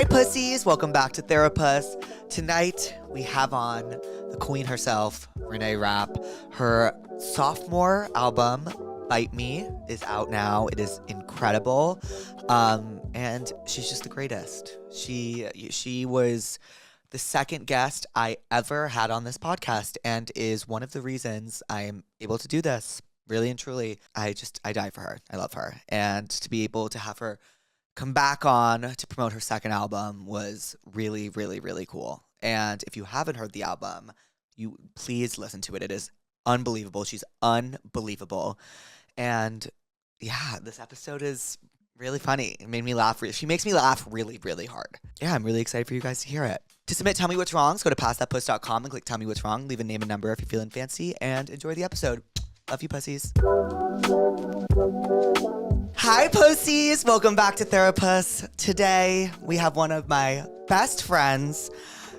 Hi, pussies. Welcome back to Therapuss. Tonight, we have on the queen herself, Renee Rapp. Her sophomore album, Bite Me, is out now. It is incredible. And she's just the greatest. She was the second guest I ever had on this podcast and is one of the reasons I am able to do this. Really and truly, I die for her. I love her. And to be able to have her come back on to promote her second album was really, really, really cool. And if you haven't heard the album, you please listen to it. It is unbelievable. She's unbelievable. And yeah, this episode is really funny. It made me laugh. She makes me laugh really, really hard. Yeah, I'm really excited for you guys to hear it. To submit Tell Me What's Wrong, go to passthatpuss.com and click Tell Me What's Wrong. Leave a name and number if you're feeling fancy, and enjoy the episode. Love you, pussies. Hi, pussies. Welcome back to Therapuss. Today, we have one of my best friends,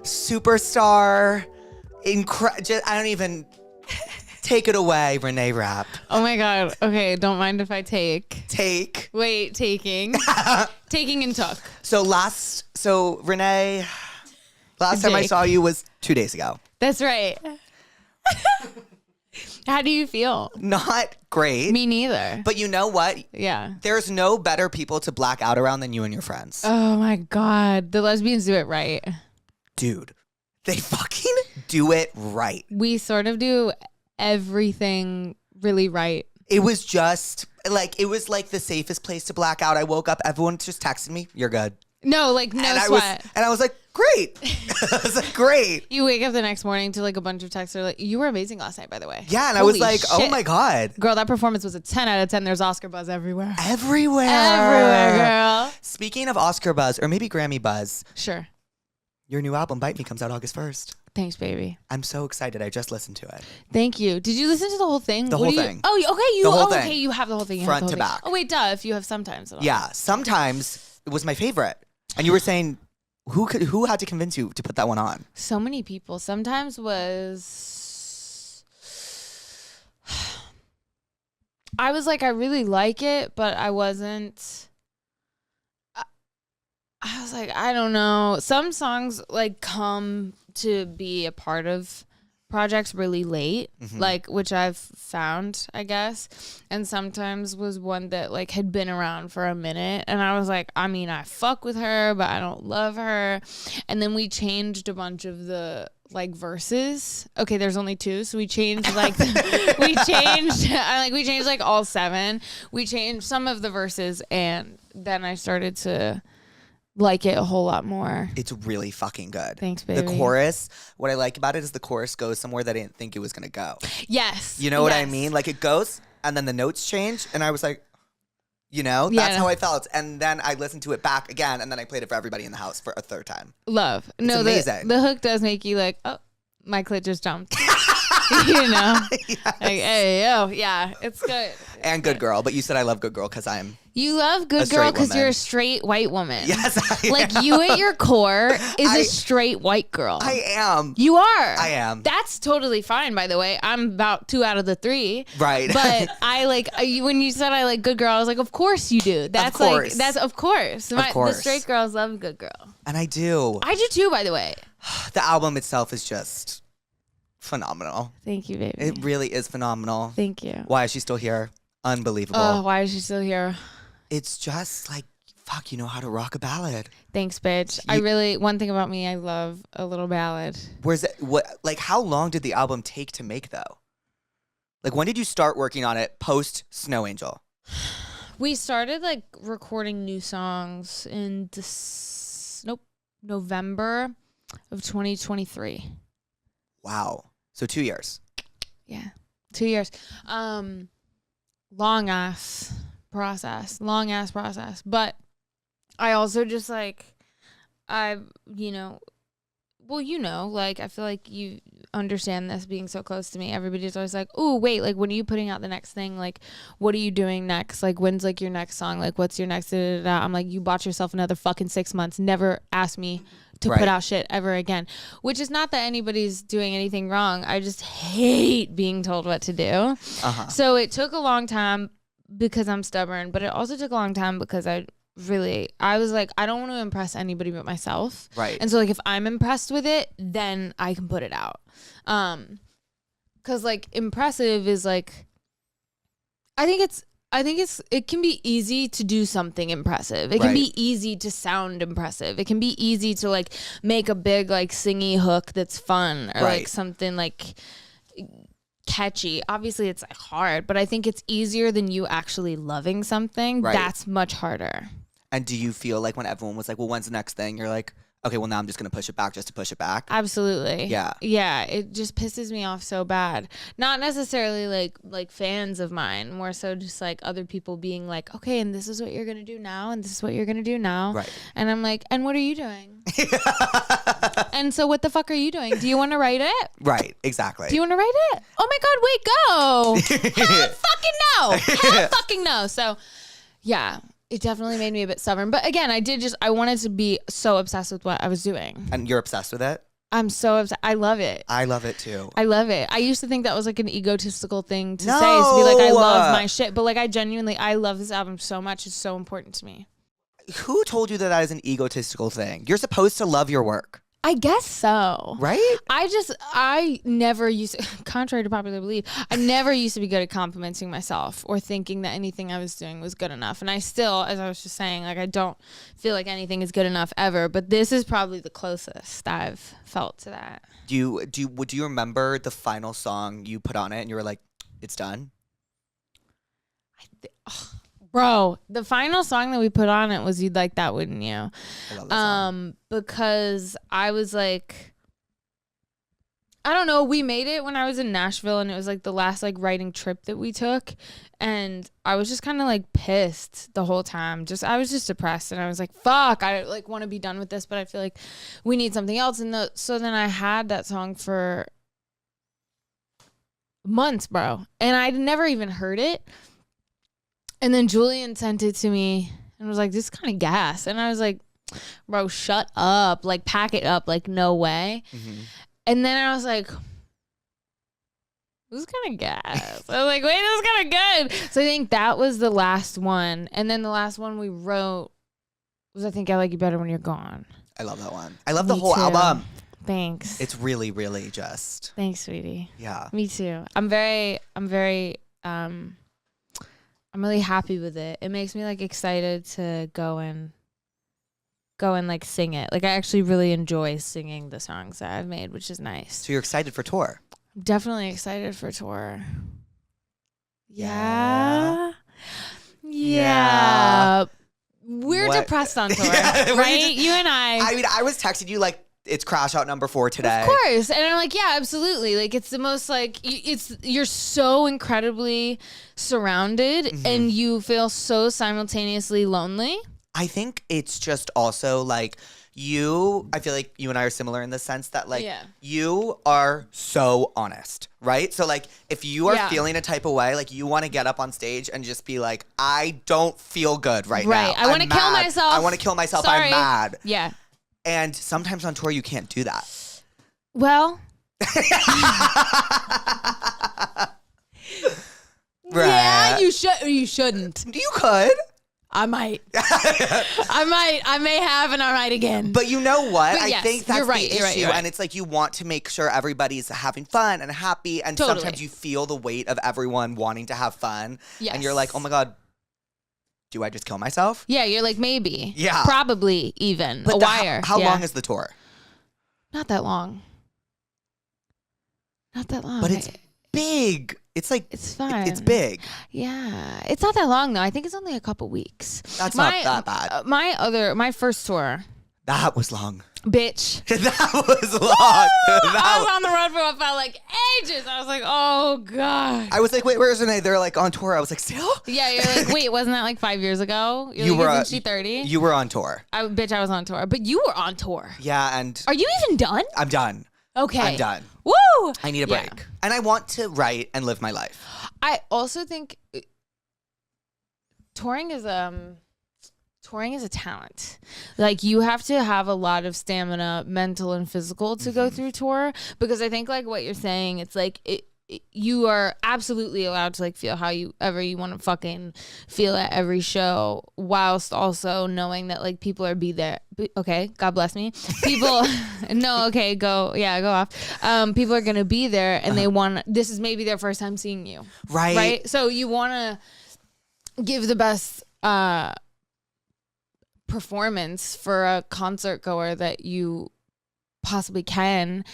superstar, I don't even... Take it away, Renee Rapp. Oh my God. Okay, don't mind if I take. Wait, taking. Taking and took. So Renee, last time I saw you was 2 days ago. That's right. How do you feel? Not great. Me neither. But you know what? Yeah. There's no better people to black out around than you and your friends. Oh my God. The lesbians do it right. Dude, they fucking do it right. We sort of do everything really right. It was just like, the safest place to black out. I woke up, everyone just texted me, you're good. No, like no sweat. I was like, great. I was like, great. You wake up the next morning to like a bunch of texts that are like, you were amazing last night, by the way. Yeah, and Holy I was like, shit. Oh my God. Girl, that performance was a 10 out of 10. There's Oscar buzz everywhere. Everywhere, girl. Speaking of Oscar buzz, or maybe Grammy buzz. Sure. Your new album, Bite Me, comes out August 1st. Thanks, baby. I'm so excited. I just listened to it. Thank you. Did you listen to the whole thing? The whole thing. Oh, okay. The whole thing. Okay, you have the whole thing. Front to back. Oh, wait, duh. If you have sometimes. Yeah, sometimes it was my favorite. And you were saying, who had to convince you to put that one on? So many people. Sometimes was... I was like, I really like it, but I wasn't... I was like, I don't know. Some songs like come to be a part of projects really late, like which I've found, I guess. And sometimes was one that like had been around for a minute, and I was like, I mean, I fuck with her, but I don't love her. And then we changed a bunch of the like verses. Okay, there's only 2, so we changed like we changed like all 7. We changed some of the verses, and then I started to like it a whole lot more. It's really fucking good. Thanks, baby. The chorus, what I like about it is the chorus goes somewhere that I didn't think it was going to go. Yes. You know what I mean? Like it goes and then the notes change and I was like, that's how I felt. And then I listened to it back again and then I played it for everybody in the house for a third time. Love. It's amazing. The hook does make you like, oh, my clit just jumped. You know? Yes. Like, hey, yo, yeah, it's good. And good girl. But you said I love good girl because I'm You love good girl because you're a straight white woman. Yes, I am. Like you at your core is a straight white girl. I am. You are. I am. That's totally fine, by the way. I'm about 2 out of the 3. Right. But I like when you said I like good girl, I was like, of course you do. That's of course. of course. The straight girls love good girl. And I do. I do too, by the way. The album itself is just phenomenal. Thank you, baby. It really is phenomenal. Thank you. Why is she still here? Unbelievable. Oh, why is she still here? It's just like, fuck, you know how to rock a ballad. Thanks, bitch. One thing about me, I love a little ballad. How long did the album take to make though? Like when did you start working on it post Snow Angel? We started like recording new songs in November of 2023. Wow. So 2 years. Yeah. 2 years. Long ass process. But I also just like, I feel like you understand this being so close to me. Everybody's always like, oh, wait, like, when are you putting out the next thing? Like, what are you doing next? Like, when's like your next song? Like, what's your next? I'm like, you bought yourself another fucking 6 months. Never ask me to put out shit ever again, which is not that anybody's doing anything wrong. I just hate being told what to do. So it took a long time because I'm stubborn, but it also took a long time because I really, I was like, I don't want to impress anybody but myself. Right. And so like if I'm impressed with it, then I can put it out. Cause like impressive is like, I think it can be easy to do something impressive. It can be easy to sound impressive. It can be easy to like make a big like singy hook that's fun or like something like catchy. Obviously it's like hard, but I think it's easier than you actually loving something. That's much harder. And do you feel like when everyone was like, well, when's the next thing? You're like, okay, well, now I'm just going to push it back just to push it back. Absolutely. Yeah. Yeah. It just pisses me off so bad. Not necessarily like fans of mine, more so just like other people being like, okay, and this is what you're going to do now. And this is what you're going to do now. Right. And I'm like, and what are you doing? And so what the fuck are you doing? Do you want to write it? Right. Exactly. Do you want to write it? Oh my God, wait, go. Hell fucking no. Hell fucking no. So yeah. It definitely made me a bit stubborn. But again, I wanted to be so obsessed with what I was doing. And you're obsessed with it? I'm so obsessed. I love it. I love it too. I love it. I used to think that was like an egotistical thing to say, is to be like, I love my shit. But like, I love this album so much. It's so important to me. Who told you that that is an egotistical thing? You're supposed to love your work. I guess so. Right? I never used to, contrary to popular belief, I never used to be good at complimenting myself or thinking that anything I was doing was good enough. And I still, as I was just saying, like I don't feel like anything is good enough ever, but this is probably the closest I've felt to that. Would you remember the final song you put on it and you were like, it's done? Bro, the final song that we put on it was You'd Like That, Wouldn't You? I love that song. Because I was like, I don't know, we made it when I was in Nashville and it was like the last like writing trip that we took. And I was just kind of like pissed the whole time. I was just depressed and I was like, fuck, I like want to be done with this, but I feel like we need something else. And so then I had that song for months, bro. And I'd never even heard it. And then Julian sent it to me and was like, this is kind of gas. And I was like, bro, shut up. Like, pack it up. Like, no way. Mm-hmm. And then I was like, this is kind of gas. I was like, wait, this is kind of good. So I think that was the last one. And then the last one we wrote was, I think, I Like You Better When You're Gone. I love that one. I love the whole album. Thanks. It's really, really just. Thanks, sweetie. Yeah. Me too. I'm really happy with it. It makes me like excited to go and like sing it. Like I actually really enjoy singing the songs that I've made, which is nice. So you're excited for tour? I'm definitely excited for tour. Yeah. We're depressed on tour, right? You and I. I mean, I was texting you like, it's crash out number 4 today. Of course. And I'm like, yeah, absolutely. Like it's the most like you're so incredibly surrounded and you feel so simultaneously lonely. I think it's just also like I feel like you and I are similar in the sense that like you are so honest, right? So like if you are feeling a type of way, like you want to get up on stage and just be like, I don't feel good right now. Right. I want to kill myself. I want to kill myself. Sorry. I'm mad. Yeah. And sometimes on tour, you can't do that. Well. Yeah, you should or you shouldn't. You could. I might. I may have and I might again. But you know what? But yes, I think that's right, the issue. You're right. And it's like you want to make sure everybody's having fun and happy. And sometimes you feel the weight of everyone wanting to have fun. Yes. And you're like, oh my God, do I just kill myself? Yeah, you're like, maybe. Yeah. Probably even. But a wire. How long is the tour? Not that long. Not that long. But it's big. It's like it's fun. It's big. Yeah, it's not that long though. I think it's only a couple weeks. That's not that bad. My first tour. That was long. Bitch. That was long. I was on the road for what felt like ages. I was like, oh God. I was like, wait, where's Renee? They're like on tour. I was like, still? Yeah, you're like, wait, wasn't that like 5 years ago? You're like, isn't she 30? You were on tour. I was on tour. But you were on tour. Yeah, and are you even done? I'm done. Okay. I'm done. Woo! I need a break. Yeah. And I want to write and live my life. I also think touring is a talent. Like you have to have a lot of stamina, mental and physical, to go through tour, because I think like what you're saying, it's like you are absolutely allowed to like feel how you ever you want to fucking feel at every show, whilst also knowing that like people are be there. Okay, God bless me. People, no, okay, go off. People are gonna be there, and they want. This is maybe their first time seeing you, Right. right? So you want to give the best performance for a concert goer that you possibly can.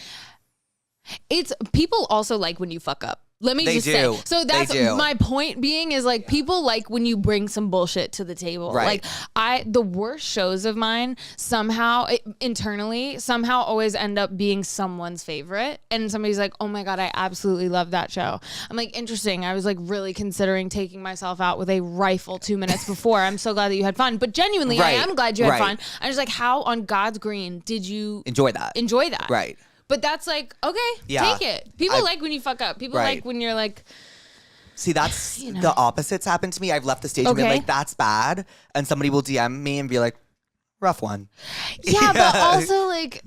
It's people also like when you fuck up. Let me just say. So that's my point being is like people like when you bring some bullshit to the table. Right. Like the worst shows of mine somehow internally somehow always end up being someone's favorite, and somebody's like, "Oh my God, I absolutely love that show." I'm like, interesting. I was like really considering taking myself out with a rifle 2 minutes before. I'm so glad that you had fun, but genuinely, I am glad you had fun. I'm just like, how on God's green did you enjoy that? Right. But that's like, okay, take it. People like when you fuck up. People like when you're like... See, that's the opposites happen to me. I've left the stage and been like, that's bad. And somebody will DM me and be like, rough one. Yeah, but also like,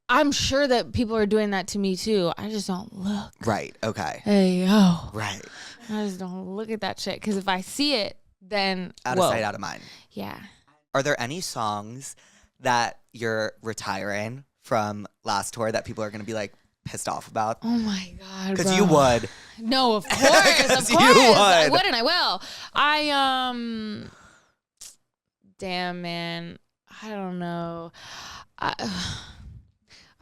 I'm sure that people are doing that to me too. I just don't look. Right, okay. Hey, yo. Right. I just don't look at that shit. Because if I see it, then... Out of sight, out of mind. Yeah. Are there any songs that you're retiring from last tour that people are going to be like pissed off about? Oh my God, because you would. No, of course, of course. You would. I would and I will. Damn, man, I don't know.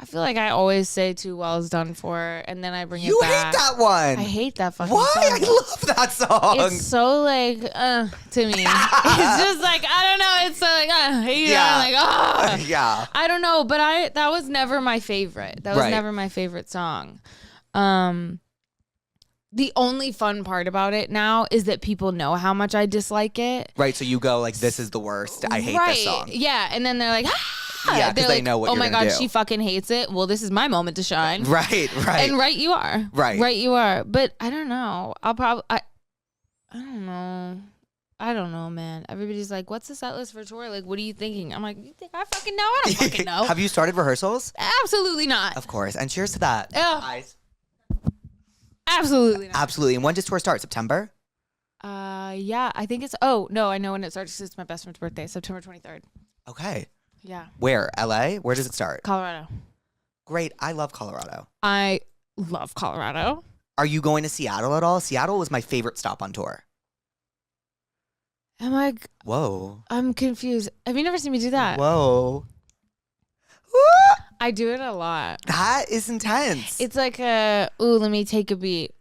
I feel like I always say "Too Well Is Done For," and then I bring it back. You hate that one. I hate that fucking Why? song. I love that song. It's so like, to me. It's just like, I don't know. It's so like, I'm like, Yeah. I don't know, but that was never my favorite. That was never my favorite song. The only fun part about it now is that people know how much I dislike it. Right, so you go like, this is the worst. I hate this song. Yeah, and then they're like, yeah, because they know what oh you're my gonna God, do. she fucking hates it. Well, this is my moment to shine. Right. And right you are. Right you are. But I don't know. I don't know. I don't know, man. Everybody's like, what's the set list for tour? Like, what are you thinking? I'm like, you think I fucking know? I don't fucking know. Have you started rehearsals? Absolutely not. Of course. And cheers to that. Eyes. Absolutely not. Absolutely. And when does tour start? September? Yeah, I think it's, oh, no, I know when it starts because it's my best friend's birthday, September 23rd. Okay. Yeah. Where? LA? Where does it start? Colorado. Great. I love Colorado. I love Colorado. Are you going to Seattle at all? Seattle was my favorite stop on tour. Whoa. I'm confused. Have you never seen me do that? Whoa. I do it a lot. That is intense. It's like let me take a beat.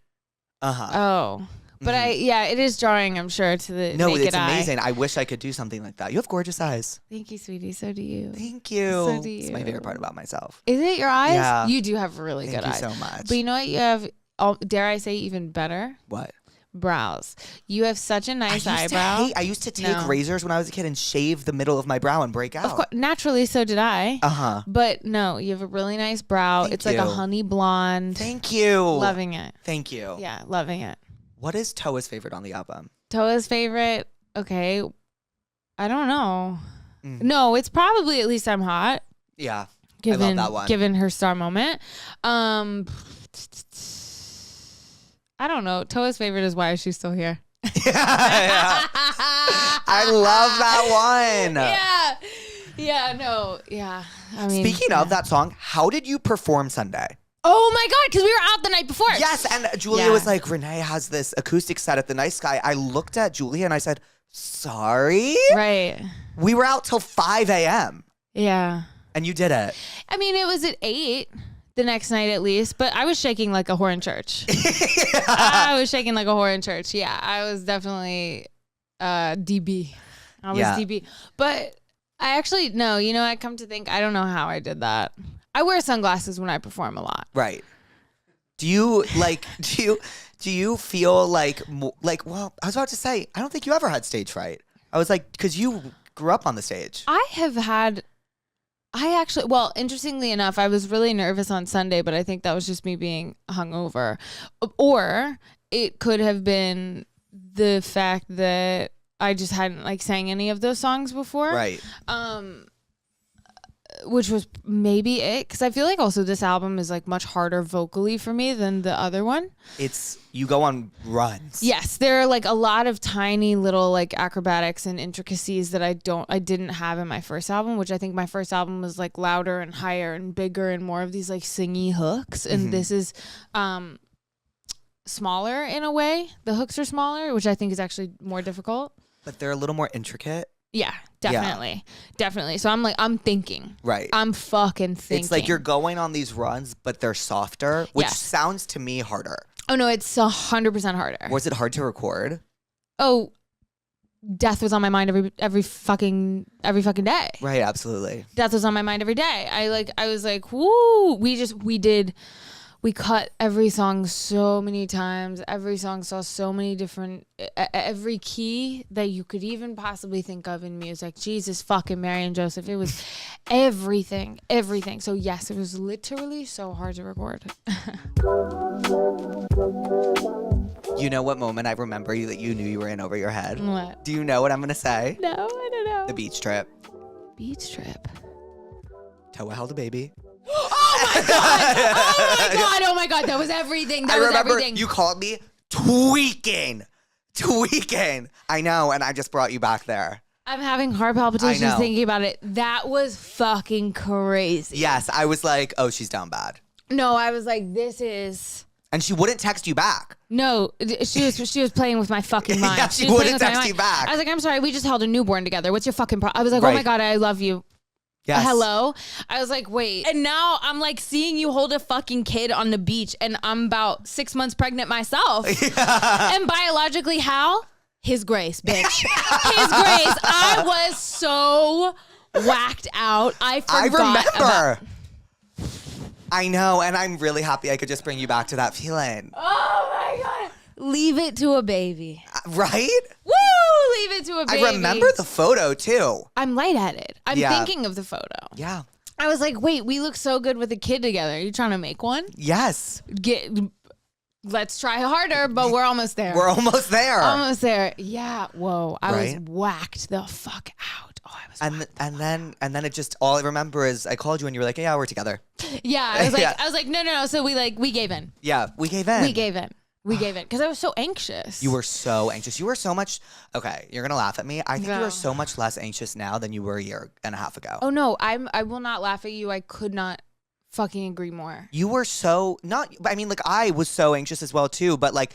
Uh-huh. Oh. But it is jarring, I'm sure, to the No, naked it's amazing. I wish I could do something like that. You have gorgeous eyes. Thank you, sweetie. So do you. Thank you. So do you. It's my favorite part about myself. Is it your eyes? Yeah. You do have really good eyes. Thank you so much. But you know what you have, dare I say even better? What? Brows. You have such a nice eyebrow. I used to take razors when I was a kid and shave the middle of my brow and break out. Of course, naturally, so did I. Uh-huh. But no, you have a really nice brow. It's like a honey blonde. Thank you. Loving it. Thank you. Yeah, loving it. What is Toa's favorite on the album? Toa's favorite? Okay. I don't know. No, it's probably At Least I'm Hot. Yeah. I love that one. Given her star moment. I don't know. Toa's favorite is Why Is She Still Here? Yeah. I love that one. Yeah. Yeah, no. Yeah. I mean, speaking of that song, how did you perform Sunday? Oh my God, because we were out the night before. Yes, and Julia was like, Renee has this acoustic set at the Nice Sky. I looked at Julia and I said, sorry? Right. We were out till 5 a.m. Yeah. And you did it. I mean, it was at 8 the next night at least, but I was shaking like a whore in church. Yeah. I was shaking like a whore in church. Yeah, I was definitely DB. I was DB. But I actually, no, you know, I come to think, I don't know how I did that. I wear sunglasses when I perform a lot. Right. Do you do you feel like, well, I was about to say, I don't think you ever had stage fright. I was like, because you grew up on the stage. Well, interestingly enough, I was really nervous on Sunday, but I think that was just me being hungover. Or it could have been the fact that I just hadn't like sang any of those songs before. Right. which was maybe it, because I feel like also this album is like much harder vocally for me than the other one. You go on runs. Yes, there are like a lot of tiny little like acrobatics and intricacies that I didn't have in my first album, which I think my first album was like louder and higher and bigger and more of these like singy hooks, and this is smaller in a way. The hooks are smaller, which I think is actually more difficult. But they're a little more intricate. Yeah, definitely. Definitely. So I'm thinking. Right. I'm fucking thinking. It's like you're going on these runs, but they're softer, which sounds to me harder. Oh, no, it's 100% harder. Was it hard to record? Oh, death was on my mind every fucking day. Right, absolutely. Death was on my mind every day. I was like, woo. We cut every song so many times. Every song saw so many different, every key that you could even possibly think of in music. Jesus fucking Mary and Joseph. It was everything. So yes, it was literally so hard to record. You know what moment I remember that you knew you were in over your head? What? Do you know what I'm going to say? No, I don't know. The beach trip. Beach trip. Toa held a baby. Oh my god! Oh my god! That was everything. I remember you called me tweaking. I know, and I just brought you back there. I'm having heart palpitations thinking about it. That was fucking crazy. Yes, I was like, oh, she's down bad. No, I was like, this is. And she wouldn't text you back. No, she was playing with my fucking mind. Yeah, she wouldn't text you back. I was like, I'm sorry, we just held a newborn together. What's your fucking problem? I was like, Right. oh my god, I love you. Yes. Hello? I was like, wait. And now I'm like seeing you hold a fucking kid on the beach, and I'm about 6 months pregnant myself. Yeah. And biologically, how? His grace, bitch. His grace. I was so whacked out. I remember. I know, and I'm really happy I could just bring you back to that feeling. Oh my god. Leave it to a baby. Right? Woo! Leave it to a baby. I remember the photo too. I'm lightheaded. I'm thinking of the photo. Yeah. I was like, wait, we look so good with a kid together. Are you trying to make one? Yes. Let's try harder, but we're almost there. We're almost there. Almost there. Yeah. Whoa. I was whacked the fuck out. Oh, I was and then it just, all I remember is I called you and you were like, yeah, we're together. Yeah. I was like, no. So we gave in. Yeah. We gave in. We gave it because I was so anxious. You were so anxious. You were so much. Okay, you're gonna laugh at me. I think you are so much less anxious now than you were a year and a half ago. Oh no, I will not laugh at you. I could not fucking agree more. You were so not. I mean, like I was so anxious as well too. But like,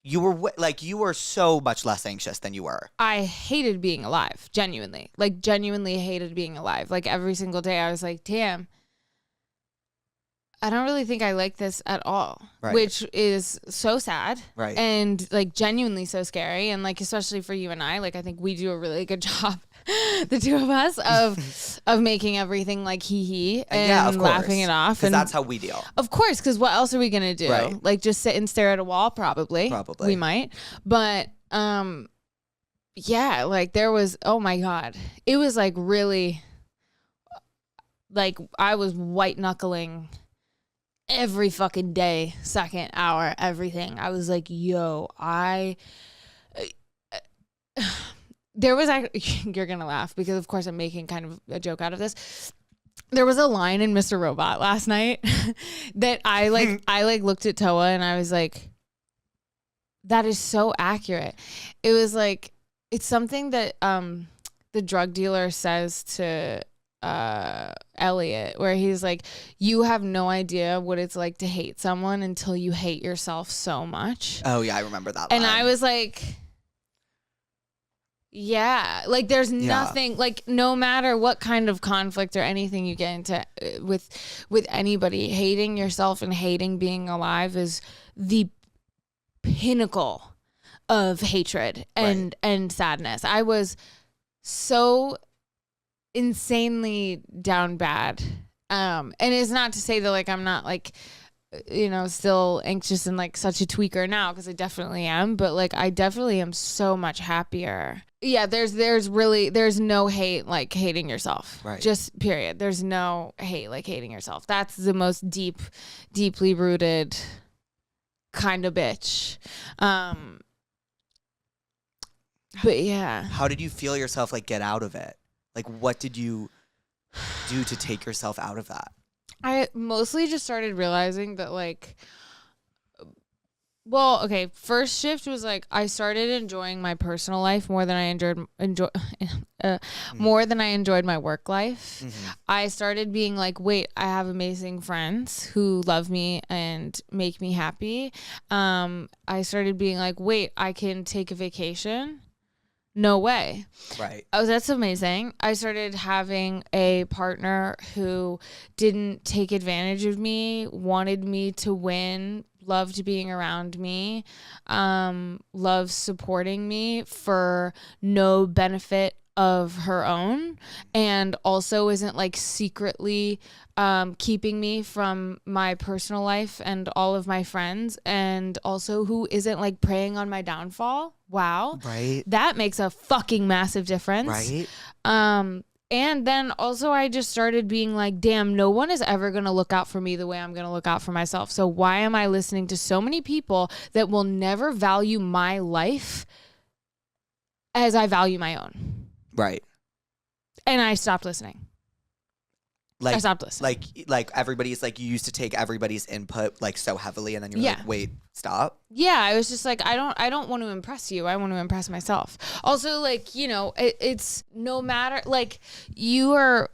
you were so much less anxious than you were. I hated being alive. Genuinely, genuinely hated being alive. Like every single day, I was like, damn. I don't really think I like this at all, which is so sad, and like genuinely so scary, and like especially for you and I like I think we do a really good job, the two of us, of making everything like hee and laughing it off, and that's how we deal. Of course, because what else are we gonna do? Right. Like just sit and stare at a wall? Probably we might, but yeah, like there was, oh my god, it was like really, like I was white knuckling. Every fucking day, second, hour, everything. I was like, yo, there was actually, you're going to laugh because of course I'm making kind of a joke out of this. There was a line in Mr. Robot last night that I looked at Toa and I was like, that is so accurate. It was like, it's something that the drug dealer says to Elliot, where he's like, you have no idea what it's like to hate someone until you hate yourself so much. Oh yeah, I remember that and line. I was like, yeah, like there's nothing, like no matter what kind of conflict or anything you get into with anybody, hating yourself and hating being alive is the pinnacle of hatred and sadness. I was so insanely down bad, and it's not to say that like I'm not like, you know, still anxious and like such a tweaker now, because I definitely am, but like I definitely am so much happier. Yeah, there's no hate like hating yourself, just period. There's no hate like hating yourself. That's the most deeply rooted kind of bitch. But yeah, how did you feel yourself like get out of it? Like, what did you do to take yourself out of that? I mostly just started realizing that like, well, okay, first shift was like I started enjoying my personal life more than I more than I enjoyed my work life. I started being like, wait, I have amazing friends who love me and make me happy. I started being like, wait, I can take a vacation. No way. Right. Oh, that's amazing. I started having a partner who didn't take advantage of me, wanted me to win, loved being around me, loved supporting me for no benefit of her own, and also isn't like secretly keeping me from my personal life and all of my friends, and also who isn't like preying on my downfall. Wow. Right. That makes a fucking massive difference. Right. And then also I just started being like, damn, no one is ever going to look out for me the way I'm going to look out for myself. So why am I listening to so many people that will never value my life as I value my own? Right. And I stopped listening. Like, I stopped listening. Like everybody's like, you used to take everybody's input like so heavily, and then you're like, wait, stop. Yeah, I was just like, I don't want to impress you. I want to impress myself. Also, like, you know, it's no matter, like, you are,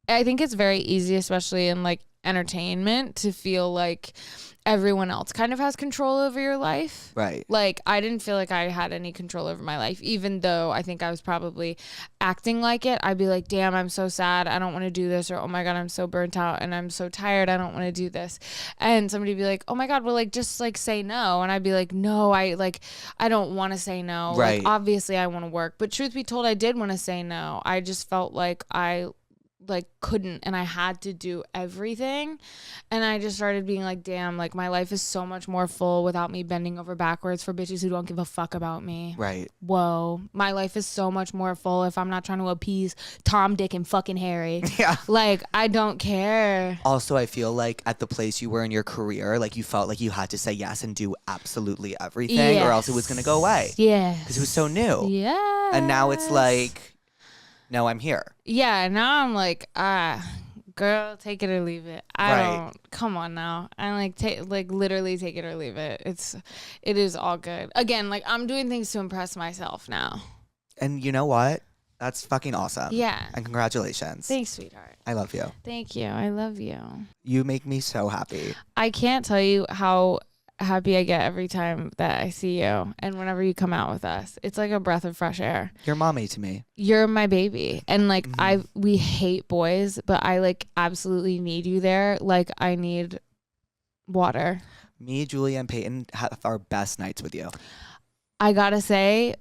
I think it's very easy, especially in like entertainment, to feel like everyone else kind of has control over your life. Right. Like, I didn't feel like I had any control over my life, even though I think I was probably acting like it. I'd be like, damn, I'm so sad. I don't want to do this. Or, oh my God, I'm so burnt out and I'm so tired. I don't want to do this. And somebody would be like, oh my God, well, like, just like say no. And I'd be like, no, I don't want to say no. Right. Like, obviously I want to work. But truth be told, I did want to say no. I just felt like I couldn't, and I had to do everything. And I just started being like, damn, like my life is so much more full without me bending over backwards for bitches who don't give a fuck about me. Right. Whoa, my life is so much more full if I'm not trying to appease Tom, Dick, and fucking Harry. Yeah. Like, I don't care. Also, I feel like at the place you were in your career, like you felt like you had to say yes and do absolutely everything, or else it was going to go away. Yeah. Because it was so new. Yeah. And now it's like, no, I'm here. Yeah, now I'm like, girl, take it or leave it. Come on now. I literally take it or leave it. It is all good. Again, like I'm doing things to impress myself now. And you know what? That's fucking awesome. Yeah. And congratulations. Thanks, sweetheart. I love you. Thank you. I love you. You make me so happy. I can't tell you how happy I get every time that I see you, and whenever you come out with us. It's like a breath of fresh air. You're mommy to me. You're my baby. And like we hate boys, but I like absolutely need you there. Like I need water. Me, Julia, and Peyton have our best nights with you. I gotta say,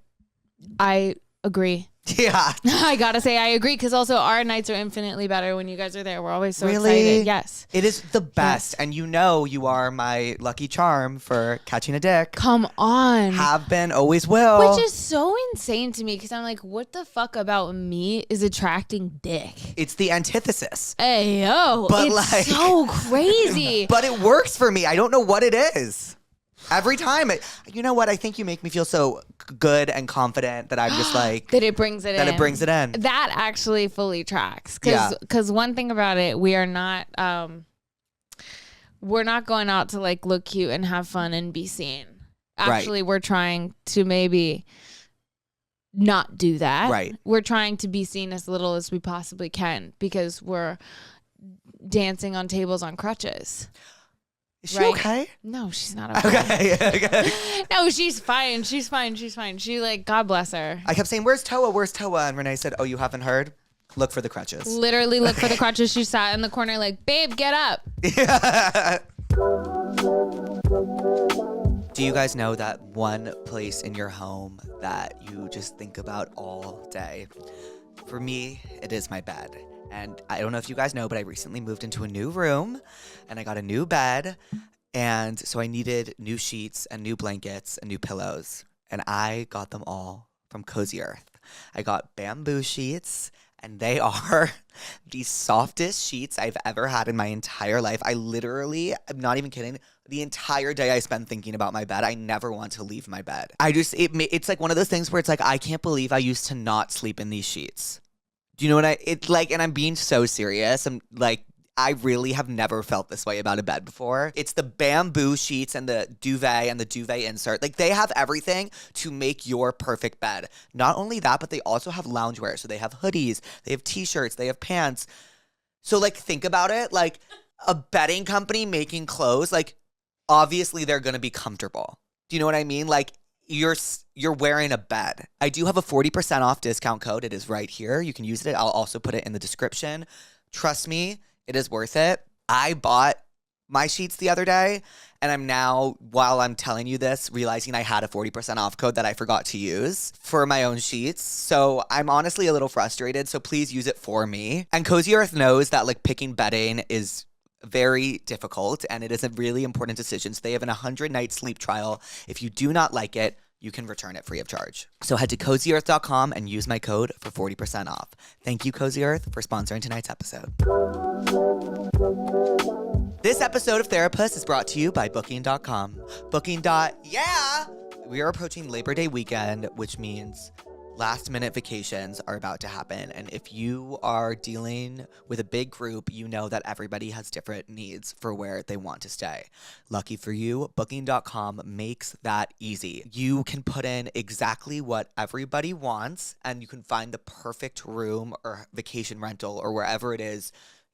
I agree. Yeah. I gotta say I agree, because also our nights are infinitely better when you guys are there. We're always so Really? excited. Yes. It is the best. Yes. And you know you are my lucky charm for catching a dick. Come on. Have been, always will. Which is so insane to me, because I'm like, what the fuck about me is attracting dick? It's the antithesis. Hey, yo. But it's like, so crazy. But it works for me. I don't know what it is. Every time. You know what? I think you make me feel so good and confident that I'm just like... that it brings it in. That it brings it in. That actually fully tracks. Yeah. Because one thing about it, we are not... we're not going out to like look cute and have fun and be seen. Actually, we're trying to maybe not do that. Right. We're trying to be seen as little as we possibly can, because we're dancing on tables on crutches. Is she okay? No, she's not okay. Okay. No, she's fine. She's fine. She like, God bless her. I kept saying, where's Toa? Where's Toa? And Renee said, oh, you haven't heard? Look for the crutches. Literally look for the crutches. She sat in the corner like, babe, get up. Yeah. Do you guys know that one place in your home that you just think about all day? For me, it is my bed. And I don't know if you guys know, but I recently moved into a new room and I got a new bed. And so I needed new sheets and new blankets and new pillows. And I got them all from Cozy Earth. I got bamboo sheets, and they are the softest sheets I've ever had in my entire life. I literally, I'm not even kidding, the entire day I spend thinking about my bed. I never want to leave my bed. It's like one of those things where it's like, I can't believe I used to not sleep in these sheets. Do you know what and I'm being so serious. I'm like, I really have never felt this way about a bed before. It's the bamboo sheets and the duvet insert. Like, they have everything to make your perfect bed. Not only that, but they also have loungewear. So they have hoodies, they have t-shirts, they have pants. So, like, think about it. Like, a bedding company making clothes, like, obviously they're going to be comfortable. Do you know what I mean? Like, you're wearing a bed. I do have a 40% off discount code. It is right here. You can use it. I'll also put it in the description. Trust me, it is worth it. I bought my sheets the other day, and I'm now, while I'm telling you this, realizing I had a 40% off code that I forgot to use for my own sheets. So I'm honestly a little frustrated, so please use it for me. And Cozy Earth knows that, like, picking bedding is very difficult, and it is a really important decision. So they have an 100-night sleep trial. If you do not like it, you can return it free of charge. So head to CozyEarth.com and use my code for 40% off. Thank you, Cozy Earth, for sponsoring tonight's episode. This episode of Therapuss is brought to you by Booking.com. Yeah! We are approaching Labor Day weekend, which means last-minute vacations are about to happen. And if you are dealing with a big group, you know that everybody has different needs for where they want to stay. Lucky for you, Booking.com makes that easy. You can put in exactly what everybody wants, and you can find the perfect room or vacation rental or wherever it is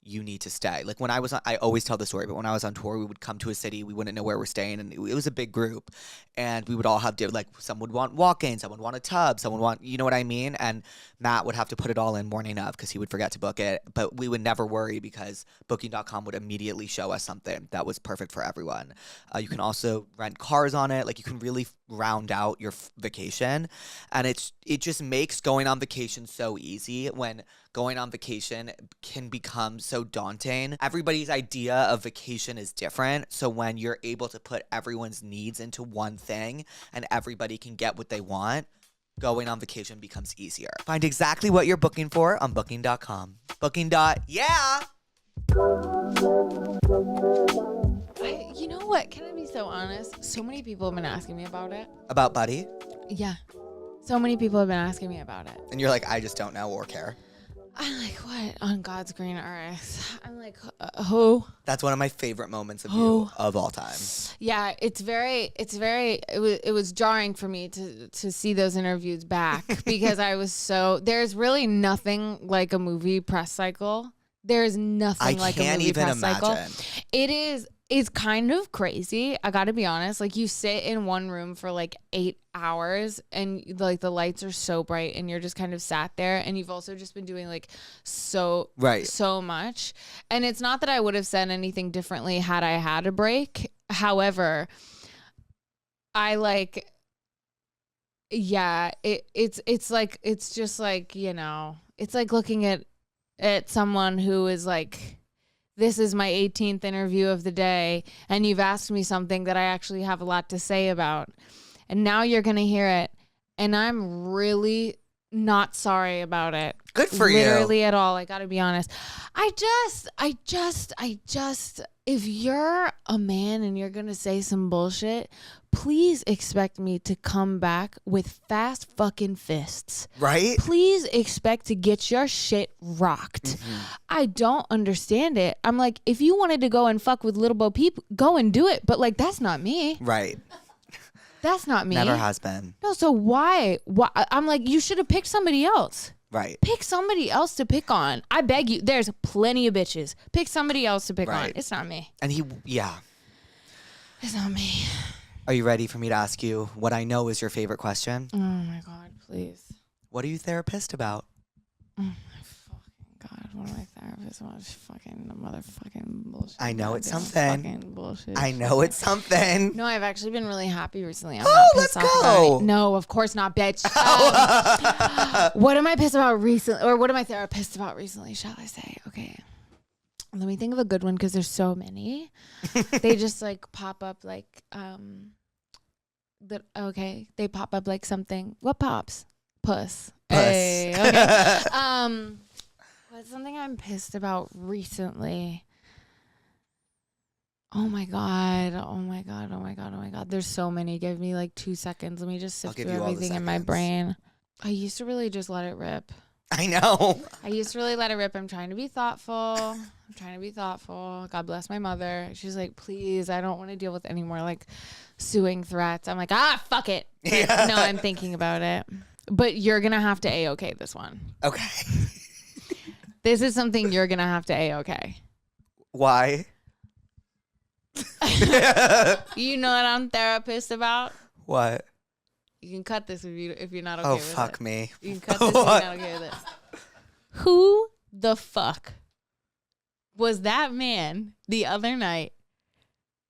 you need to stay. Like, when I was on, I always tell the story, but when I was on tour, we would come to a city, we wouldn't know where we're staying, and it was a big group, and we would all have, like, some would want walk-in, someone would want a tub, someone want, you know what I mean? And Matt would have to put it all in morning of because he would forget to book it, but we would never worry because Booking.com would immediately show us something that was perfect for everyone. You can also rent cars on it. Like, you can really round out your vacation, and it just makes going on vacation so easy. When going on vacation can become so daunting, everybody's idea of vacation is different. So when you're able to put everyone's needs into one thing and everybody can get what they want, going on vacation becomes easier. Find exactly what you're booking for on Booking.com. Yeah! You know what? Can I be so honest? So many people have been asking me about it. About Buddy? Yeah. So many people have been asking me about it. And you're like, I just don't know or care. I'm like, what? On God's green earth. I'm like, who? That's one of my favorite moments of you of all time. Yeah, it was jarring for me to see those interviews back because I was there's really nothing like a movie press cycle. There's nothing like a movie press cycle. It's kind of crazy. I gotta be honest. Like, you sit in one room for like 8 hours and like the lights are so bright and you're just kind of sat there, and you've also just been doing like so much. And it's not that I would have said anything differently had I had a break. However, it's just like, you know, it's like looking at someone who is like, this is my 18th interview of the day, and you've asked me something that I actually have a lot to say about, and now you're going to hear it, and I'm really not sorry about it. Good for you. Literally at all. I got to be honest. I just, if you're a man and you're going to say some bullshit, please expect me to come back with fast fucking fists. Right? Please expect to get your shit rocked. Mm-hmm. I don't understand it. I'm like, if you wanted to go and fuck with little Bo Peep, go and do it. But like, that's not me. Right. That's not me. Never has been. No, so why? I'm like, you should have picked somebody else. Right. Pick somebody else to pick on. I beg you. There's plenty of bitches. Pick somebody else to pick on. It's not me. And it's not me. Are you ready for me to ask you what I know is your favorite question? Oh my God, please. What are you therapist about? Oh my fucking God. What am I therapist about? Fucking motherfucking bullshit. I know it's something. Fucking bullshit. I know it's something. No, I've actually been really happy recently. Let's go. No, of course not, bitch. What am I pissed about recently? Or what am I therapist about recently, shall I say? Okay. Let me think of a good one because there's so many. They just like pop up like they pop up like something. What pops? Puss. Hey, okay. What's something I'm pissed about recently? Oh my God. There's so many. Give me like 2 seconds. Let me just sift through everything in my brain. I used to really just let it rip. I know. I used to really let it rip. I'm trying to be thoughtful. God bless my mother. She's like, please, I don't want to deal with any more like suing threats. I'm like, fuck it. But no, I'm thinking about it. But you're going to have to A-okay this one. Okay. This is something you're going to have to A-okay. Why? You know what I'm Therapuss about? What? You can cut this if you're not okay with it. Oh, fuck me. You can cut this if you're not okay with it. Who the fuck was that man the other night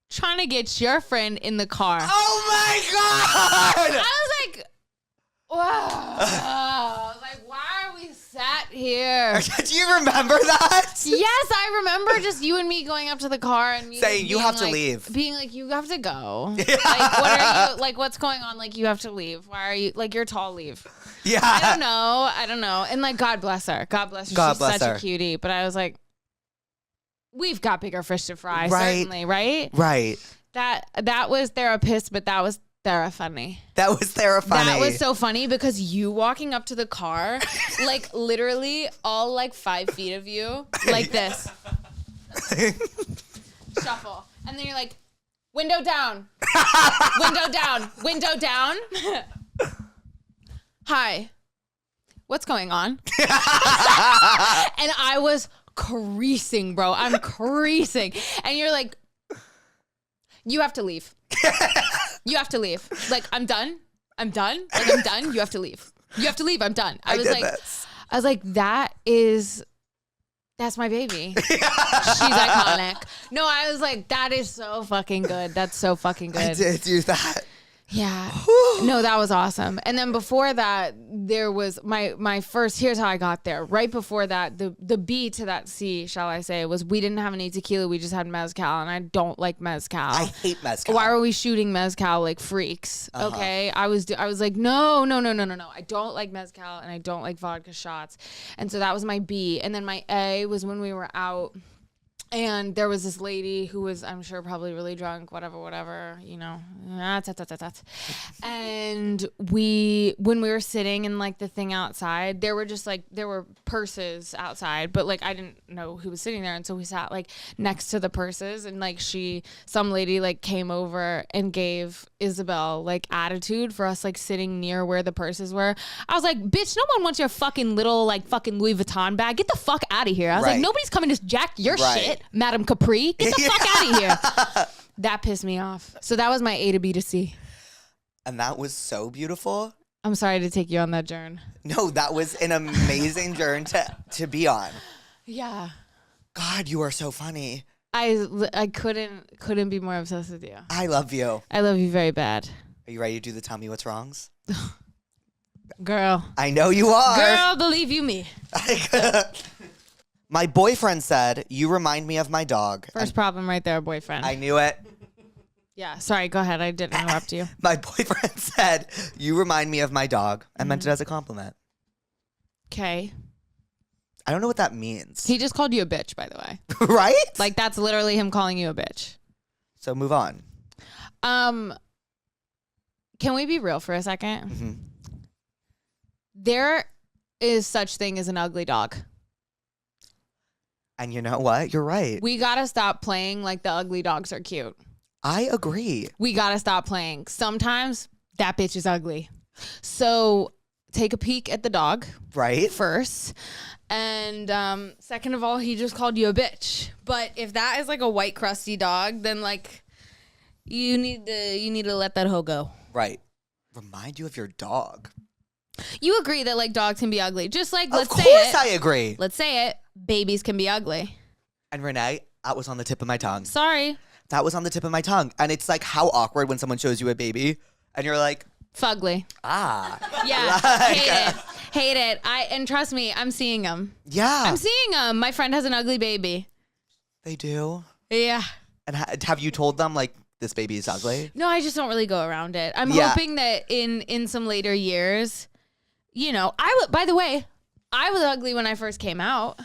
trying to get your friend in the car? Oh my God! I was like, wow. I was like, why are we sat here? Do you remember that? Yes, I remember just you and me going up to the car and me saying, you have to like, leave. Being like, you have to go. Like, what are you, like, what's going on? Like, you have to leave. Why are you, like, you're tall, leave. Yeah. I don't know. And like, God bless her. God bless her. She's such a cutie. But I was like, we've got bigger fish to fry, certainly, right? Right. That was Therapuss, but that was funny. That was funny. That was so funny because you walking up to the car, like literally all like 5 feet of you, like this. Shuffle. And then you're like, window down. Window down. Window down. Hi. What's going on? And I was creasing, bro. I'm creasing. And you're like, you have to leave. You have to leave. Like, I'm done. Like, I'm done. You have to leave. You have to leave. I'm done. I was like, that's my baby. She's iconic. No, I was like, that is so fucking good. That's so fucking good. I did do that. Yeah. No, that was awesome. And then before that, there was my first, here's how I got there. Right before that, the B to that C, shall I say, was we didn't have any tequila. We just had mezcal, and I don't like mezcal. I hate mezcal. Why are we shooting mezcal like freaks? Okay. I was like, no. I don't like mezcal, and I don't like vodka shots. And so that was my B. And then my A was when we were out. And there was this lady who was, I'm sure, probably really drunk, whatever, you know. And when we were sitting in like the thing outside, there were purses outside, but like I didn't know who was sitting there. And so we sat like next to the purses, and like some lady like came over and gave Isabel like attitude for us like sitting near where the purses were. I was like, bitch, no one wants your fucking little like fucking Louis Vuitton bag. Get the fuck out of here. I was like, nobody's coming to jack your shit. Madam Capri, get the fuck out of here. That pissed me off. So that was my A to B to C. And that was so beautiful. I'm sorry to take you on that journey. No, that was an amazing journey to be on. Yeah. God, you are so funny. I couldn't be more obsessed with you. I love you. I love you very bad. Are you ready to do the tell me what's wrongs? Girl. I know you are. Girl, believe you me. My boyfriend said, you remind me of my dog. First problem right there, boyfriend. I knew it. Yeah, sorry, go ahead. I didn't interrupt you. My boyfriend said, you remind me of my dog. I meant it as a compliment. Okay. I don't know what that means. He just called you a bitch, by the way. Right? Like, that's literally him calling you a bitch. So move on. Can we be real for a second? Mm-hmm. There is such thing as an ugly dog. And you know what? You're right. We gotta stop playing like the ugly dogs are cute. I agree. We gotta stop playing. Sometimes that bitch is ugly. So take a peek at the dog. Right. First. And second of all, he just called you a bitch. But if that is like a white crusty dog, then like you need to let that hoe go. Right. Remind you of your dog. You agree that like dogs can be ugly. Just like let's say it. Of course I agree. Let's say it. Babies can be ugly. And Renee, that was on the tip of my tongue. Sorry. That was on the tip of my tongue. And it's like how awkward when someone shows you a baby and you're like, fugly. Yeah. Like, Hate it. And trust me, I'm seeing them. Yeah. I'm seeing them. My friend has an ugly baby. They do? Yeah. And have you told them like this baby is ugly? No, I just don't really go around it. I'm hoping that in some later years, you know, by the way, I was ugly when I first came out.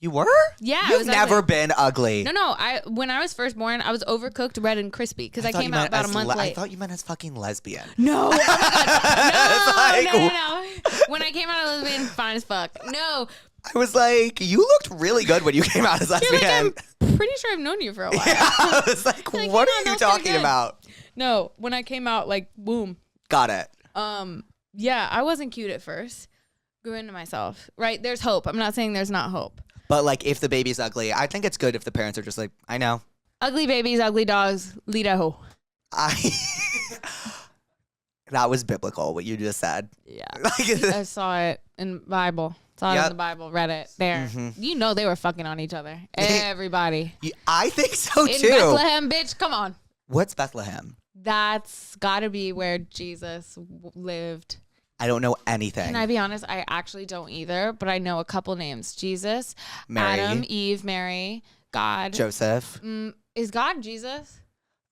You were? Yeah, I You've was never ugly. been ugly. No. When I was first born, I was overcooked, red, and crispy because I came out about a month late. I thought you meant as fucking lesbian. No, oh my God. It's No. When I came out as lesbian, fine as fuck. No. I was like, you looked really good when you came out as lesbian. You're like, I'm pretty sure I've known you for a while. Yeah, I was like, Like, what you are know, you that's pretty talking good. about? No, when I came out, like, boom. Got it. Yeah, I wasn't cute at first. Grew into myself. Right? There's hope. I'm not saying there's not hope. But like, if the baby's ugly, I think it's good if the parents are just like, I know. Ugly babies, ugly dogs, lead a hoe. That was biblical, what you just said. Yeah. I saw it in Bible. Saw it in the Bible. Read it. There. Mm-hmm. You know they were fucking on each other. Everybody. I think so In too. Bethlehem, bitch. Come on. What's Bethlehem? That's got to be where Jesus lived. I don't know anything. Can I be honest? I actually don't either, but I know a couple names. Jesus, Mary. Adam, Eve, Mary, God. Joseph. Is God Jesus?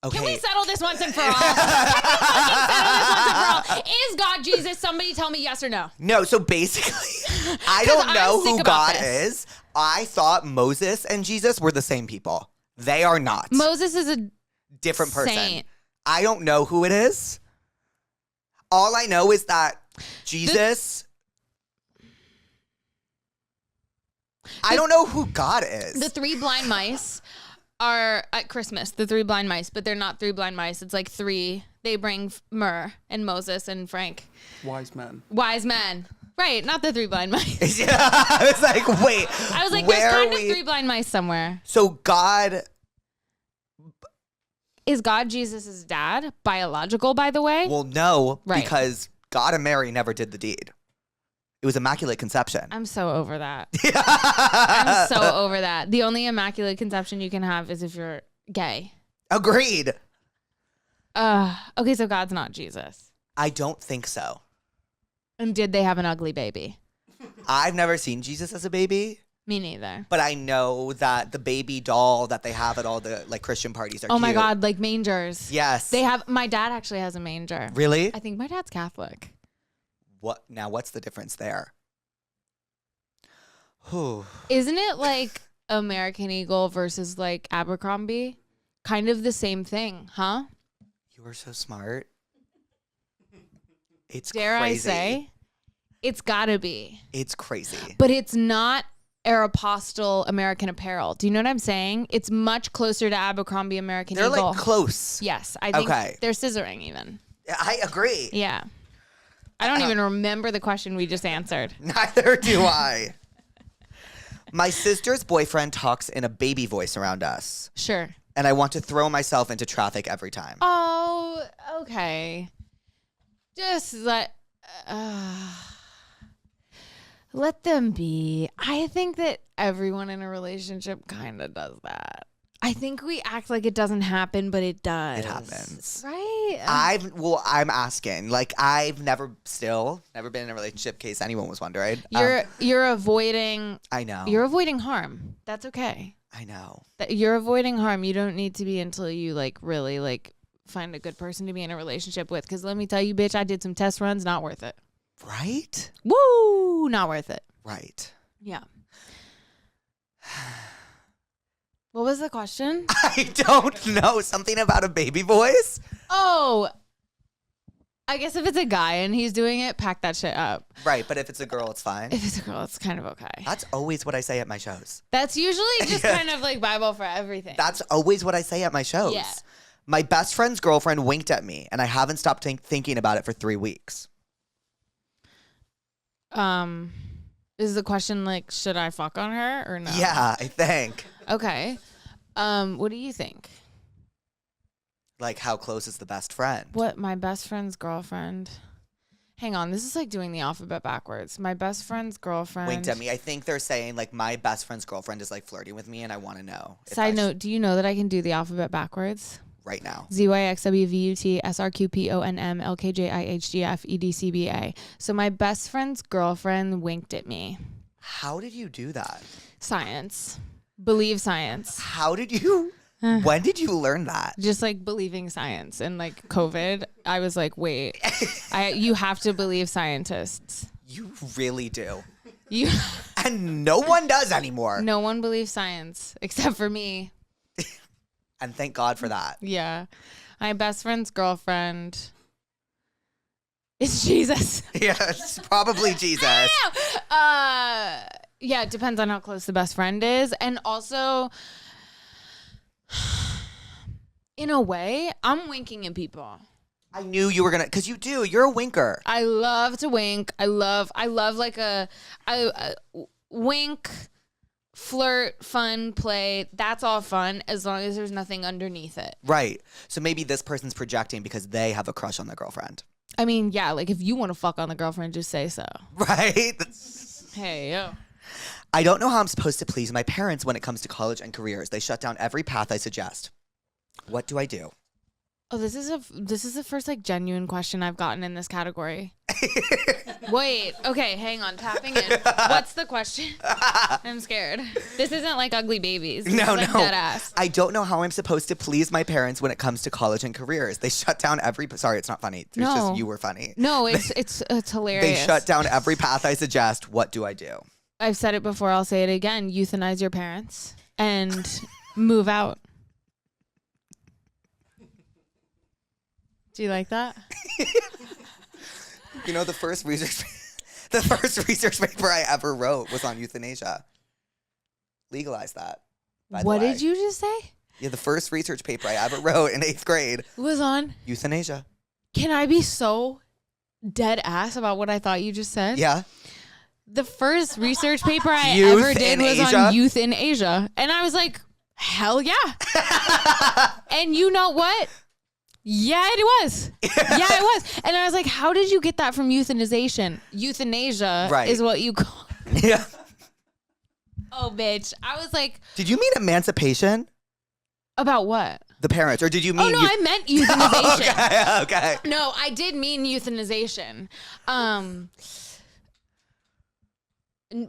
Okay. Can we settle this once and for all? Can we fucking settle this once and for all? Is God Jesus? Somebody tell me yes or no. No, so basically, I don't know who God is. I thought Moses and Jesus were the same people. They are not. Moses is a different person. saint. I don't know who it is. All I know is that Jesus. I don't know who God is. The three blind mice are at Christmas, the three blind mice, but they're not three blind mice. It's like three. They bring myrrh and Moses and Frank. Wise men. Wise men. Right, not the three blind mice. Yeah, I was like, wait. I was like, where there's kind of three blind mice somewhere. So God. Is God Jesus' dad? Biological, by the way? Well, no, Right. because God and Mary never did the deed. It was immaculate conception. I'm so over that. I'm so over that. The only immaculate conception you can have is if you're gay. Agreed. Okay, so God's not Jesus. I don't think so. And did they have an ugly baby? I've never seen Jesus as a baby, Me neither. but I know that the baby doll that they have at all the like Christian parties are Oh cute. my God, like mangers. Yes. They have, my dad actually has a manger. Really? I think my dad's Catholic. What? Now, what's the difference there? Whew. Isn't it like American Eagle versus like Abercrombie? Kind of the same thing, huh? You are so smart. It's Dare crazy. I say? It's gotta be. It's crazy. But it's not Aeropostale American Apparel. Do you know what I'm saying? It's much closer to Abercrombie American They're Eagle. like close. Yes, I think Okay. they're scissoring even. I agree. Yeah. I don't even remember the question we just answered. Neither do I. My sister's boyfriend talks in a baby voice around us, Sure. and I want to throw myself into traffic every time. Oh, okay. Just let them be. I think that everyone in a relationship kind of does that. I think we act like it doesn't happen, but it does. It happens. Right? I'm asking. Like, I've never been in a relationship, in case anyone was wondering. You're avoiding I know. You're avoiding harm. That's okay. I know. You're avoiding harm. You don't need to be until you like really like find a good person to be in a relationship with. Because let me tell you, bitch, I did some test runs. Not worth it. Right? Woo! Not worth it. Right. Yeah. What was the question? I don't know. Something about a baby voice? Oh, I guess if it's a guy and he's doing it, pack that shit up. Right, but if it's a girl, it's fine. If it's a girl, it's kind of okay. That's always what I say at my shows. That's usually just kind of like Bible for everything. That's always what I say at my shows. Yeah. My best friend's girlfriend winked at me, and I haven't stopped thinking about it for 3 weeks. Is the question like, should I fuck on her or no? Yeah, I think. Okay. What do you think? Like, how close is the best friend? What, my best friend's girlfriend? Hang on, this is like doing the alphabet backwards. My best friend's girlfriend. Winked at me. I think they're saying, like, my best friend's girlfriend is, like, flirting with me, and I want to know. Side note, do you know that I can do the alphabet backwards? Right now. ZYXWVUT SRQPONM LKJIHGFEDCBA. So my best friend's girlfriend winked at me. How did you do that? Science. Believe science. How did you... When did you learn that? Just like believing science and like COVID. I was like, wait, you have to believe scientists. You really do. You And no one does anymore. No one believes science except for me. And thank God for that. Yeah. My best friend's girlfriend is Jesus. Yeah, it's probably Jesus. Yeah, it depends on how close the best friend is. And also, in a way, I'm winking at people. I knew you were gonna, because you do. You're a winker. I love to wink. I love like a wink, flirt, fun, play. That's all fun as long as there's nothing underneath it. Right. So maybe this person's projecting because they have a crush on their girlfriend. I mean, yeah, like if you want to fuck on the girlfriend, just say so. Right. Hey, yo. I don't know how I'm supposed to please my parents when it comes to college and careers. They shut down every path I suggest. What do I do? Oh, this is the first like genuine question I've gotten in this category. Wait, okay, hang on, tapping in. What's the question? I'm scared. This isn't like Ugly Babies. This is like dead ass. I don't know how I'm supposed to please my parents when it comes to college and careers. They shut down every. Sorry, it's not funny. It's just you were funny. No, it's hilarious. They shut down every path I suggest. What do I do? I've said it before. I'll say it again. Euthanize your parents and move out. Do you like that? You know, the first research paper I ever wrote was on euthanasia. Legalize that. What did you just say? Yeah, the first research paper I ever wrote in 8th grade was on euthanasia. Can I be so dead ass about what I thought you just said? Yeah. The first research paper I ever did was on youth in Asia. And I was like, hell yeah. And you know what? Yeah, it was. Yeah, it was. And I was like, how did you get that from euthanization? Euthanasia is what you call it. Yeah. Oh, bitch. I was like. Did you mean emancipation? About what? The parents. Or did you mean. Oh, no, I meant euthanization. Oh, okay. No, I did mean euthanization.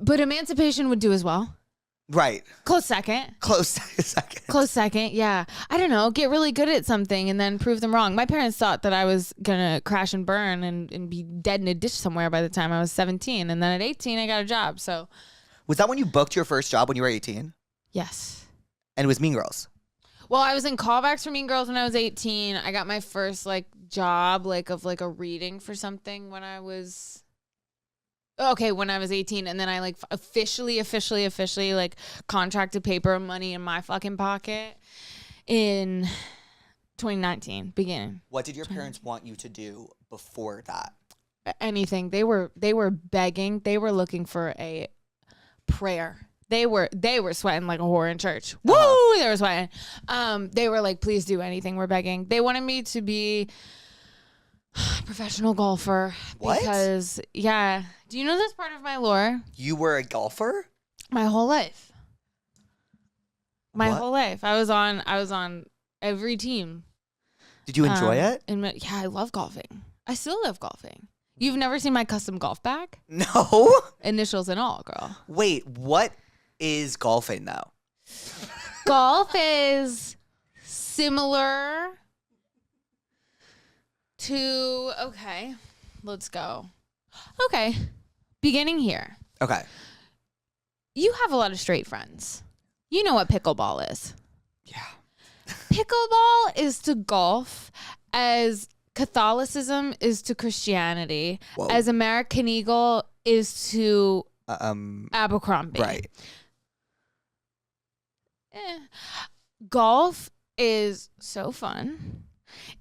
But emancipation would do as well. Right. Close second. Yeah. I don't know. Get really good at something and then prove them wrong. My parents thought that I was going to crash and burn and be dead in a ditch somewhere by the time I was 17. And then at 18, I got a job. So. Was that when you booked your first job when you were 18? Yes. And it was Mean Girls? Well, I was in callbacks for Mean Girls when I was 18. I got my first job of a reading for something when I was. Okay, when I was 18, and then I officially contracted paper money in my fucking pocket in 2019 beginning. What did your parents want you to do before that? Anything. They were begging. They were looking for a prayer. They were sweating like a whore in church. Woo! They were sweating. They were like, please do anything. We're begging. They wanted me to be professional golfer. What? Because, yeah. Do you know this part of my lore? You were a golfer? My whole life. What? Whole life. I was on every team. Did you enjoy it? Yeah, I love golfing. I still love golfing. You've never seen my custom golf bag? No. Initials and all, girl. Wait, what is golfing though? Golf is similar to, okay, let's go. Okay, beginning here. Okay. You have a lot of straight friends. You know what pickleball is. Yeah. Pickleball is to golf as Catholicism is to Christianity, Whoa. as American Eagle is to Abercrombie. Right. Golf is so fun.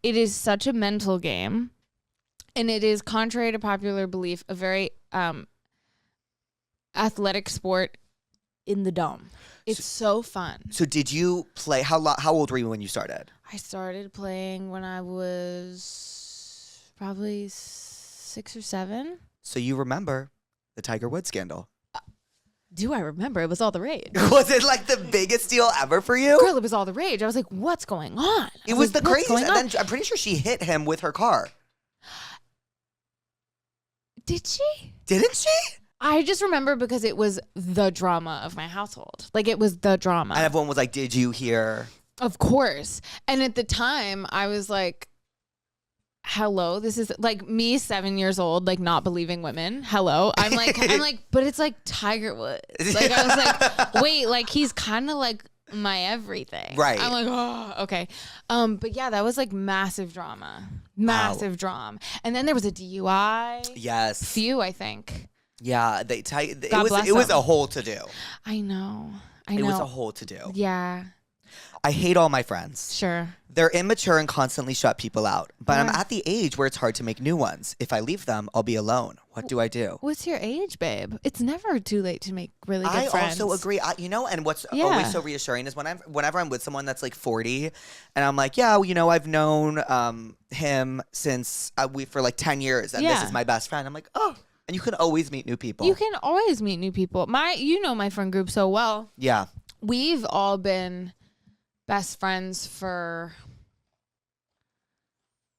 It is such a mental game. And it is, contrary to popular belief, a very athletic sport in the dome. It's so fun. So did you play, how old were you when you started? I started playing when I was probably 6 or 7. So you remember the Tiger Woods scandal? Do I remember? It was all the rage. Was it like the biggest deal ever for you? Girl, it was all the rage. I was like, what's going on? It was the craziest. And then I'm pretty sure she hit him with her car. Did she? Didn't she? I just remember because it was the drama of my household. Like, it was the drama. And everyone was like, did you hear? Of course. And at the time, I was like, hello, this is like me 7 years old, like not believing women. Hello. I'm like, but it's like Tiger Woods. Like I was like, wait, like he's kind of like my everything. Right. I'm like, oh, okay. But yeah, that was like massive drama. Massive drama. And then there was a DUI. Yes. Few, I think. Yeah, it was a whole to do. I know. It was a whole to do. Yeah. I hate all my friends. Sure. They're immature and constantly shut people out. But I'm at the age where it's hard to make new ones. If I leave them, I'll be alone. What do I do? What's your age, babe? It's never too late to make really good friends. I also agree. And what's always so reassuring is whenever I'm with someone that's like 40, and I'm like, yeah, I've known him since for like 10 years, and this is my best friend. I'm like, oh. And you can always meet new people. You can always meet new people. My friend group so well. Yeah. We've all been best friends for,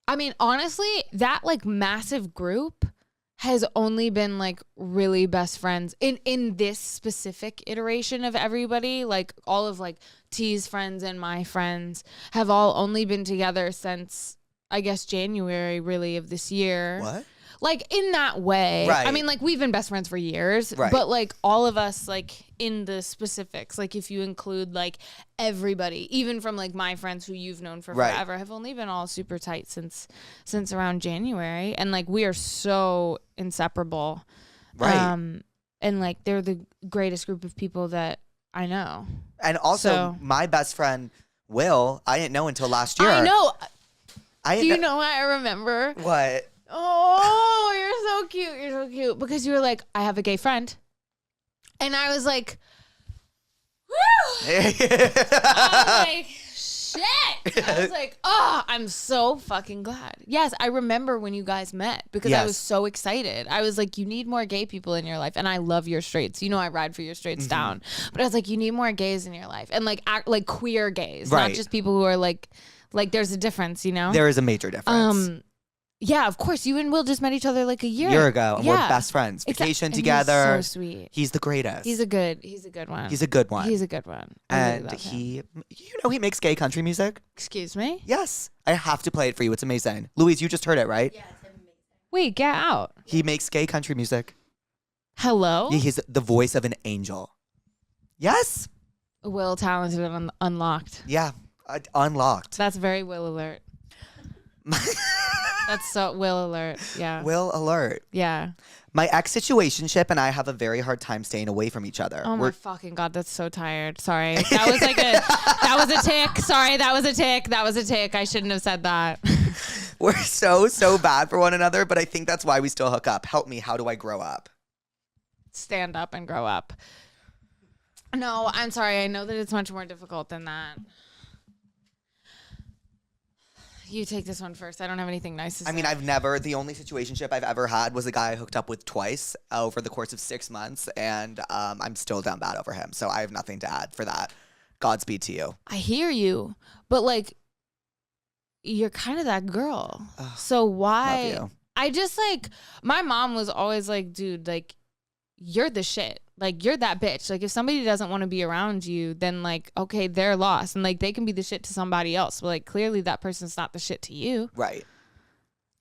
I mean, honestly, that like massive group has only been like really best friends in this specific iteration of everybody. Like all of like T's friends and my friends have all only been together since, I guess, January really of this year. What? Like in that way. Right. I mean, like we've been best friends for years, right. But like all of us, like in the specifics, like if you include like everybody, even from like my friends who you've known for forever, have only been all super tight since around January. And like we are so inseparable. Right. And like they're the greatest group of people that I know. And also my best friend, Will, I didn't know until last year. I know. Do you know what I remember? What? Oh, you're so cute. You're so cute. Because you were like, I have a gay friend. And I was like, woo! I was like, shit. I was like, oh, I'm so fucking glad. Yes, I remember when you guys met because I was so excited. I was like, you need more gay people in your life. And I love your straights. You know, I ride for your straights down. But I was like, you need more gays in your life. And like, like queer gays, not just people who are like there's a difference, you know? There is a major difference. Yeah, of course. You and Will just met each other like a year ago. And we're best friends. Vacation together. He's so sweet. He's the greatest. He's a good one. He's a good one. He's a good one. And he makes gay country music. Excuse me? Yes. I have to play it for you. It's amazing. Louise, you just heard it, right? Yeah, it's amazing. Wait, get out. He makes gay country music. Hello? Yeah, he's the voice of an angel. Yes. Will talented and unlocked. Yeah. Unlocked. That's very Will alert. That's so Will alert. Yeah. Will alert. Yeah. My ex-situationship and I have a very hard time staying away from each other. Oh my fucking God, that's so tired. Sorry. That was like that was a tick. Sorry, that was a tick. That was a tick. I shouldn't have said that. We're so bad for one another, but I think that's why we still hook up. Help me. How do I grow up? Stand up and grow up. No, I'm sorry. I know that it's much more difficult than that. You take this one first. I don't have anything nice to say. I mean, the only situationship I've ever had was a guy I hooked up with twice over the course of 6 months, and I'm still down bad over him. So I have nothing to add for that. Godspeed to you. I hear you, but like, you're kind of that girl. So why? Love you. I just like, my mom was always like, dude, like, you're the shit. Like, you're that bitch. Like, if somebody doesn't want to be around you, then like, okay, they're lost. And like, they can be the shit to somebody else. But like, clearly that person's not the shit to you. Right.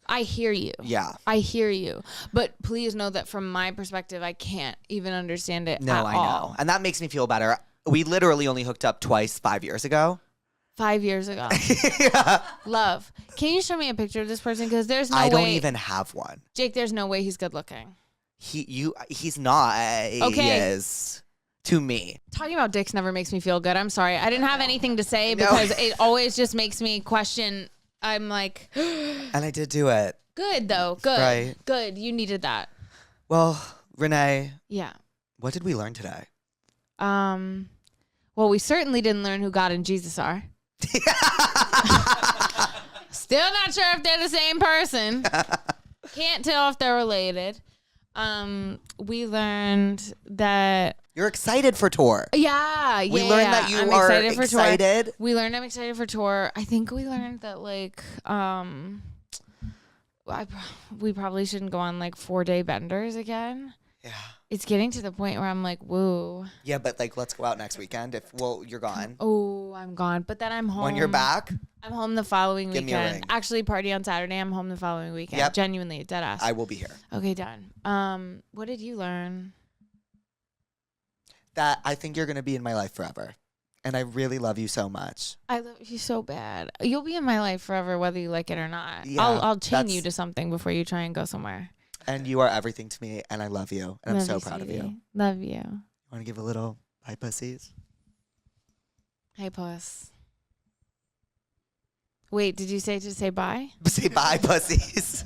I hear you. Yeah. I hear you. But please know that from my perspective, I can't even understand it No, I know. And that makes me feel better. We literally only hooked up twice 5 years ago. 5 years ago. Yeah. Love. Can you show me a picture of this person? Because there's no way. I don't even have one. Jake, there's no way he's good looking. He's not. Okay. He is to me. Talking about dicks never makes me feel good. I'm sorry. I didn't have anything to say because it always just makes me question. I'm like, and I did do it. Good though. Good. Right. Good. You needed that. Well, Renee. Yeah. What did we learn today? Well, we certainly didn't learn who God and Jesus are. Still not sure if they're the same person. Can't tell if they're related. We learned that you're excited for tour. Yeah. We learned that you are excited. We learned I'm excited for tour. I think we learned that like we probably shouldn't go on like 4-day benders again. Yeah. It's getting to the point where I'm like, whoa. Yeah, but like let's go out next weekend you're gone. Oh, Oh, I'm gone. But then I'm home. When you're back, I'm home the following give me a weekend. ring. Actually, party on Saturday. I'm home the following weekend. Yep. Genuinely, dead ass. I will be here. Okay, done. What did you learn? That I think you're going to be in my life forever. And I really love you so much. I love you so bad. You'll be in my life forever, whether you like it or not. Yeah, I'll chain you to something before you try and go somewhere. And you are everything to me, and I love you. And Love I'm you, so proud sweetie. of you. Love you. Want to give a little hi, pussies? Hey, puss. Wait, did you say to say bye? Say bye, pussies.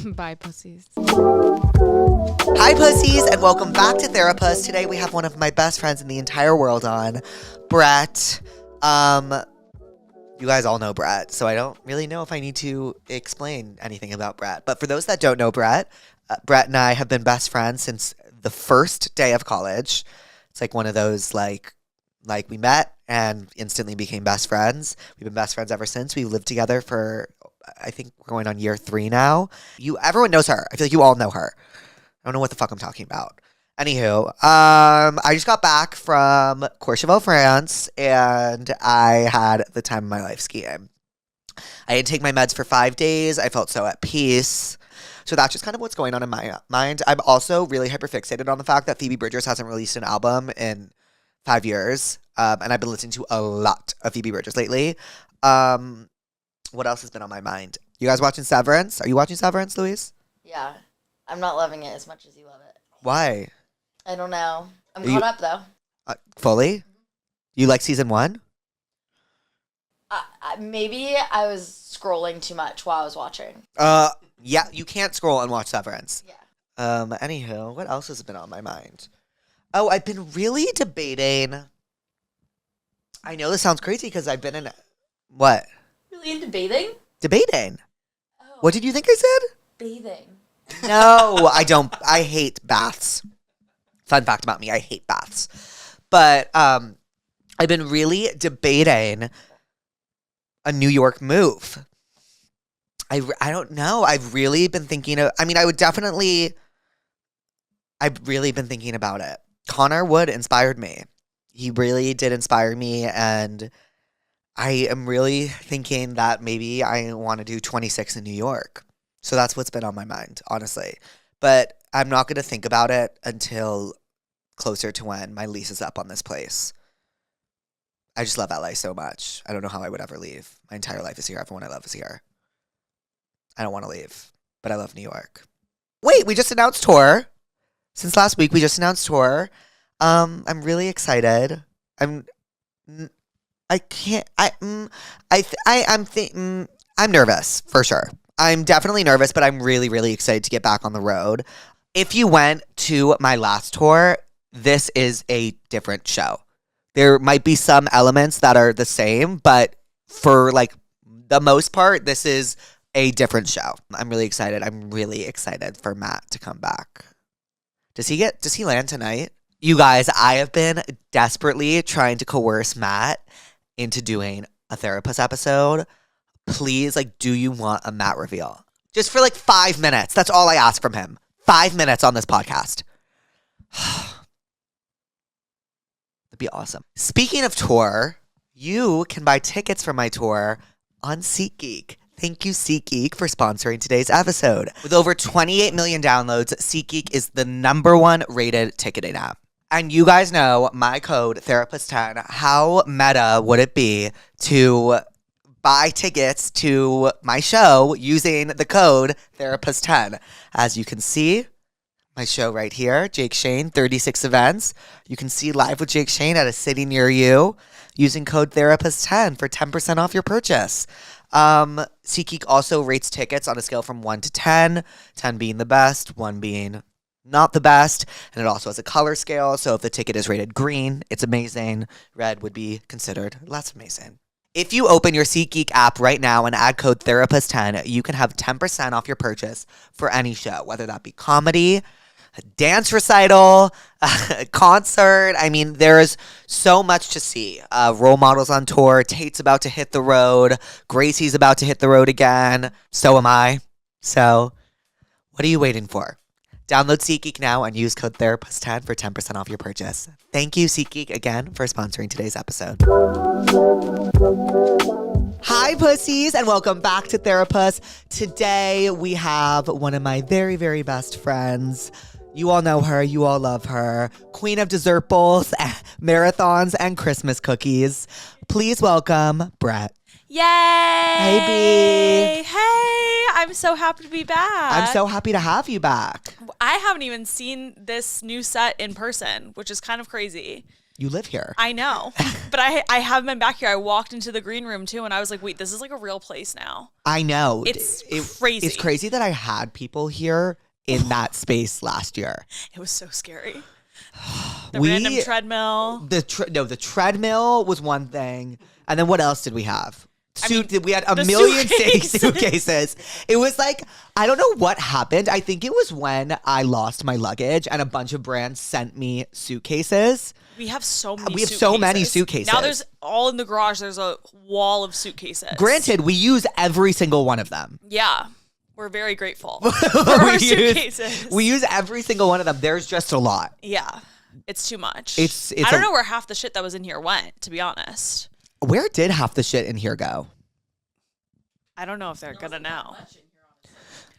Bye, pussies. Hi, pussies, and welcome back to Therapuss. Today we have one of my best friends in the entire world on, Brett. You guys all know Brett, so I don't really know if I need to explain anything about Brett. But for those that don't know Brett, Brett and I have been best friends since the first day of college. It's like one of those like we met and instantly became best friends. We've been best friends ever since. We've lived together for, I think we're going on year 3 now. Everyone knows her. I feel like you all know her. I don't know what the fuck I'm talking about. Anywho, I just got back from Courchevel, France, and I had the time of my life skiing. I didn't take my meds for 5 days. I felt so at peace. So that's just kind of what's going on in my mind. I'm also really hyperfixated on the fact that Phoebe Bridgers hasn't released an album in 5 years, and I've been listening to a lot of Phoebe Bridgers lately. What else has been on my mind? You guys watching Severance? Are you watching Severance, Louise? Yeah. I'm not loving it as much as you love it. Why? I don't know. I'm caught up, though. Fully? You like season 1? Maybe I was scrolling too much while I was watching. Yeah, you can't scroll and watch Severance. Yeah. Anywho, what else has been on my mind? Oh, I've been really debating. I know this sounds crazy because I've been in... What? Really into bathing? Debating. Oh. What did you think I said? Bathing. No, I don't. I hate baths. Fun fact about me, I hate baths. But I've been really debating a New York move. I don't know. I've really been thinking of... I mean, I've really been thinking about it. Connor Wood inspired me. He really did inspire me, and I am really thinking that maybe I want to do 26 in New York. So that's what's been on my mind, honestly. But I'm not going to think about it until closer to when my lease is up on this place. I just love LA so much. I don't know how I would ever leave. My entire life is here. Everyone I love is here. I don't want to leave, but I love New York. Wait, we just announced tour. Since last week, we just announced tour. I'm really excited. I'm nervous for sure. I'm definitely nervous, but I'm really, really excited to get back on the road. If you went to my last tour, this is a different show. There might be some elements that are the same, but for like the most part, this is a different show. I'm really excited. I'm really excited for Matt to come back. Does he land tonight? You guys, I have been desperately trying to coerce Matt into doing a Therapuss episode. Please, do you want a Matt reveal? Just for 5 minutes. That's all I ask from him. 5 minutes on this podcast. That'd be awesome. Speaking of tour, you can buy tickets for my tour on SeatGeek. Thank you, SeatGeek, for sponsoring today's episode. With over 28 million downloads, SeatGeek is the #1 rated ticketing app. And you guys know my code, Therapuss10. How meta would it be to buy tickets to my show using the code Therapuss10? As you can see, my show right here, Jake Shane, 36 events. You can see Live with Jake Shane at a city near you using code Therapuss10 for 10% off your purchase. SeatGeek also rates tickets on a scale from 1 to 10, 10 being the best, 1 being not the best, and it also has a color scale, so if the ticket is rated green, it's amazing. Red would be considered less amazing. If you open your SeatGeek app right now and add code Therapuss10, you can have 10% off your purchase for any show, whether that be comedy, a dance recital, a concert. I mean, there's so much to see. Role models on tour. Tate's about to hit the road. Gracie's about to hit the road again. So am I. So what are you waiting for? Download SeatGeek now and use code Therapuss10 for 10% off your purchase. Thank you, SeatGeek, again for sponsoring today's episode. Hi, pussies, and welcome back to Therapuss. Today, we have one of my very, very best friends. You all know her. You all love her. Queen of dessert bowls, marathons, and Christmas cookies. Please welcome Brett. Yay! Hey, B. Hey, I'm so happy to be back. I'm so happy to have you back. I haven't even seen this new set in person, which is kind of crazy. You live here. I know, but I haven't been back here. I walked into the green room too, and I was like, wait, this is like a real place now. I know. It's crazy. It's crazy that I had people here in that space last year. It was so scary. The random treadmill. The treadmill was one thing. And then what else did we have? We had a million suitcases. It was like, I don't know what happened. I think it was when I lost my luggage and a bunch of brands sent me suitcases. We have so many suitcases. Now there's all in the garage. There's a wall of suitcases. Granted, we use every single one of them. Yeah. We're very grateful for our suitcases. We use every single one of them. There's just a lot. Yeah. It's too much. I don't know where half the shit that was in here went, to be honest. Where did half the shit in here go? I don't know if they're gonna know.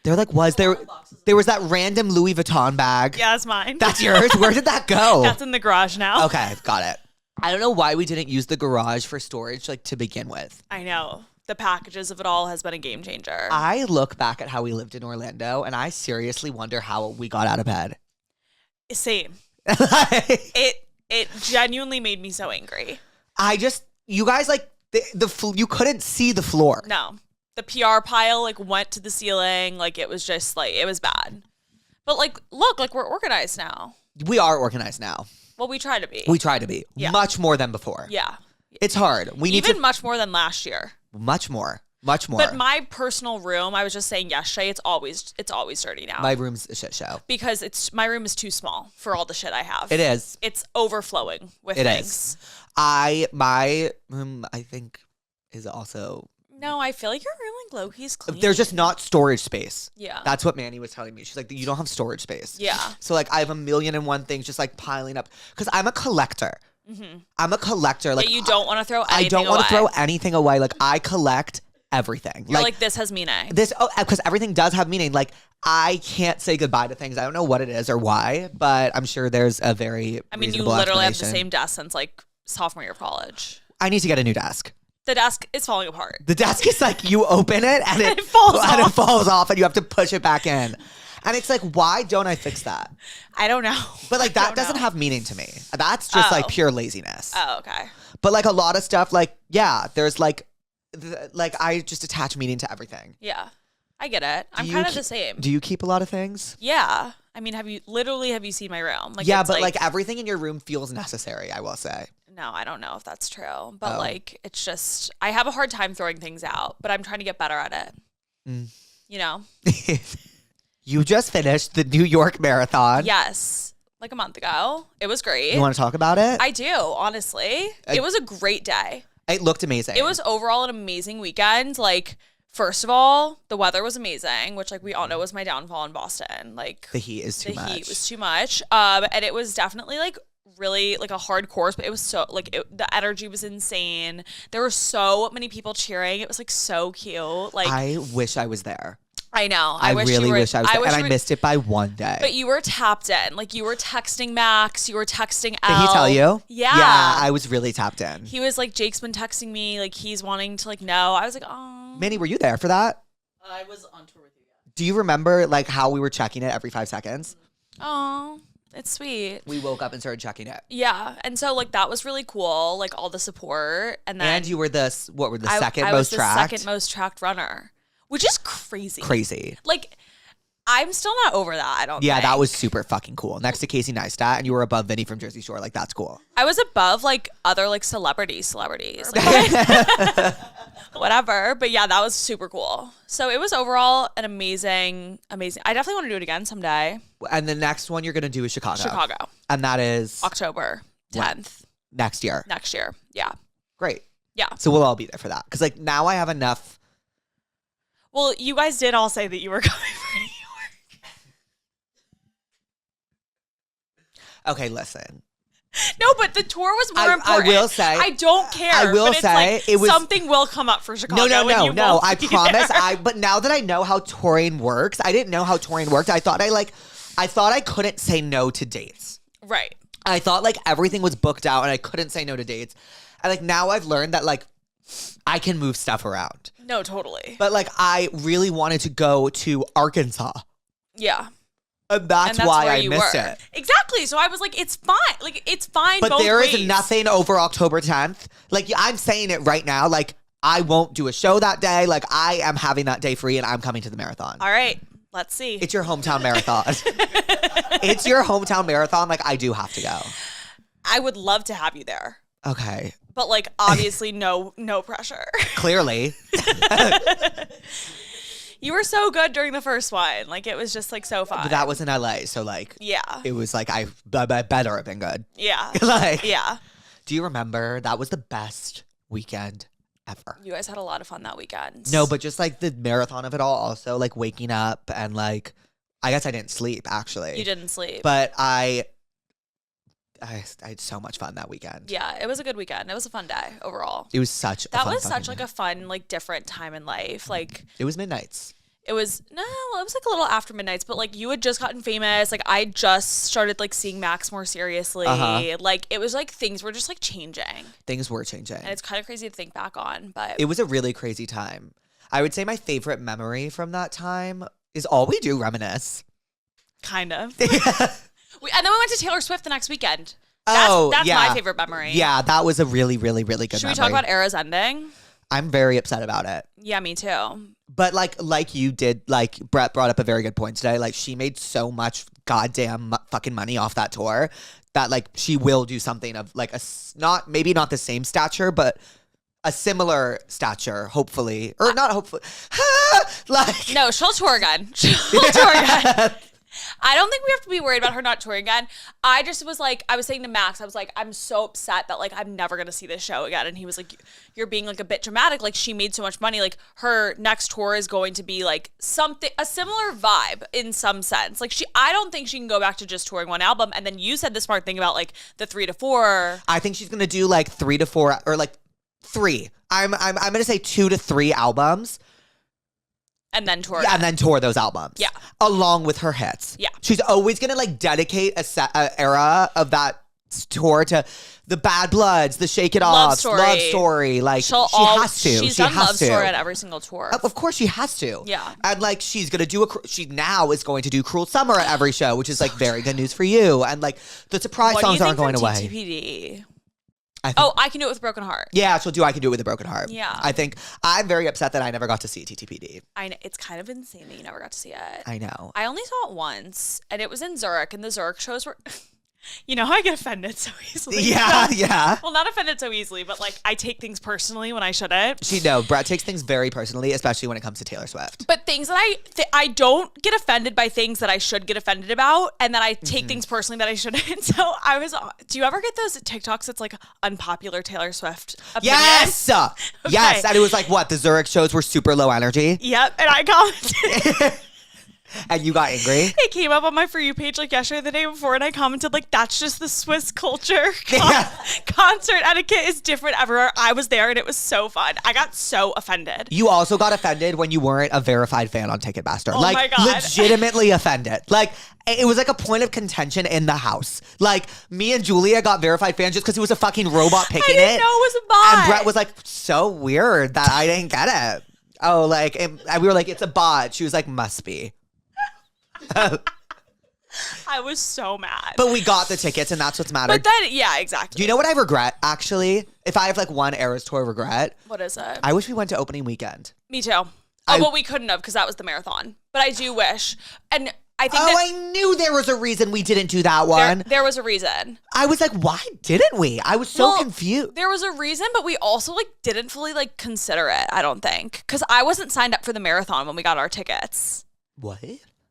There there was that random Louis Vuitton bag. Yeah, that's mine. That's yours? Where did that go? That's in the garage now. Okay, got it. I don't know why we didn't use the garage for storage to begin with. I know. The packages of it all has been a game changer. I look back at how we lived in Orlando and I seriously wonder how we got out of bed. Same. It genuinely made me so angry. You guys you couldn't see the floor. No. The PR pile went to the ceiling. It was just it was bad. But look, we're organized now. We are organized now. Well, we try to be. We try to be. Yeah. Much more than before. Yeah. It's hard. We need much more than last year. Much more. Much more. But my personal room, I was just saying yesterday, it's always dirty now. My room's a shit show. Because my room is too small for all the shit I have. It is. It's overflowing with things. It is. My room, I think, is also... No, I feel like your room low-key's clean. There's just not storage space. Yeah. That's what Manny was telling me. She's like, you don't have storage space. Yeah. So I have a million and one things just piling up. Because I'm a collector. Mm-hmm. I'm a collector. But you don't want to throw anything away. I don't want to throw anything away. I collect everything. You're this has meaning. Because everything does have meaning. I can't say goodbye to things. I don't know what it is or why, but I'm sure there's a very you literally have the same desk since sophomore year of college. I need to get a new desk. The desk is falling apart. The desk is you open it and it falls off and you have to push it back in. And it's why don't I fix that? I don't know. But that doesn't have meaning to me. That's just pure laziness. Oh, okay. But a lot of stuff there's I just attach meaning to everything. Yeah. I get it. I'm kind of the same. Do you keep a lot of things? Yeah. I mean, have you seen my room? Yeah, but everything in your room feels necessary, I will say. No, I don't know if that's true. But it's just, I have a hard time throwing things out, but I'm trying to get better at it. Mm. You know? You just finished the New York Marathon. Yes. A month ago. It was great. You want to talk about it? I do, honestly. It was a great day. It looked amazing. It was overall an amazing weekend. First of all, the weather was amazing, which we all know was my downfall in Boston. The heat is too much. The heat was too much. And it was definitely really a hard course, but it was so the energy was insane. There were so many people cheering. It was so cute. I wish I was there. I know. I really wish I was there. And I missed it by one day. But you were tapped in. You were texting Max. You were texting Did he tell you? Yeah. Yeah, I was really tapped in. He was Jake's been texting me. He's wanting to know. I was oh. Manny, were you there for that? I was on tour with you, yeah. Do you remember how we were checking it every 5 seconds? Oh, it's sweet. We woke up and started checking it. Yeah. And so that was really cool. All the support. And then you were the second most tracked? I was the second most tracked runner. Which is crazy. Crazy. I'm still not over that, I don't think. Yeah, that was super fucking cool. Next to Casey Neistat, and you were above Vinny from Jersey Shore. That's cool. I was above other celebrities. Whatever. But yeah, that was super cool. So it was overall an amazing. I definitely want to do it again someday. And the next one you're going to do is Chicago. Chicago. And that is? October 10th. Next year. Next year. Yeah. Great. Yeah. So we'll all be there for that. Because now I have enough. Well, you guys did all say that you were coming for New York. Okay, listen. No, but the tour was more important. I will say. I don't care. I will but it's say like it was something will come up for Chicago. No. and you won't I be promise. there. But now that I know how touring works, I didn't know how touring worked. I thought I couldn't say no to dates. Right. I thought like everything was booked out and I couldn't say no to dates. And like now I've learned that like I can move stuff around. No, totally. But like I really wanted to go to Arkansas. Yeah. And that's why where I you missed were. it. Exactly. So I was like, it's fine. Like, it's fine. But both there is ways. nothing over October 10th. Like I'm saying it right now. Like I won't do a show that day. Like I am having that day free and I'm coming to the marathon. All right. Let's see. It's your hometown marathon. It's your hometown marathon. Like I do have to go. I would love to have you there. Okay. But like, obviously, no pressure. Clearly. You were so good during the first one. Like, it was just like so fun. But that was in LA. So like, Yeah. it was like, I better have been good. Yeah. Like, Yeah. do you remember that was the best weekend ever? You guys had a lot of fun that weekend. No, but just like the marathon of it all, also like waking up and like, I guess I didn't sleep actually. You didn't sleep. But I had so much fun that weekend. Yeah, it was a good weekend. It was a fun day overall. It was such a That fun was fucking such like day. a fun, like different time in life. Like It was midnights. it was it was like a little after midnights, but like you had just gotten famous. Like I just started like seeing Max more seriously. Uh-huh. Like it was like things were just like changing. Things were changing. And it's kind of crazy to think back on, but It was a really crazy time. I would say my favorite memory from that time is all we do reminisce. kind of. Yeah. And then we went to Taylor Swift the next weekend. That's yeah. my favorite memory. Yeah, that was a really, really, really good Should we memory. talk about Era's ending? I'm very upset about it. Yeah, me too. But like you did, like Brett brought up a very good point today. Like she made so much goddamn fucking money off that tour that like she will do something of like maybe not the same stature, but a similar stature, hopefully, or not hopefully. Like No, she'll tour again. She'll tour again. I don't think we have to be worried about her not touring again. I just was like, I was saying to Max, I was like, I'm so upset that like I'm never gonna see this show again. And he was like, you're being like a bit dramatic. Like she made so much money. Like her next tour is going to be like a similar vibe in some sense. Like I don't think she can go back to just touring one album. And then you said the smart thing about like the 3 to 4. I think she's gonna do like 3 to 4 or like 3. I'm gonna say 2 to 3 albums. And then tour. Yeah, and then tour those albums. Yeah. Along with her hits. Yeah. She's always going to like dedicate a era of that tour to the Bad Bloods, the Shake It Off, Love Story. Like she has to. She's done Love Story at every single tour. Of course she has to. Yeah. And like she's going to do she now is going to do Cruel Summer at every show, which is like very good news for you. And like the surprise songs aren't going away. TTPD? I think, I Can Do It With a Broken Heart. yeah, she'll do I Can Do It With a Broken Heart. Yeah. I think I'm very upset that I never got to see TTPD. I know, it's kind of insane that you never got to see it. I know. I only saw it once, and it was in Zurich, and the Zurich shows were... You know how I get offended so easily? Yeah, yeah. Well, not offended so easily, but like I take things personally when I shouldn't. Brett takes things very personally, especially when it comes to Taylor Swift. But things that I don't get offended by things that I should get offended about, and then I take things personally that I shouldn't. So do you ever get those TikToks that's like unpopular Taylor Swift opinion? Yes! Yes, and it was like, what, the Zurich shows were super low energy? Yep, and I commented. And you got angry? It came up on my For You page like yesterday, the day before, and I commented like, that's just the Swiss culture. Yeah. Concert etiquette is different everywhere. I was there, and it was so fun. I got so offended. You also got offended when you weren't a verified fan on Ticketmaster. Oh like, my God. legitimately offended. Like, it was like a point of contention in the house. Like, me and Julia got verified fans just because it was a fucking robot picking it. I didn't know it was a bot. And Brett was like, so weird that I didn't get it. Oh, like, and we were like, it's a bot. She was like, must be. I was so mad. But we got the tickets, and that's what's mattered. But then, yeah, exactly. Do you know what I regret, actually? If I have like one Eras Tour regret, What is it? I wish we went to opening weekend. Me too. But we couldn't have because that was the marathon. But I do wish. And I think I knew there was a reason we didn't do that one. there was a reason. I was like, why didn't we? I was so Well, confused. There was a reason, but we also like didn't fully like consider it, I don't think. Because I wasn't signed up for the marathon when we got our tickets. What?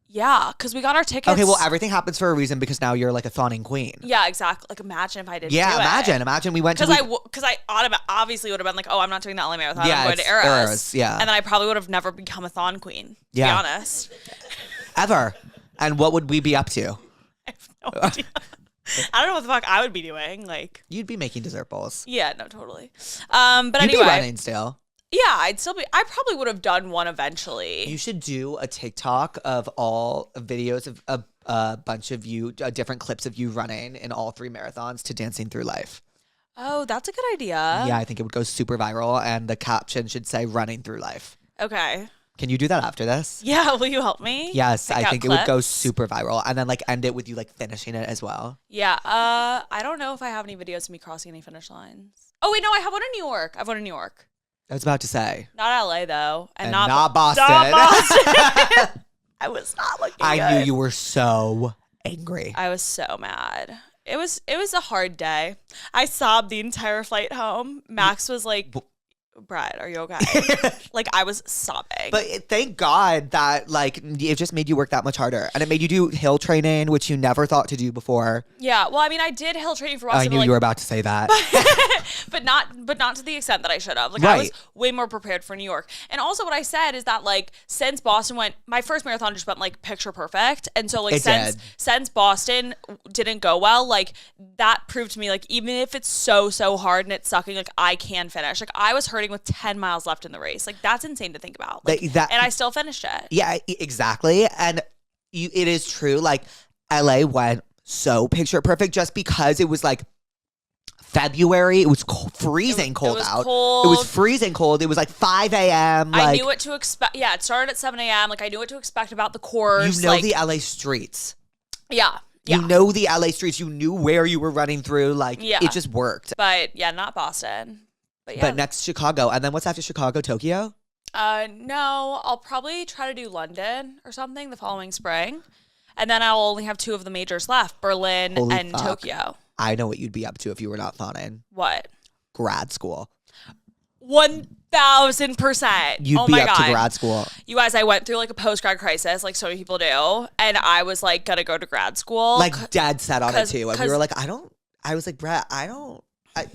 Yeah, because we got our tickets. Okay, well, everything happens for a reason because now you're like a thawning queen. Yeah, exactly. Like, imagine if I didn't Yeah, do it. imagine we went to... Because I obviously would have been like, oh, I'm not doing the LA Marathon. Yeah, I'm going it's to Eras. Eras, yeah. And then I probably would have never become a Thon queen, to Yeah. be honest. Ever. And what would we be up to? I have no idea. I don't know what the fuck I would be doing. Like, You'd be making dessert bowls. yeah, no, totally. But You'd anyway, be running still. yeah, I'd still be. I probably would have done one eventually. You should do a TikTok of all videos of a bunch of you, different clips of you running in all 3 marathons to Dancing Through Life. Oh, that's a good idea. Yeah, I think it would go super viral, and the caption should say "Running Through Life." Okay. Can you do that after this? Yeah, will you help me? Yes, Pick I out think it would go clips? super viral, and then like end it with you like finishing it as well. Yeah. I don't know if I have any videos of me crossing any finish lines. Oh wait, no, I have one in New York. I have one in New York. I was about to say, Not LA though, and not Boston. Not Boston. I was not looking. I good. knew you were so angry. I was so mad. It was a hard day. I sobbed the entire flight home. Max was like, Brett, are you okay? Like, I was sobbing. But thank God that like it just made you work that much harder, and it made you do hill training, which you never thought to do before. Yeah, well, I mean, I did hill training for I Boston. knew but, you were about to say that. but not to the extent that I should have. Like, I was Right. way more prepared for New York. And also, what I said is that like since Boston went, my first marathon just went like picture perfect, and so like It did. since Boston didn't go well, like that proved to me like even if it's so hard and it's sucking, like I can finish. Like I was hurting with 10 miles left in the race. Like that's insane to think about. Like, That- and I still finished it. Yeah, exactly. And it is true. Like LA went so picture perfect just because it was like February. It was freezing cold was out. cold. It was freezing cold. It was like 5 a.m. I Like, knew what to expect. Yeah, it started at 7 a.m. Like I knew what to expect about the course. you know like, the LA streets. yeah. You know the LA streets. You knew where you were running through. Like Yeah. it just worked. But yeah, not Boston. But yeah. But next Chicago, and then what's after Chicago? Tokyo. No, I'll probably try to do London or something the following spring. And then I'll only have 2 of the majors left, Berlin Holy and fuck. Tokyo. I know what you'd be up to if you were not fawning. What? Grad school. 1,000%. You'd Oh be my up God. to grad school. You guys, I went through like a post-grad crisis like so many people do. And I was like gonna go to grad school. Like dead set on it 'cause- too. And we 'cause- were like, I was like, Brett,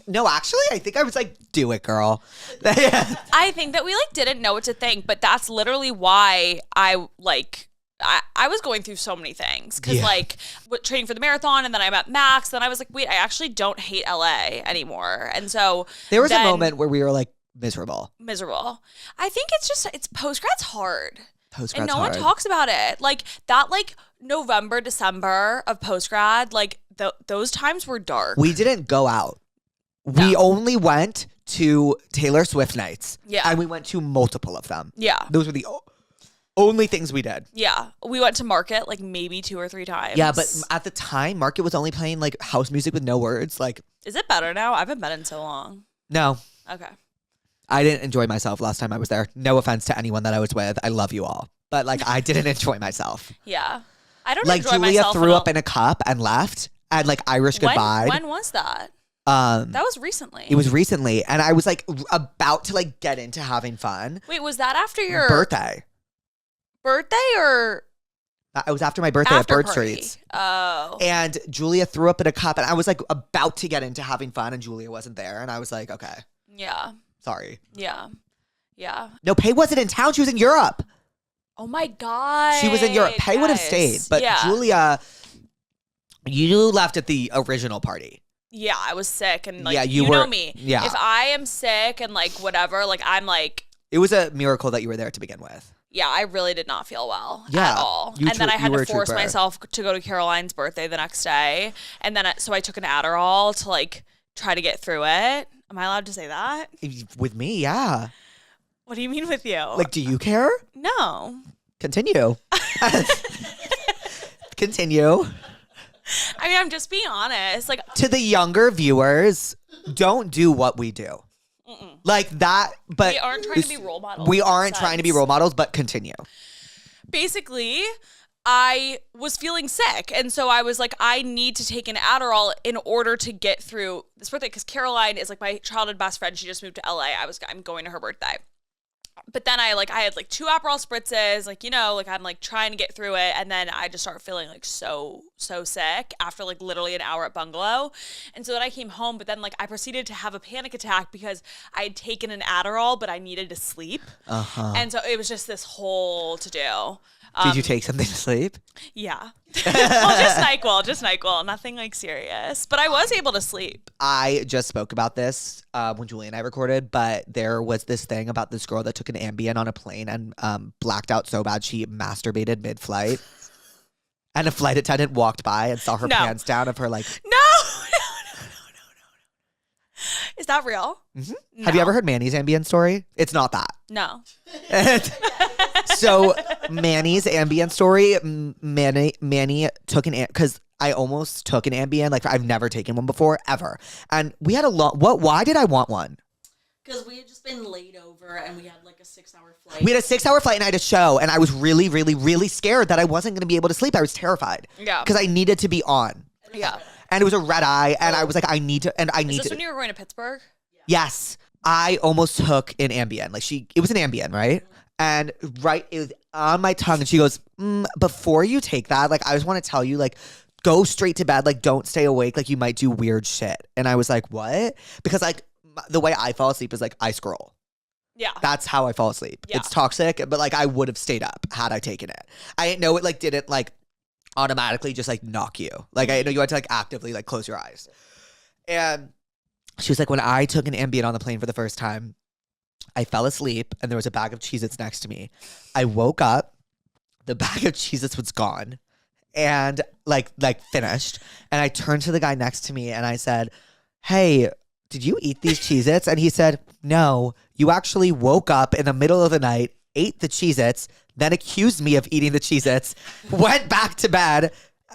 no, actually, I think I was like, do it, girl. I think that we like didn't know what to think, but that's literally why I was going through so many things because Yeah. like training for the marathon and then I met Max. Then I was like, wait, I actually don't hate LA anymore. And so There was a then- moment where we were like miserable. miserable. I think it's post-grad's hard. Post And grad's no hard. one talks about it. Like that like November, December of post-grad, like those times were dark. We didn't go out. We only went to Taylor Swift nights. Yeah. And we went to multiple of them. Yeah. Those were the only things we did. Yeah. We went to Market like maybe 2 or 3 times. Yeah, but at the time, Market was only playing like house music with no words. Like, is it better now? I haven't been in so long. no, Okay. I didn't enjoy myself last time I was there. No offense to anyone that I was with. I love you all. But like, I didn't enjoy myself. Yeah. I don't Like, enjoy Julia myself threw at up all. in a cup and left and like Irish goodbye. When was that? That That was recently. It was recently. And I was like about to like get into having fun. Wait, was that after your Birthday. or It was after my birthday at after Bird party? Streets. Oh. And Julia threw up in a cup and I was like about to get into having fun and Julia wasn't there. And I was like, okay, Yeah. sorry. Yeah. Yeah. No, Pay wasn't in town. She was in Europe. Oh my God. She was in Europe. Pay would have stayed. But yeah. Julia, you left at the original party. Yeah, I was sick and like Yeah, you you know were- me. yeah. If I am sick and like whatever, like I'm like It was a miracle that you were there to begin with. yeah, I really did not feel well Yeah, at all. you And then I you had were to a force trooper. myself to go to Caroline's birthday the next day. And then so I took an Adderall to like try to get through it. Am I allowed to say that? With me, yeah. What do you mean with you? Like, do you care? no. Continue. Continue. I mean, I'm just being honest. Like To the younger viewers, don't do what we do. Like that, but we aren't trying to be role models. we in that aren't trying to be sense. role models, but continue. Basically, I was feeling sick. And so I was like, I need to take an Adderall in order to get through this birthday. Because Caroline is like my childhood best friend. She just moved to LA. I'm going to her birthday. But then I had like 2 Aperol spritzes, like, you know, like I'm like trying to get through it. And then I just started feeling like so sick after like literally an hour at Bungalow. And so then I came home, but then like I proceeded to have a panic attack because I had taken an Adderall, but I needed to sleep. Uh-huh. And so it was just this whole to do. Did you take something to sleep? Yeah. Well, just NyQuil. Nothing like serious. But I was able to sleep. I just spoke about this when Julie and I recorded, but there was this thing about this girl that took an Ambien on a plane and blacked out so bad she masturbated mid-flight. And a flight attendant walked by and saw her pants down of her like... No. Is that real? Mm-hmm. No. Have you ever heard Manny's Ambien story? It's not that. No. So Manny's Ambien story, Manny took because I almost took an Ambien. Like I've never taken one before, ever. And we had a lot. Why did I want one? Because we had just been laid over and we had like a 6-hour flight. We had a 6-hour flight and I had a show. And I was really, really, really scared that I wasn't going to be able to sleep. I was terrified. Yeah. Because I needed to be on. Yeah. And it was a red eye. And I was like, I need to. And I need Is this to. when you were going to Pittsburgh? Yes. I almost took an Ambien. Like it was an Ambien, right? And it was on my tongue. And she goes, before you take that, like, I just want to tell you, like, go straight to bed. Like, don't stay awake. Like, you might do weird shit. And I was like, what? Because, like, the way I fall asleep is, like, I scroll. Yeah. That's how I fall asleep. Yeah. It's toxic, but, like, I would have stayed up had I taken it. I didn't know it, like, didn't, like, automatically just, like, knock you. Like, I didn't know you had to, like, actively, like, close your eyes. And she was like, when I took an Ambien on the plane for the first time, I fell asleep and there was a bag of Cheez-Its next to me. I woke up, the bag of Cheez-Its was gone and like finished. And I turned to the guy next to me and I said, hey, did you eat these Cheez-Its? And he said, no, you actually woke up in the middle of the night, ate the Cheez-Its, then accused me of eating the Cheez-Its, went back to bed,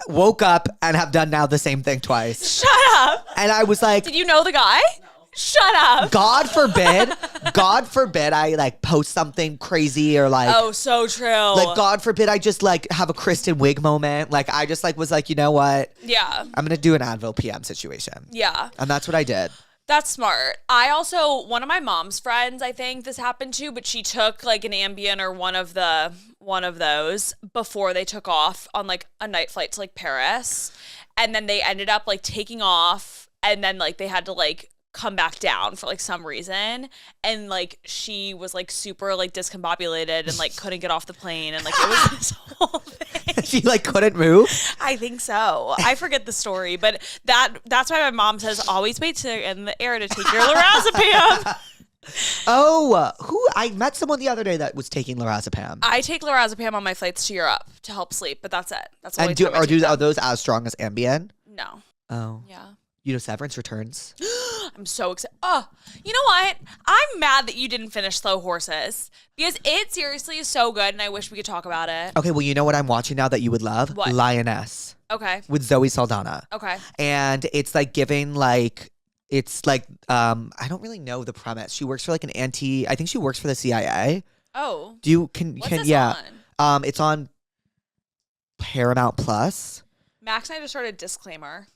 woke up and have done now the same thing twice. Shut up. And I was like, did you know the guy? No. Shut up. God forbid I like post something crazy or like, oh, so true. like God forbid I just like have a Kristen Wiig moment. Like I just like was like, you know what? Yeah. I'm going to do an Advil PM situation. Yeah. And that's what I did. That's smart. I also, one of my mom's friends, I think this happened to, but she took like an Ambien or one of those before they took off on like a night flight to like Paris. And then they ended up like taking off and then like they had to like come back down for like some reason. And like she was like super like discombobulated and like couldn't get off the plane. And like it was this whole thing. She like couldn't move? I think so. I forget the story, but that's why my mom says always wait till you're in the air to take your lorazepam. Oh, I met someone the other day that was taking lorazepam. I take lorazepam on my flights to Europe to help sleep, but that's it. That's the only And time I take them. are those as strong as Ambien? No. Oh. Yeah. You know, Severance returns. I'm so excited. Oh, you know what? I'm mad that you didn't finish Slow Horses because it seriously is so good and I wish we could talk about it. Okay, well, you know what I'm watching now that you would love? What? Lioness. Okay. With Zoe Saldana. Okay. And it's like giving like, it's like, I don't really know the premise. She works for like I think she works for the CIA. Oh. What's this yeah. on? It's on Paramount Plus. Max and I just started a disclaimer.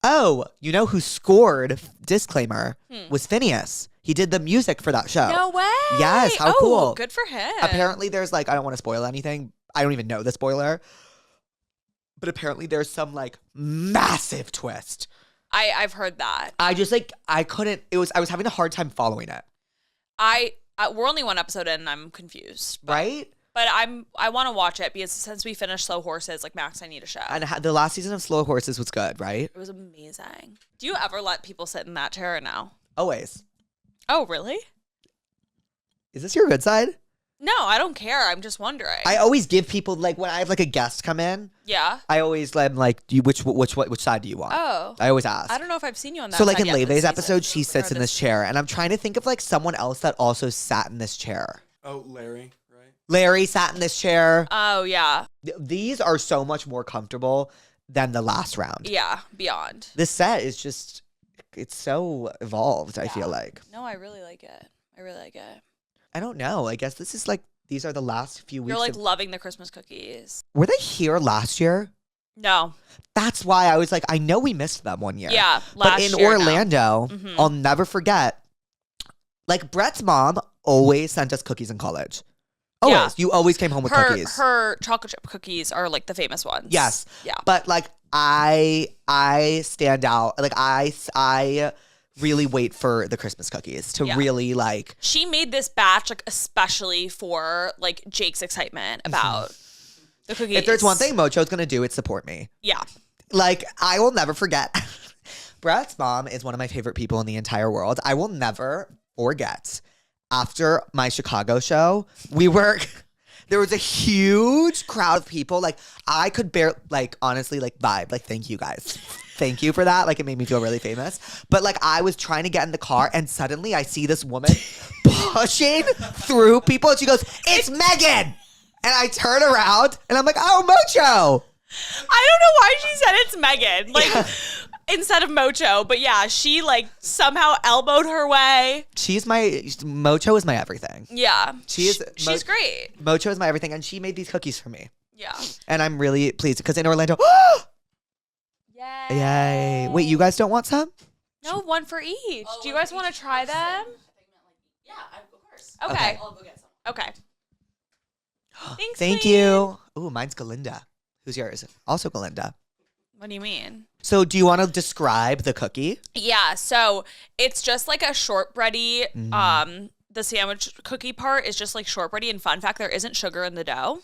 Oh, you know who scored Disclaimer was Phineas. He did the music for that show. No way. Yes, how cool. Good for him. Apparently there's like, I don't want to spoil anything. I don't even know the spoiler. But apparently there's some like massive twist. I've heard that. I just like, I was having a hard time following it. We're only one episode in and I'm confused. Right? But I want to watch it because since we finished Slow Horses, like Max, I need a show. And the last season of Slow Horses was good, right? It was amazing. Do you ever let people sit in that chair or no? Always. Oh, really? Is this your good side? No, I don't care. I'm just wondering. I always give people like when I have like a guest come in. Yeah. I always let them like, do you, which side do you want? Oh. I always ask. I don't know if I've seen you on that. So like side in yet this Leve's season. episode, she sits in this chair, and I'm trying to think of like someone else that also sat in this chair. Oh, Larry, right? Larry sat in this chair. Oh yeah. These are so much more comfortable than the last round. Yeah. Beyond. This set is just, it's so evolved. I feel like. No, I really like it. I don't know. I guess this is like these are the last few weeks. You're like loving the Christmas cookies. Were they here last year? No. That's why I was like, I know we missed them one year. Yeah. But in year, Orlando, Mhm. I'll never forget. Like Brett's mom always sent us cookies in college. Always. Yeah. You always came home with cookies. Her chocolate chip cookies are like the famous ones. Yes. Yeah. But like I stand out. Like I really wait for the Christmas cookies to really like. She made this batch like especially for like Jake's excitement about The cookies. If there's one thing Mocho's gonna do, it's support me. Yeah. Like, I will never forget. Brett's mom is one of my favorite people in the entire world. I will never forget. After my Chicago show, there was a huge crowd of people. Like, I could honestly, vibe. Like, thank you guys. Thank you for that. Like, it made me feel really famous. But, I was trying to get in the car, and suddenly I see this woman pushing through people, and she goes, "It's Megan!" And I turn around, and I'm like, "Oh, Mocho!" I don't know why she said it's Megan. Instead of Mocho. But yeah, she somehow elbowed her way. Mocho is my everything. Yeah. She's great. Mocho is my everything, and she made these cookies for me. Yeah. And I'm really pleased because in Orlando, Yay. yay. Wait, you guys don't want some? No, one for each. Do you guys want to try them? Yeah, of course. Okay. I'll go get some. Okay. Thanks, Thank Queen. you. Ooh, mine's Galinda. Who's yours? Also Galinda. What do you mean? So do you want to describe the cookie? Yeah, so it's just like a shortbready. The sandwich cookie part is just like shortbready. And fun fact, there isn't sugar in the dough.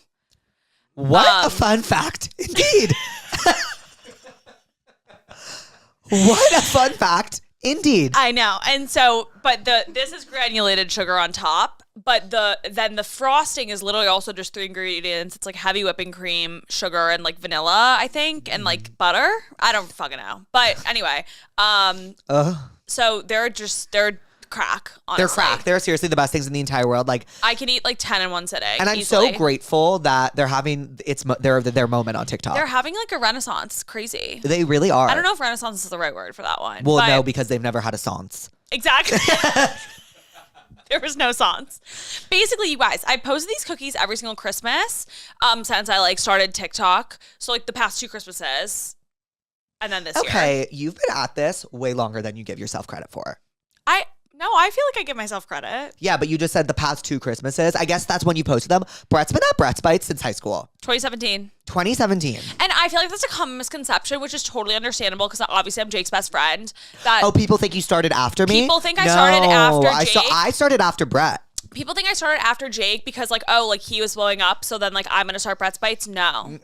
What a fun fact, indeed. What a fun fact, indeed. I know. And so, but this is granulated sugar on top, but then the frosting is literally also just 3 ingredients. It's like heavy whipping cream, sugar, and vanilla, I think, and butter. I don't fucking know. But anyway, so they're crack, honestly. They're crack. They're seriously the best things in the entire world. I can eat 10 in one sitting. And I'm easily. so grateful that they're having their moment on TikTok. They're having a renaissance. It's crazy. They really are. I don't know if renaissance is the right word for that one. Well, but no, because they've never had a sans. Exactly. There was no sans. Basically, you guys, I posted these cookies every single Christmas since I started TikTok. So the past 2 Christmases, and then this year. Okay, you've been at this way longer than you give yourself credit for. No, I feel like I give myself credit. Yeah, but you just said the past 2 Christmases. I guess that's when you posted them. Brett's been at Brett's Bites since high school. 2017. 2017. And I feel like that's a common misconception, which is totally understandable because obviously I'm Jake's best friend. That people think you started after me? People think I started after Jake. I started after Brett. People think I started after Jake because he was blowing up, so then I'm gonna start Brett's Bites. No.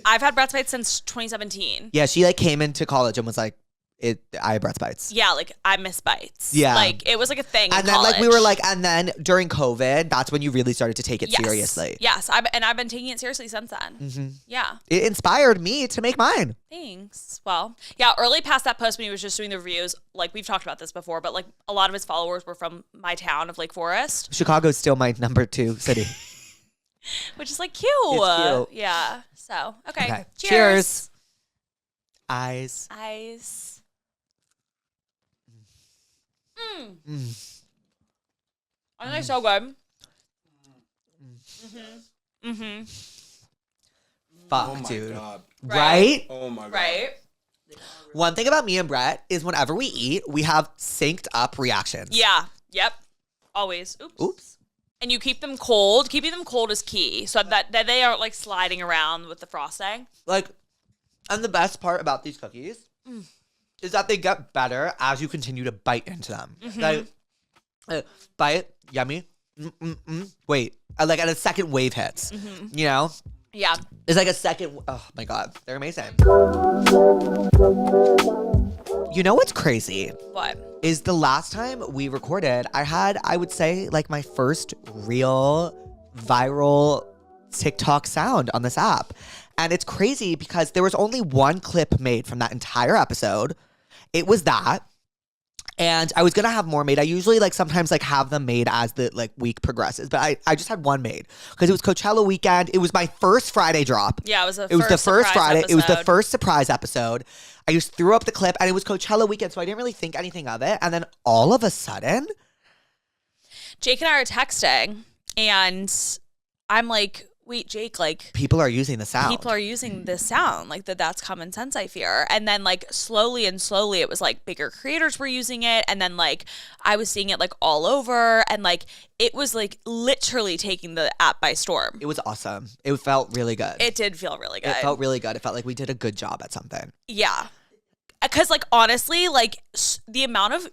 I've had Brett's Bites since 2017. Yeah, she came into college and was like, I had Brett's Bites. Yeah, I miss bites. Yeah. It was a thing and in then college. we were and then during COVID, that's when you really started to take it seriously. Yes, I've been taking it seriously since then. Mm-hmm. Yeah. It inspired me to make mine. Thanks. Well, yeah, early past that post when he was just doing the reviews, we've talked about this before, but a lot of his followers were from my town of Lake Forest. Chicago's still my number 2 city. Which is cute. It's cute. Yeah. So, okay. Cheers. Eyes. I think it's so good. Fuck, Oh my dude. God. Right? Oh my God. Right? One thing about me and Brett is whenever we eat, we have synced up reactions. Yeah. Yep. Always. Oops. And you keep them cold. Keeping them cold is key, so that they aren't sliding around with the frosting. And the best part about these cookies is that they get better as you continue to bite into them. Bite, yummy. Wait, and a second wave hits. You know? Yeah. It's a second. Oh my God, they're amazing. You know what's crazy? What? Is the last time we recorded, I had, I would say, my first real viral TikTok sound on this app. And it's crazy because there was only one clip made from that entire episode. It was that. And I was going to have more made. I usually sometimes have them made as the week progresses. But I just had one made because it was Coachella weekend. It was my first Friday drop. Yeah, it was the first Friday. Episode. It was the first surprise episode. I just threw up the clip and it was Coachella weekend. So I didn't really think anything of it. And then all of a sudden, Jake and I are texting and I'm like, wait, Jake, people are using the sound. People are using this sound, that's common sense, I fear. And then slowly it was bigger creators were using it. And then I was seeing it all over. And it was literally taking the app by storm. It was awesome. It felt really good. It did feel really good. It felt really good. It felt like we did a good job at something. Yeah. Because honestly, the amount of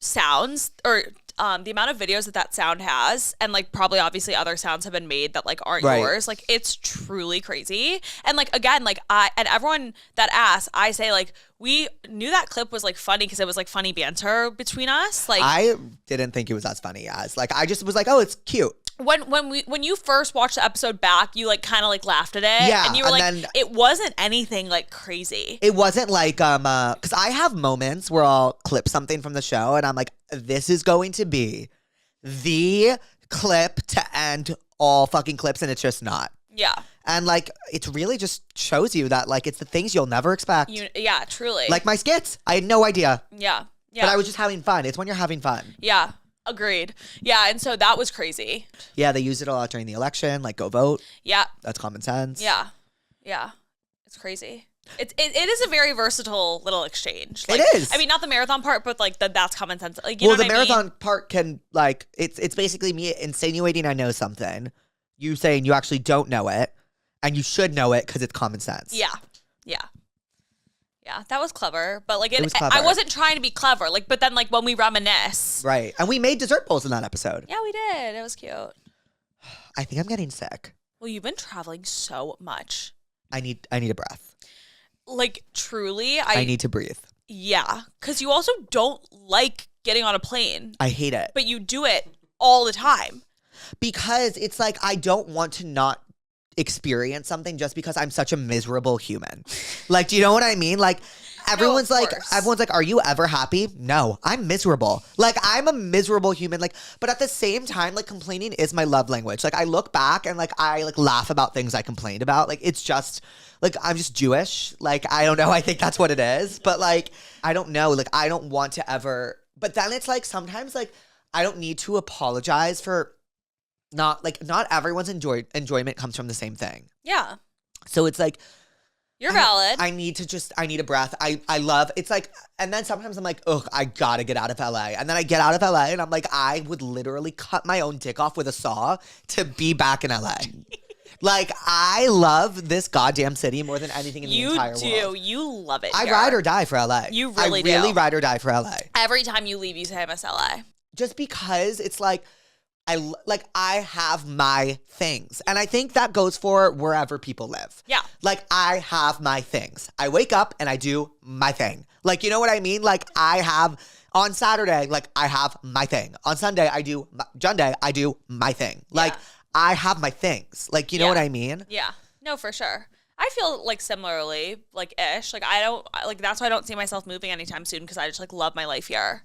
sounds or the amount of videos that sound has, and like probably obviously other sounds have been made that like aren't Right. yours. Like it's truly crazy. And like again, like I and everyone that asks, I say like we knew that clip was like funny because it was like funny banter between us. Like I didn't think it was as funny as like I just was like, oh, it's cute. when you first watched the episode back, you like kind of like laughed at it, Yeah, and you were and like, then- it wasn't anything like crazy. It wasn't like because I have moments where I'll clip something from the show and I'm like, this is going to be the clip to end all fucking clips, and it's just not. Yeah, And like it really just shows you that like it's the things you'll never expect. yeah, truly. Like my skits, I had no idea, yeah, but I was just having fun. It's when you're having fun. yeah. Agreed. Yeah, and so that was crazy. Yeah, they used it a lot during the election. Like, go vote. Yeah, That's common sense. yeah, yeah. It's crazy. It is a very versatile little exchange. Like, It is. I mean, not the marathon part, but like that's common sense. Like, you Well, know the what I mean? marathon part can like it's basically me insinuating I know something, you saying you actually don't know it, and you should know it because it's common sense. Yeah, yeah, yeah. That was clever, but like It was clever. I wasn't trying to be clever. Like, but then like when we reminisce, Right. And we made dessert bowls in that episode. yeah, we did. It was cute. I think I'm getting sick. Well, you've been traveling so much. I need a breath. Like truly, I need to breathe. yeah, because you also don't like getting on a plane, I hate it. but you do it all the time. Because it's like I don't want to not experience something just because I'm such a miserable human. Like, do you know what I mean? Like everyone's course. like, are you ever happy? No, I'm miserable. Like I'm a miserable human. Like, but at the same time, like complaining is my love language. Like I look back and like I like laugh about things I complained about. Like it's just like I'm just Jewish. Like I don't know. I think that's what it is. But like I don't know. Like I don't want to ever. But then it's like sometimes like I don't need to apologize for not everyone's enjoyment comes from the same thing. Yeah, So it's like you're valid. I need a breath. I love it's like, and then sometimes I'm like, ugh, I gotta get out of LA. And then I get out of LA and I'm like, I would literally cut my own dick off with a saw to be back in LA. Like I love this goddamn city more than anything in the you entire do. world. You love it. I here. ride or die for LA. You really I really do. ride or die for LA. Every time you leave, you say I miss LA. Just because it's like I have my things. And I think that goes for wherever people live. Yeah. Like I have my things. I wake up and I do my thing. Like, you know what I mean? Like I have on Saturday, like I have my thing. On Sunday, I do my thing. Like I have my things. Like, you know what I mean? Yeah. No, for sure. I feel like similarly, like ish. Like I don't like that's why I don't see myself moving anytime soon because I just like love my life here.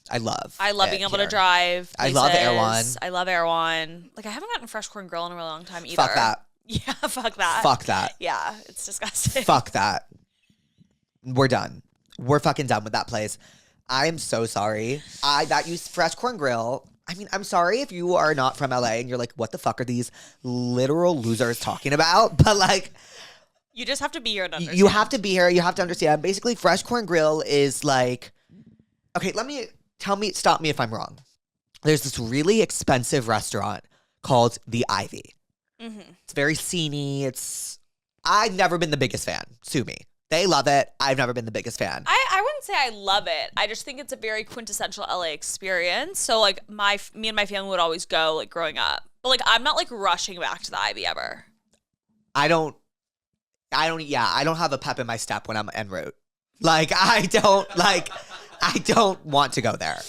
I love being able here. to drive. I love Air places. One. I love Air One. Like I haven't gotten fresh corn grill in a really long time either. Fuck that. Yeah, fuck that. Fuck that. Yeah, it's disgusting. Fuck that. We're done. We're fucking done with that place. I am so sorry. That used fresh corn grill. I mean, I'm sorry if you are not from LA and you're like, what the fuck are these literal losers talking about? But like, You just have to be here and understand. you have to be here. You have to understand. Basically, fresh corn grill is like, okay, stop me if I'm wrong. There's this really expensive restaurant called The Ivy. Mm-hmm. It's very sceney. I've never been the biggest fan. Sue me. They love it. I've never been the biggest fan. I wouldn't say I love it. I just think it's a very quintessential LA experience. So like me and my family would always go like growing up. But like I'm not like rushing back to the Ivy ever. I don't have a pep in my step when I'm en route. Like I don't want to go there.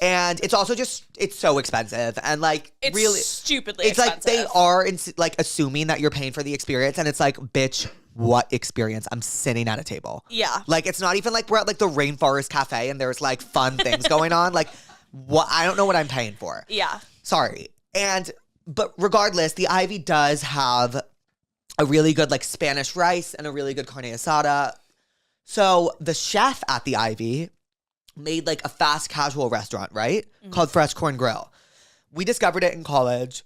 And it's also it's so expensive and like It's really stupidly it's expensive. like they are like assuming that you're paying for the experience and it's like, bitch, what experience? I'm sitting at a table. Yeah. Like it's not even like we're at like the Rainforest Cafe and there's like fun things going on. Like what? I don't know what I'm paying for. Yeah. Sorry. But regardless, the Ivy does have a really good like Spanish rice and a really good carne asada. So the chef at the Ivy made like a fast casual restaurant, right? Called Fresh Corn Grill. We discovered it in college.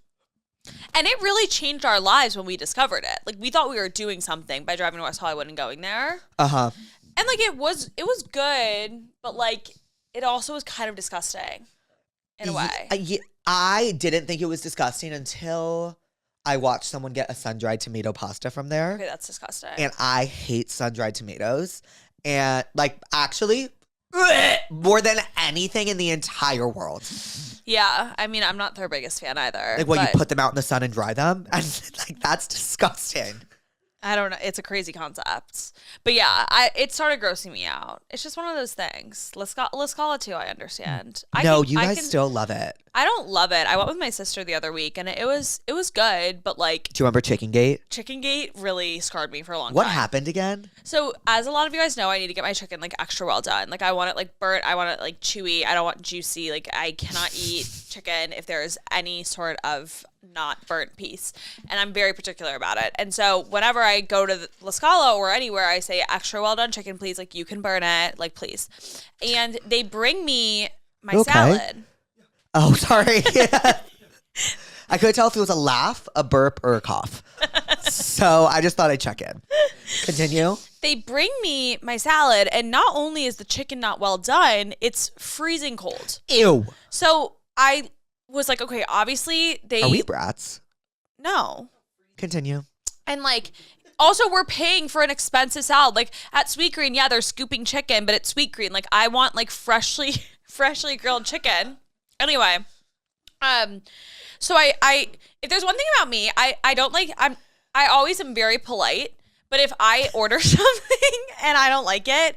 And it really changed our lives when we discovered it. Like we thought we were doing something by driving to West Hollywood and going there. Uh-huh. And like it was good, but like it also was kind of disgusting in a way. I didn't think it was disgusting until I watched someone get a sun-dried tomato pasta from there. Okay, that's disgusting. And I hate sun-dried tomatoes. And like actually more than anything in the entire world. Yeah, I mean, I'm not their biggest fan either. Like, what, you but put them out in the sun and dry them? And, like, that's disgusting. I don't know. It's a crazy concept. But yeah, it started grossing me out. It's just one of those things. Let's call it too, I understand. You guys still love it. I don't love it. I went with my sister the other week, and it was good, but like Do you remember Chicken Gate? Chicken Gate really scarred me for a long time. What happened again? So, as a lot of you guys know, I need to get my chicken like extra well done. Like, I want it like burnt. I want it like chewy. I don't want juicy. Like, I cannot eat chicken if there's any sort of not burnt piece, and I'm very particular about it. And so, whenever I go to La Scala or anywhere, I say extra well done chicken, please. Like, you can burn it, like, please. And they bring me my salad. Oh, sorry. I couldn't tell if it was a laugh, a burp, or a cough. So I just thought I'd check in. Continue. They bring me my salad, and not only is the chicken not well done, it's freezing cold. Ew. So I was like, okay, obviously Are we brats? No. Continue. And like, also we're paying for an expensive salad. Like at Sweet Green, yeah, they're scooping chicken, but at Sweet Green, like I want like freshly grilled chicken. Anyway, so I if there's one thing about me, I don't like, I always am very polite, but if I order something and I don't like it,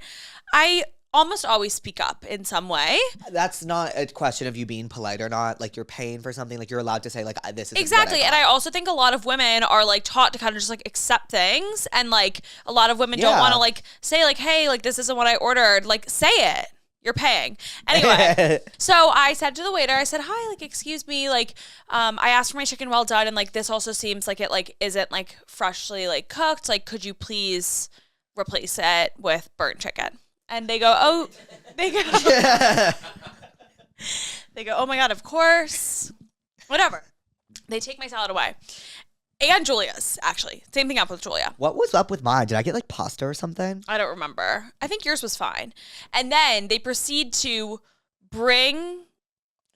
I almost always speak up in some way. That's not a question of you being polite or not. Like, you're paying for something. Like, you're allowed to say, like, this is exactly. And I also think a lot of women are like taught to kind of just like accept things, and like a lot of women don't want to like say like, hey, like this isn't what I ordered. Like, say it. You're paying. Anyway, so I said to the waiter, I said, hi, like, excuse me, like, I asked for my chicken well done, and like this also seems like it like isn't like freshly like cooked. Like, could you please replace it with burnt chicken? And they go, oh, they go, oh my God, of course. Whatever. They take my salad away. And Julia's, actually. Same thing happened with Julia. What was up with mine? Did I get like pasta or something? I don't remember. I think yours was fine. And then they proceed to bring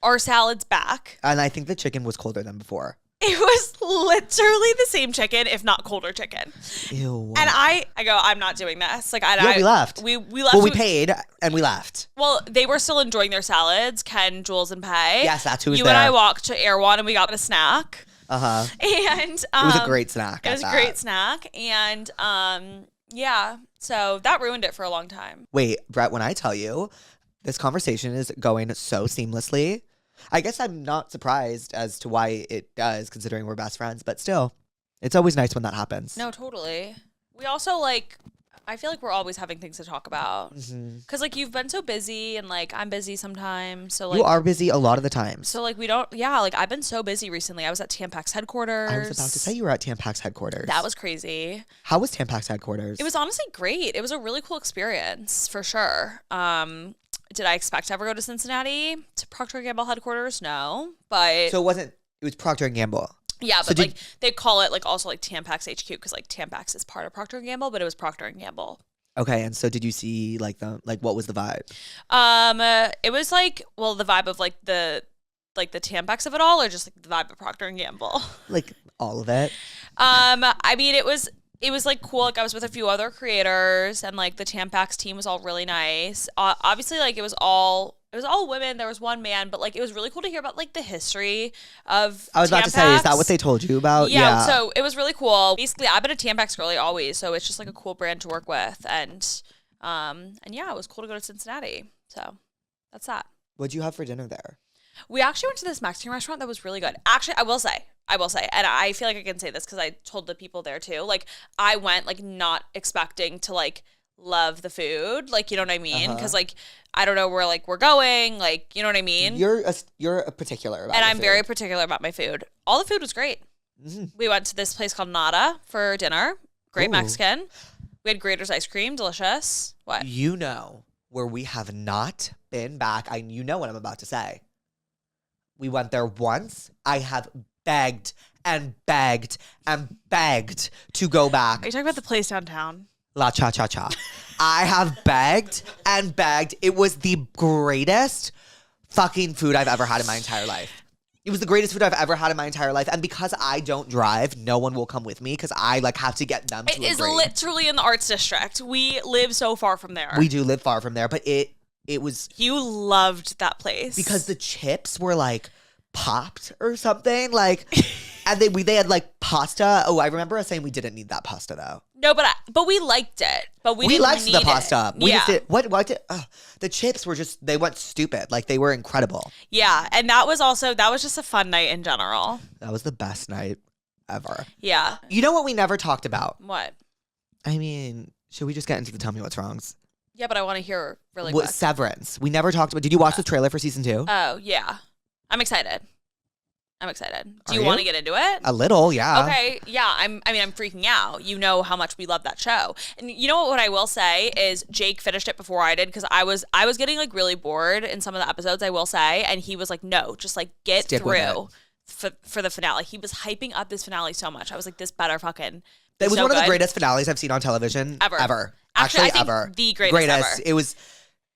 our salads back. And I think the chicken was colder than before. It was literally the same chicken, if not colder chicken. Ew. And I go, I'm not doing this. Like, we left. We left. Well, we paid and we left. Well, they were still enjoying their salads, Ken, Jules, and Pei. Yes, that's who was you there. You and I walked to Erewhon and we got a snack. Uh-huh. And it was a great snack. It was a great snack. And yeah, so that ruined it for a long time. Wait, Brett, when I tell you this conversation is going so seamlessly, I guess I'm not surprised as to why it does, considering we're best friends, but still, it's always nice when that happens. No, totally. We also like, I feel like we're always having things to talk about. Because like you've been so busy, and like I'm busy sometimes. So like you are busy a lot of the times. So like we don't, yeah, like I've been so busy recently. I was at Tampax headquarters. I was about to say you were at Tampax headquarters. That was crazy. How was Tampax headquarters? It was honestly great. It was a really cool experience for sure. Did I expect to ever go to Cincinnati to Procter & Gamble headquarters? No, but so it was Procter & Gamble. Yeah, but like they call it like also like Tampax HQ because like Tampax is part of Procter & Gamble, but it was Procter & Gamble. Okay, and so did you see like what was the vibe? It was like, well, the vibe of like the Tampax of it all, or just like the vibe of Procter & Gamble. Like all of it. I mean, it was like cool. Like I was with a few other creators, and like the Tampax team was all really nice. Obviously, like it was all women. There was one man, but like it was really cool to hear about like the history of I was Tampax. about to say, is that what they told you about? Yeah, so it was really cool. Basically, I've been a Tampax girly always, so it's just like a cool brand to work with, and yeah, it was cool to go to Cincinnati. So that's that. What'd you have for dinner there? We actually went to this Mexican restaurant that was really good. Actually, I will say, and I feel like I can say this because I told the people there too. Like, I went like not expecting to like love the food, like, you know what I mean? Because like I don't know where like we're going, like, you know what I mean? You're a particular about and your I'm food. very particular about my food. All the food was great. We went to this place called Nada for dinner. Great Ooh. Mexican. We had Grater's ice cream, delicious. What? You know where we have not been back. You know what I'm about to say. We went there once. I have begged and begged and begged to go back. Are you talking about the place downtown? La Cha Cha Cha. I have begged and begged. It was the greatest fucking food I've ever had in my entire life. It was the greatest food I've ever had in my entire life. And because I don't drive, no one will come with me because I like have to get them to agree. It is literally in the Arts District. We live so far from there. We do live far from there, but it it was You loved that place. because the chips were like popped or something. Like, and they had like pasta. Oh, I remember us saying we didn't need that pasta though. No, but we liked it. But we didn't liked need the pasta. It. We yeah. just did what did the chips were just they went stupid. Like they were incredible. Yeah, and that was just a fun night in general. That was the best night ever. Yeah. You know what we never talked about? What? I mean, should we just get into the tell me what's wrongs? Yeah, but I want to hear really What quick. Severance? We never talked about. Did you watch the trailer for season 2? Oh, yeah. I'm excited. Do Are you you? want to get into it? A little, yeah. Okay, yeah. I'm freaking out. You know how much we love that show, and you know what I will say is Jake finished it before I did because I was getting like really bored in some of the episodes. I will say, and he was like, "No, just like get Stick with through for the finale." He was hyping up this finale so much. I was like, "This better fucking." It was so one of the good. greatest finales I've seen on television Ever. Actually, I think ever. the greatest ever.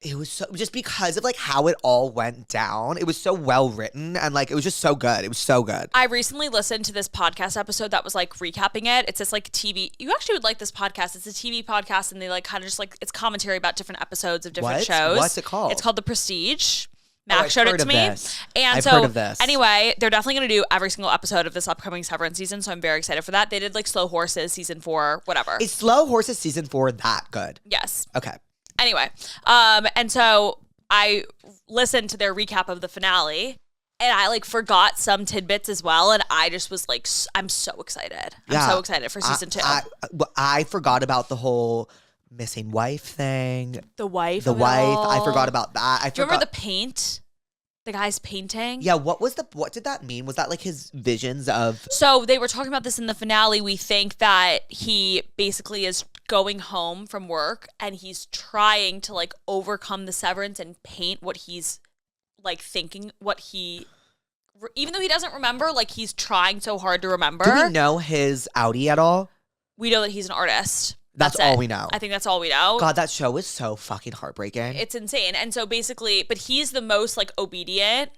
It was so just because of like how it all went down. It was so well written and like it was just so good. It was so good. I recently listened to this podcast episode that was like recapping it. It's this like TV. You actually would like this podcast. It's a TV podcast, and they like kind of just like it's commentary about different episodes of different shows. What's it called? It's called The Prestige. I've Max showed it heard to of me. this. And I've so heard of this. anyway, they're definitely going to do every single episode of this upcoming Severance season. So I'm very excited for that. They did like Slow Horses season 4, whatever. Is Slow Horses season 4 that good? Yes. Okay. Anyway, and so I listened to their recap of the finale, and I like forgot some tidbits as well, and I just was like, I'm so excited. I'm so excited for season 2. I forgot about the whole missing wife thing. The wife. The of it wife. all. I forgot about that. Do you remember the paint? The guy's painting? Yeah, what did that mean? Was that like his visions of So they were talking about this in the finale. We think that he basically is going home from work and he's trying to like overcome the severance and paint what he's like thinking, even though he doesn't remember, like he's trying so hard to remember. Do we know his outie at all? We know that he's an artist. That's all we know. I think that's all we know. God, that show is so fucking heartbreaking. It's insane. And so basically, but he's the most like obedient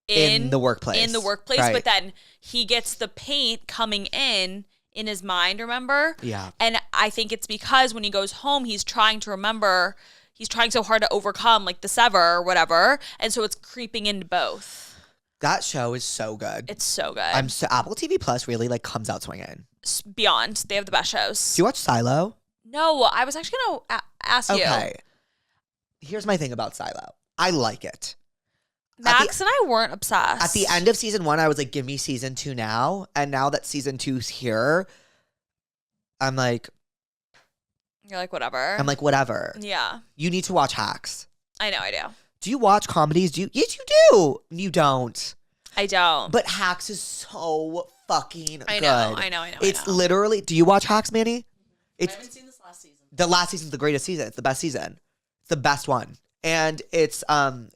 in the workplace. Right. But then he gets the paint coming in his mind, remember? Yeah. And I think it's because when he goes home, he's trying to remember, he's trying so hard to overcome like the sever or whatever. And so it's creeping into both. That show is so good. It's so good. Apple TV Plus really like comes out swinging. Beyond. They have the best shows. Do you watch Silo? No, I was actually going to ask you. Okay. Here's my thing about Silo. I like it. Max and I weren't obsessed. At the end of season 1, I was like, give me season 2 now. And now that season 2's here, I'm like, You're like, whatever. I'm like, whatever. Yeah. You need to watch Hacks. I know, I do. Do you watch comedies? Yes, you do. You don't. I don't. But Hacks is so fucking good. I know. It's literally, do you watch Hacks, Manny? I haven't seen this last season. The last season's the greatest season. It's the best season. It's the best one. And it's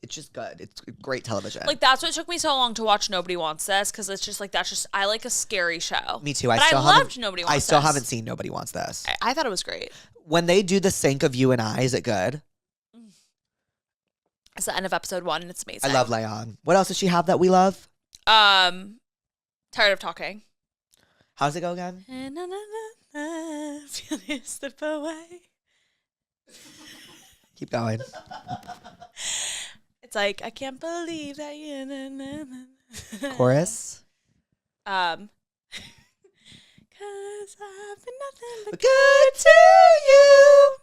just good. It's great television. Like that's what took me so long to watch Nobody Wants This, because it's just like I like a scary show. Me too. I loved Nobody Wants This. I still haven't seen Nobody Wants This. I thought it was great. When they do the sync of you and I, is it good? It's the end of episode 1 and it's amazing. I love Leon. What else does she have that we love? Tired of talking. How does it go again? Slip away. Keep going. It's like I can't believe that you. Chorus. 'Cause I've been nothing but Good to you.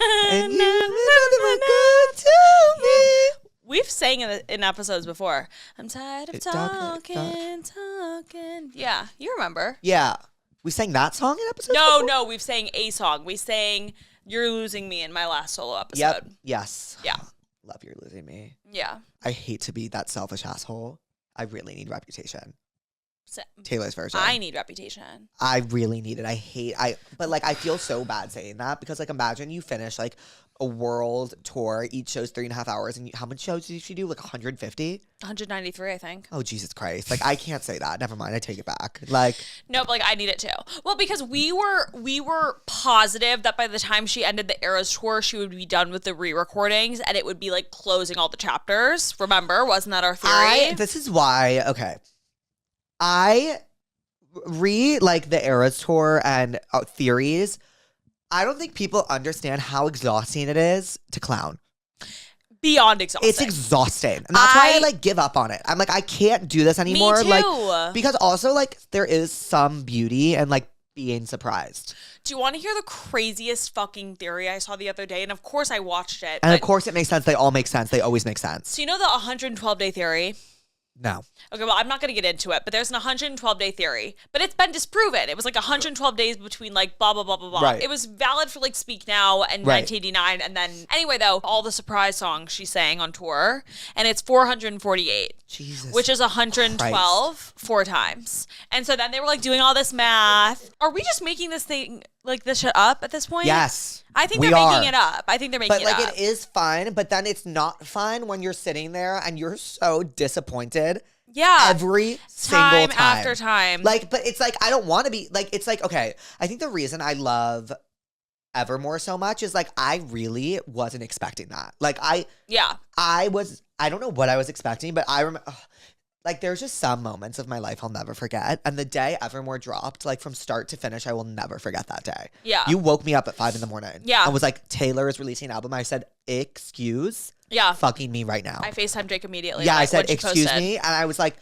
And you've been nothing but good to me. We've sang in episodes before. I'm tired of It's talking. Yeah, you remember. Yeah. We sang that song in episode No, we've sang a song. We sang You're Losing Me in my last solo episode. Yep. Yes. Yeah. Love You're Losing Me. Yeah. I hate to be that selfish asshole. I really need Reputation. So, Taylor's version. I need Reputation. I really need it. But like I feel so bad saying that because like imagine you finish like a world tour. Each show's 3.5 hours. And how many shows did she do? Like 150? 193, I think. Oh, Jesus Christ. Like I can't say that. Never mind. I take it back. Like No, but like I need it too. Well, because we were positive that by the time she ended the Eras tour, she would be done with the re-recordings and it would be like closing all the chapters. Remember? Wasn't that our theory? This is why, okay. I like the Eras tour and theories. I don't think people understand how exhausting it is to clown. beyond exhausting. It's exhausting. And that's why I like give up on it. I'm like, I can't do this anymore. too. Like, because also like there is some beauty and like being surprised. Do you want to hear the craziest fucking theory I saw the other day? And of course I watched it. And but- of course it makes sense. They all make sense. They always make sense. So you know the 112-day theory? No. Okay, well, I'm not going to get into it, but there's an 112-day theory. But it's been disproven. It was like 112 days between like blah, blah, blah, blah, blah. Right. It was valid for like Speak Now and Right. 1989. And then, anyway, though, all the surprise songs she sang on tour, and it's 448. Jesus. Which is 112 4 times. And so then they were like doing all this math. Are we just making this thing, like this shit up at this point? Yes. I think we they're are. making it up. I think they're making But like it up. it is fun, but then it's not fun when you're sitting there and you're so disappointed. Yeah. Every single time. After time. Like, but it's like I don't want to be like it's like okay. I think the reason I love Evermore so much is like I really wasn't expecting that. Like I don't know what I was expecting, but I remember like there's just some moments of my life I'll never forget. And the day Evermore dropped, like from start to finish, I will never forget that day. Yeah. You woke me up at 5 a.m. Yeah. And was like, Taylor is releasing an album. I said, excuse fucking me right now. I FaceTime Jake immediately. Yeah, like, I said, when she excuse posted. me. And I was like,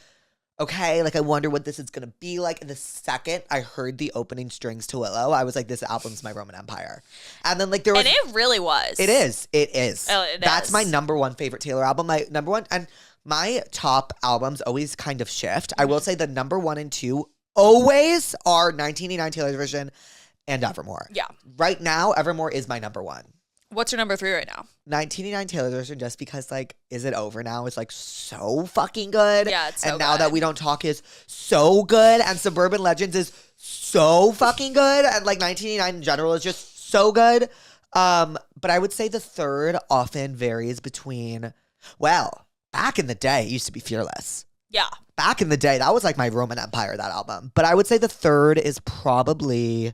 okay, like I wonder what this is going to be like. And the second I heard the opening strings to Willow, I was like, this album's my Roman Empire. And then like there was. And it really was. It is. It is. Oh, it That's is. my number one favorite Taylor album. My number one. And my top albums always kind of shift. I will say the number 1 and 2 always are 1989 Taylor's version and Evermore. Yeah. Right now, Evermore is my number 1. What's your number 3 right now? 1989 Taylor's version, just because like, is it over now? Is like so fucking good. Yeah, it's so and now good. that we don't talk is so good, and Suburban Legends is so fucking good, and like 1989 in general is just so good. But I would say the third often varies between, well, back in the day, it used to be Fearless. Yeah. Back in the day, that was like my Roman Empire, that album. But I would say the third is probably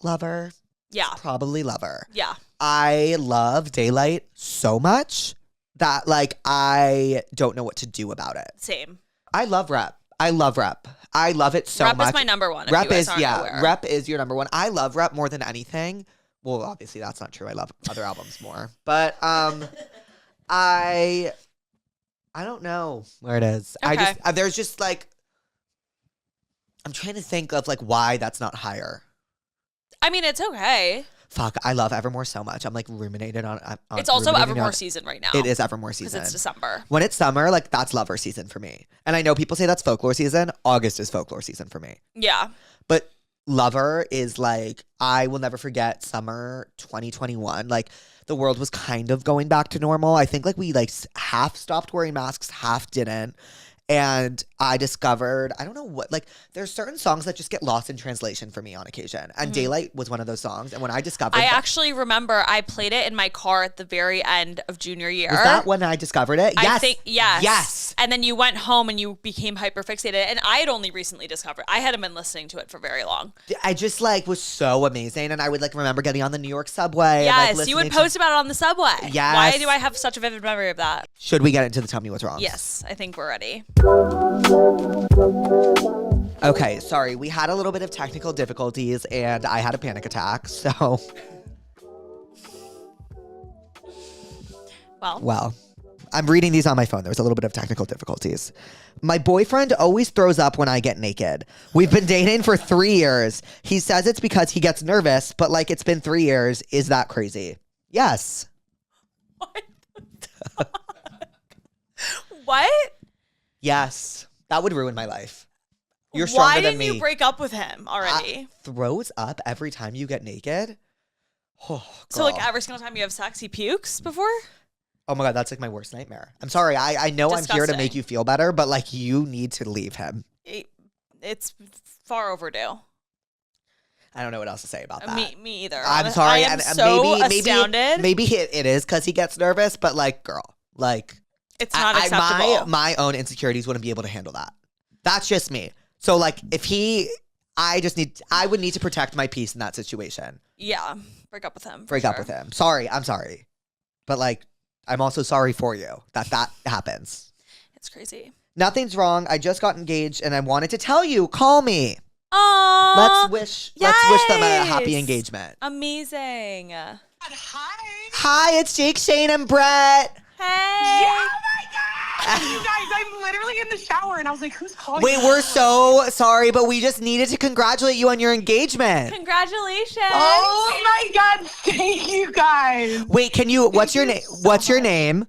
Lover. Yeah. Probably Lover. Yeah. I love Daylight so much that like I don't know what to do about it. Same. I love Rapp. I love Rapp. I love it so Rap much. is my number 1. If Rap you guys is aren't aware. Rap is your number 1. I love Rap more than anything. Well, obviously that's not true. I love other albums more. But I don't know where it is. I Okay. just there's just like I'm trying to think of like why that's not higher. I mean, it's okay. Fuck, I love Evermore so much. I'm like ruminated on It's also ruminating Evermore on- season right now. It is Evermore Because season. it's December. When it's summer, like that's Lover season for me. And I know people say that's Folklore season. August is Folklore season for me. Yeah. But Lover is like, I will never forget summer 2021. Like the world was kind of going back to normal. I think like we like half stopped wearing masks, half didn't. And I discovered, I don't know what, like there's certain songs that just get lost in translation for me on occasion. And Daylight was one of those songs. And when I discovered I that, actually remember I played it in my car at the very end of junior year. was that when I discovered it? Yes. I think, yes. Yes. And then you went home and you became hyper fixated. And I had only recently discovered, I hadn't been listening to it for very long. I just like was so amazing. And I would like remember getting on the New York subway. Yes, and, like, you would listening to- post about it on the subway. Yes. Why do I have such a vivid memory of that? Should we get into the Tell Me What's Wrong? Yes, I think we're ready. Okay, sorry. We had a little bit of technical difficulties and I had a panic attack. So, well, I'm reading these on my phone. There was a little bit of technical difficulties. My boyfriend always throws up when I get naked. We've been dating for 3 years. He says it's because he gets nervous, but like it's been 3 years. Is that crazy? Yes. What? Yes. That would ruin my life. You're Why stronger than didn't me. you break up with him already? Throws up every time you get naked? Oh, So like girl. every single time you have sex, he pukes before? Oh my God, that's like my worst nightmare. I'm sorry. I know I'm here to Disgusting. make you feel better, but like you need to leave him. It's far overdue. I don't know what else to say about that. Me either. I'm sorry. I am and so maybe astounded. maybe it is because he gets nervous, but like, girl, like It's not acceptable. my own insecurities wouldn't be able to handle that. That's just me. So like, if I would need to protect my peace in that situation. Yeah, break up with him. Break up with him. Sorry, I'm sorry, but like, I'm also sorry for you that happens. It's crazy. Nothing's wrong. I just got engaged and I wanted to tell you. Call me. Oh, Let's wish them a happy yes. engagement. Amazing. Hi. Hi, it's Jake, Shane, and Brett. Hey. Yeah, oh my God. You guys, I'm literally in the shower and I was like, who's calling Wait, me? we're so sorry, but we just needed to congratulate you on your engagement. Congratulations. Oh my God. Thank you guys. Wait, what's your name? What's your name?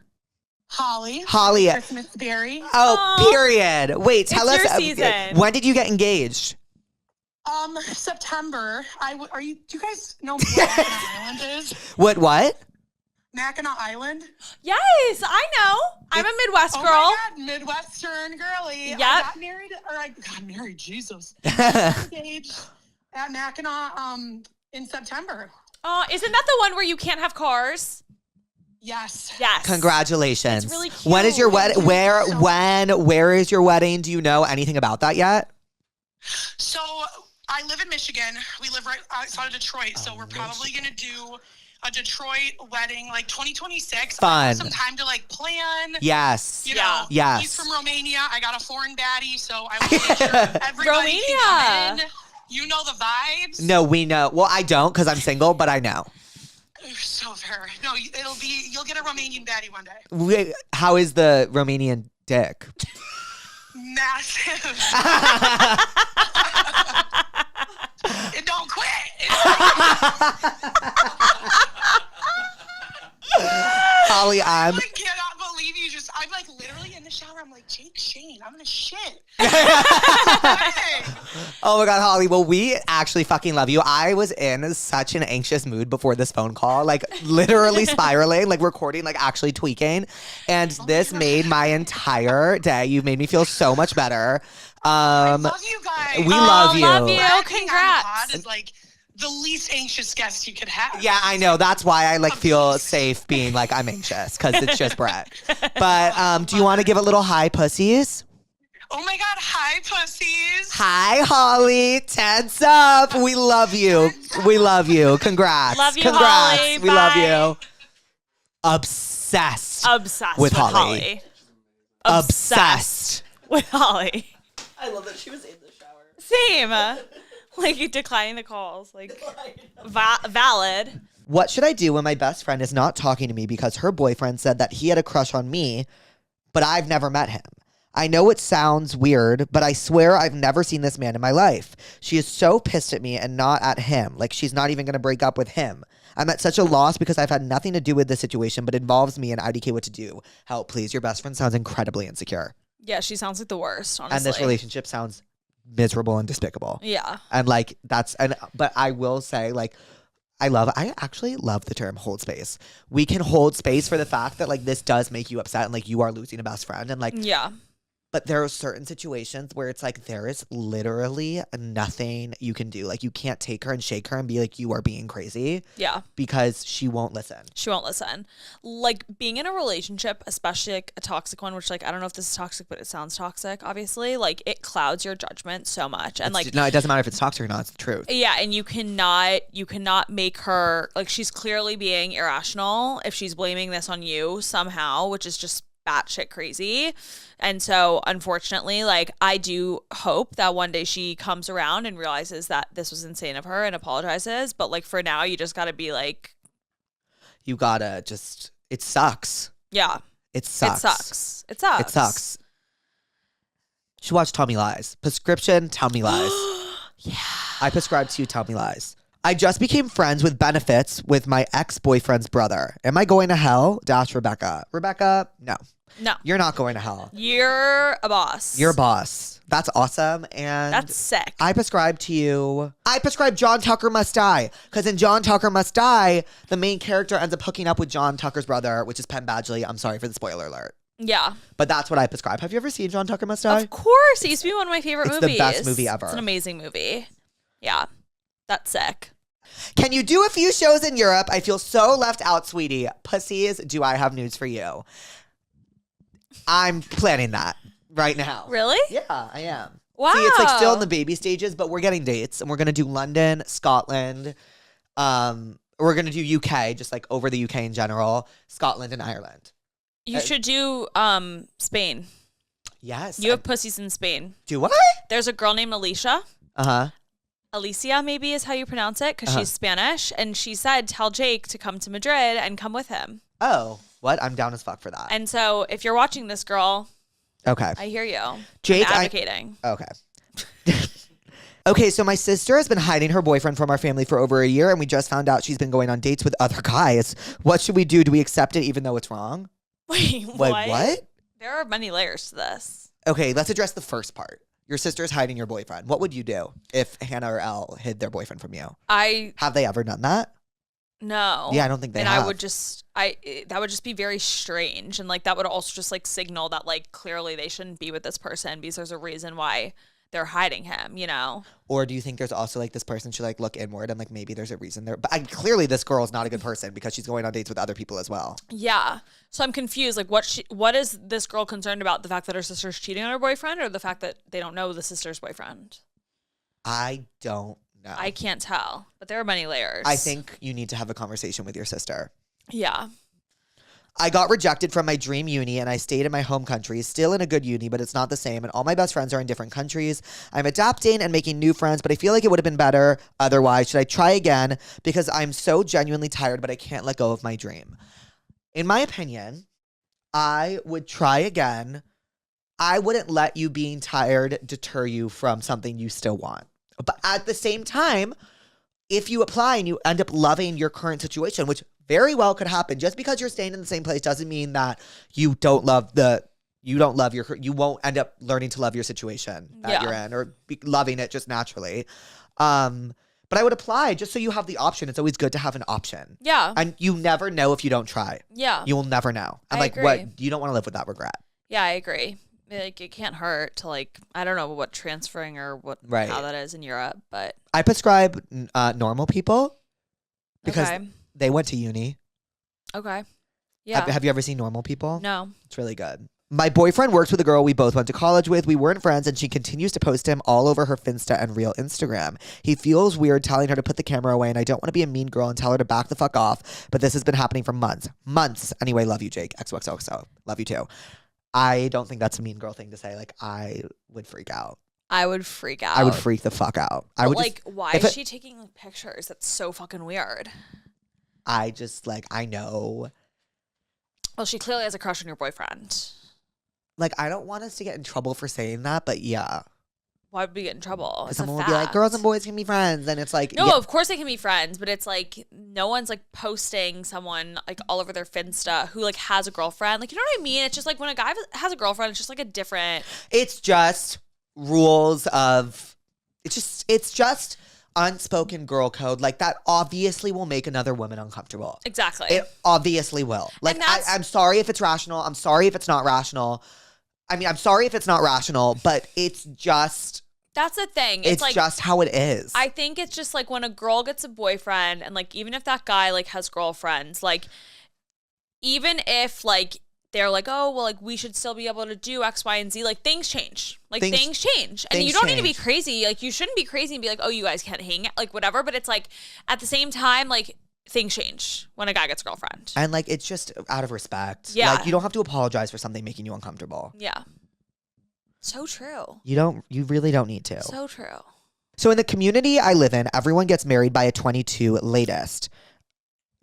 Holly. Holly. Christmas berry. Oh, Aw. period. Wait, tell It's us. your season. When did you get engaged? September. Do you guys know what Mackinac Island is? What? Mackinac Island? Yes, I know. I'm a Midwest Oh girl. my God, Midwestern girly. Yep. I got married, Jesus. I got engaged at Mackinac in September. Isn't that the one where you can't have cars? Yes. Yes. Congratulations. It's really cute. When is your wedding? Thank you Where is your wedding? Do you know anything about that yet? So I live in Michigan. We live right outside of Detroit. So we're probably going to do a Detroit wedding, like 2026. Fun. I have some time to like plan. Yes. You know, Yes. he's from Romania. I got a foreign baddie, so I want to make sure everybody can come in. You know the vibes. No, we know. Well, I don't because I'm single, but I know. So fair. No, you'll get a Romanian baddie one day. How is the Romanian dick? Massive. It don't quit. Holly, I cannot believe I'm like literally in the shower. I'm like, Jake, Shane, I'm gonna shit. Oh my God, Holly. Well, we actually fucking love you. I was in such an anxious mood before this phone call, like literally spiraling, like recording, like actually tweaking. And this made my entire day. You've made me feel so much better. I love you guys. We love you. Love you. Being on the Congrats. pod is like the least anxious guest you could have. Yeah, I know. That's why I like feel safe being like I'm anxious because it's just Brett. But do you want to give a little hi, pussies? Oh my God, hi, pussies. Hi, Holly. Tense up. We love you. We love you. Congrats. Love you, Congrats. Holly. We love Bye. you. Obsessed. Obsessed with with Holly. Holly. Obsessed. With Holly. I love that she was in the shower. Same. Like you declining the calls. Like valid. What should I do when my best friend is not talking to me because her boyfriend said that he had a crush on me, but I've never met him? I know it sounds weird, but I swear I've never seen this man in my life. She is so pissed at me and not at him. Like she's not even going to break up with him. I'm at such a loss because I've had nothing to do with this situation, but it involves me and IDK what to do. Help, please. Your best friend sounds incredibly insecure. Yeah, she sounds like the worst, honestly. And this relationship sounds miserable and despicable. Yeah. And like but I will say like I actually love the term hold space. We can hold space for the fact that like this does make you upset and like you are losing a best friend and like Yeah. but there are certain situations where it's like there is literally nothing you can do. Like you can't take her and shake her and be like you are being crazy Yeah. because she won't listen. She won't listen. Like being in a relationship, especially like a toxic one, which like I don't know if this is toxic, but it sounds toxic, obviously. Like it clouds your judgment so much. And like No, it doesn't matter if it's toxic or not, it's the truth. yeah, and you cannot make her like she's clearly being irrational if she's blaming this on you somehow, which is just batshit crazy. And so unfortunately, like I do hope that one day she comes around and realizes that this was insane of her and apologizes. But like for now, you just gotta be like, You gotta just it sucks. yeah, It sucks. it sucks. It sucks. It sucks. Should watch Tell Me Lies. Prescription, Tell Me Lies. Yeah. I prescribe to you, Tell Me Lies. I just became friends with benefits with my ex-boyfriend's brother. Am I going to hell? Dash Rebecca. Rebecca, no. No. You're not going to hell. You're a boss. You're a boss. That's awesome. And That's sick. I prescribe to you. I prescribe John Tucker Must Die. Because in John Tucker Must Die, the main character ends up hooking up with John Tucker's brother, which is Penn Badgley. I'm sorry for the spoiler alert. Yeah. But that's what I prescribe. Have you ever seen John Tucker Must Die? Of course. It used to be one of my favorite It's movies. the best movie ever. It's an amazing movie. Yeah. That's sick. Can you do a few shows in Europe? I feel so left out, sweetie. Pussies, do I have news for you? I'm planning that right now. Really? Yeah, I am. Wow. See, it's like still in the baby stages, but we're getting dates, and we're gonna do London, Scotland. We're gonna do UK, just like over the UK in general, Scotland and Ireland. You should do Spain. Yes. You have pussies in Spain. Do I? There's a girl named Alicia. Uh-huh. Alicia maybe is how you pronounce it because she's Spanish. And she said, tell Jake to come to Madrid and come with him. Oh, what? I'm down as fuck for that. And so if you're watching this, girl, Okay. I hear you. Jake, I'm advocating. Okay. Okay, so my sister has been hiding her boyfriend from our family for over a year, and we just found out she's been going on dates with other guys. What should we do? Do we accept it even though it's wrong? Wait, what? There are many layers to this. Okay, let's address the first part. Your sister's hiding your boyfriend. What would you do if Hannah or Elle hid their boyfriend from you? Have they ever done that? No. Yeah, I don't think they have. And that would just be very strange. And like, that would also just like signal that like, clearly they shouldn't be with this person because there's a reason why they're hiding him, you know? Or do you think there's also like this person should like look inward and like maybe there's a reason there? But clearly this girl is not a good person because she's going on dates with other people as well. Yeah. So I'm confused. Like, what is this girl concerned about? The fact that her sister's cheating on her boyfriend, or the fact that they don't know the sister's boyfriend? I don't know. I can't tell, but there are many layers. I think you need to have a conversation with your sister. Yeah. I got rejected from my dream uni and I stayed in my home country, still in a good uni, but it's not the same. And all my best friends are in different countries. I'm adapting and making new friends, but I feel like it would have been better otherwise. Should I try again? Because I'm so genuinely tired, but I can't let go of my dream. In my opinion, I would try again. I wouldn't let you being tired deter you from something you still want. But at the same time, if you apply and you end up loving your current situation, which very well could happen, just because you're staying in the same place doesn't mean that you won't end up learning to love your situation that you're in or loving it just naturally. But I would apply just so you have the option. It's always good to have an option. Yeah. And you never know if you don't try. Yeah. You will never know. And I agree. You don't want to live with that regret. Yeah, I agree. Like, it can't hurt to like, I don't know what transferring or how that is in Europe, but I prescribe normal people because okay. they went to uni. Okay. Yeah. Have you ever seen Normal People? No. It's really good. My boyfriend works with a girl we both went to college with. We weren't friends, and she continues to post him all over her Finsta and real Instagram. He feels weird telling her to put the camera away, and I don't want to be a mean girl and tell her to back the fuck off, but this has been happening for months. Months. Anyway, love you, Jake. XOXOXO. Love you too. I don't think that's a mean girl thing to say. Like, I would freak out. I would freak out. I would freak the fuck out. I would like, why is she taking like, pictures? That's so fucking weird. I just, like, I know. Well, she clearly has a crush on your boyfriend. Like, I don't want us to get in trouble for saying that, but yeah. Why would we get in trouble? It's someone will be like, girls and boys can be friends. And it's like, no, of course they can be friends, but it's like, no one's like posting someone like all over their Finsta who like has a girlfriend. Like, you know what I mean? It's just like when a guy has a girlfriend, it's just like a different. It's just rules of, it's just unspoken girl code. Like, that obviously will make another woman uncomfortable. Exactly. It obviously will. Like, I'm sorry if it's rational. I'm sorry if it's not rational. I mean, I'm sorry if it's not rational, but it's just. That's the thing. It's like, just how it is. I think it's just like when a girl gets a boyfriend and like, even if that guy like has girlfriends, like even if like they're like, oh, well, like we should still be able to do X, Y, and Z, like things change. Like things change. And you don't need to be crazy. Like you shouldn't be crazy and be like, oh, you guys can't hang out, like whatever. But it's like at the same time, like things change when a guy gets a girlfriend. And like, it's just out of respect. Yeah. Like, you don't have to apologize for something making you uncomfortable. Yeah. So true. You really don't need to. So true. So in the community I live in, everyone gets married by a 22 latest.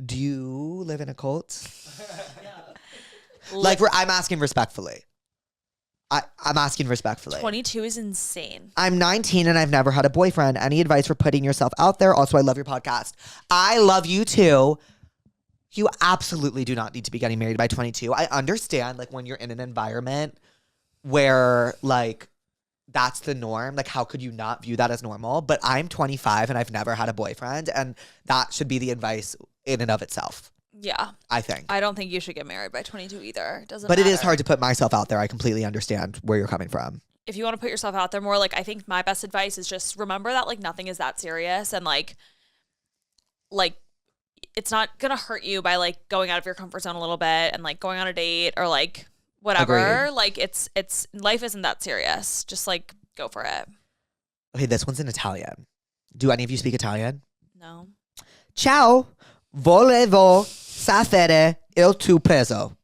Do you live in a cult? Like, I'm asking respectfully. I'm asking respectfully. 22 is insane. I'm 19 and I've never had a boyfriend. Any advice for putting yourself out there? Also, I love your podcast. I love you too. You absolutely do not need to be getting married by 22. I understand, like, when you're in an environment where, like, that's the norm. Like, how could you not view that as normal? But I'm 25 and I've never had a boyfriend, and that should be the advice in and of itself. Yeah. I think. I don't think you should get married by 22 either. It doesn't But matter. it is hard to put myself out there. I completely understand where you're coming from. If you want to put yourself out there more, like, I think my best advice is just remember that, like, nothing is that serious, and like it's not gonna hurt you by like going out of your comfort zone a little bit and like going on a date or like whatever. Agreed. Like it's life isn't that serious. Just like go for it. Okay, this one's in Italian. Do any of you speak Italian? No. Ciao, volevo sapere il tuo peso.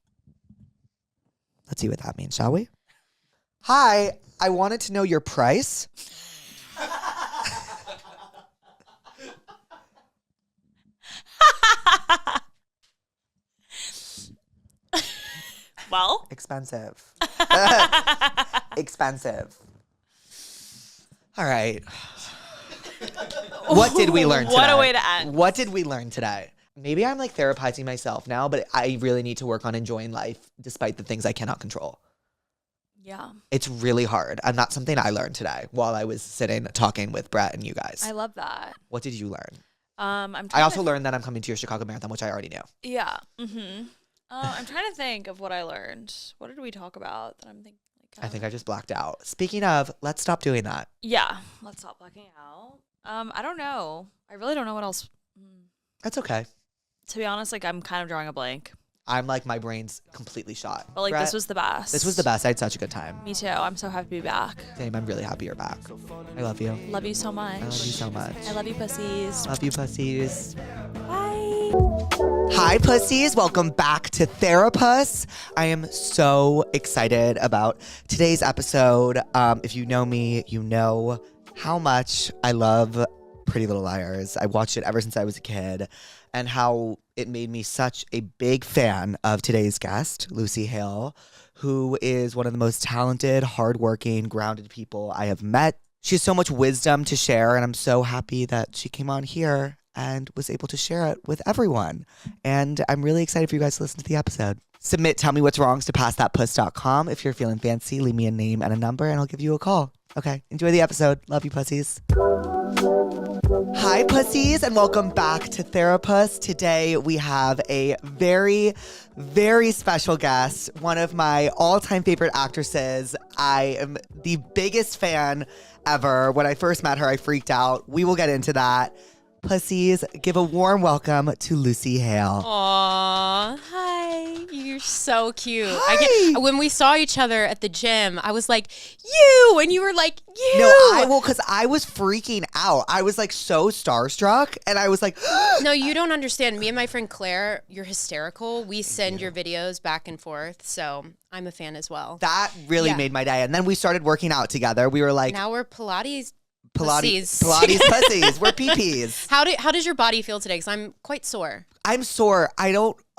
Let's see what that means, shall we? Hi, I wanted to know your price. Well, Expensive. Expensive. All right. What did we learn today? What a way to end. What did we learn today? Maybe I'm like therapizing myself now, but I really need to work on enjoying life despite the things I cannot control. Yeah. It's really hard. And that's something I learned today while I was sitting talking with Brett and you guys. I love that. What did you learn? I I also learned that I'm coming to your Chicago Marathon, which I already knew. Yeah. Mm-hmm. I'm trying to think of what I learned. What did we talk about that I'm thinking? I think I just blacked out. Speaking of, let's stop doing that. Yeah. Let's stop blacking out. I don't know. I really don't know what else. That's okay. To be honest, like I'm kind of drawing a blank. I'm like, my brain's completely shot. But like Brett, this was the best. This was the best. I had such a good time. Me too. I'm so happy to be back. Same. I'm really happy you're back. I love you. Love you so much. I love you so much. I love you, pussies. Love you, pussies. Bye. Hi, pussies. Welcome back to Therapuss. I am so excited about today's episode. If you know me, you know how much I love Pretty Little Liars. I watched it ever since I was a kid, and how it made me such a big fan of today's guest, Lucy Hale, who is one of the most talented, hardworking, grounded people I have met. She has so much wisdom to share, and I'm so happy that she came on here and was able to share it with everyone. And I'm really excited for you guys to listen to the episode. Submit Tell Me What's Wrongs to passthatpuss.com. If you're feeling fancy, leave me a name and a number, and I'll give you a call. Okay, enjoy the episode. Love you, pussies. Hi, pussies, and welcome back to Therapuss. Today, we have a very, very special guest, one of my all-time favorite actresses. I am the biggest fan ever. When I first met her, I freaked out. We will get into that. Pussies, give a warm welcome to Lucy Hale. Aw, hi. You're so cute. Hi. When we saw each other at the gym, I was like, you, and you were like, you. No, because I was freaking out. I was like so starstruck, and I was like, No, you don't understand. Me and my friend Claire, you're hysterical. We send your videos back and forth, so I'm a fan as well. that really Yeah. made my day. And then we started working out together. We were like, Now we're Pilates Pilates pussies. pussies. We're PPs. How does your body feel today? Because I'm quite sore. I'm sore.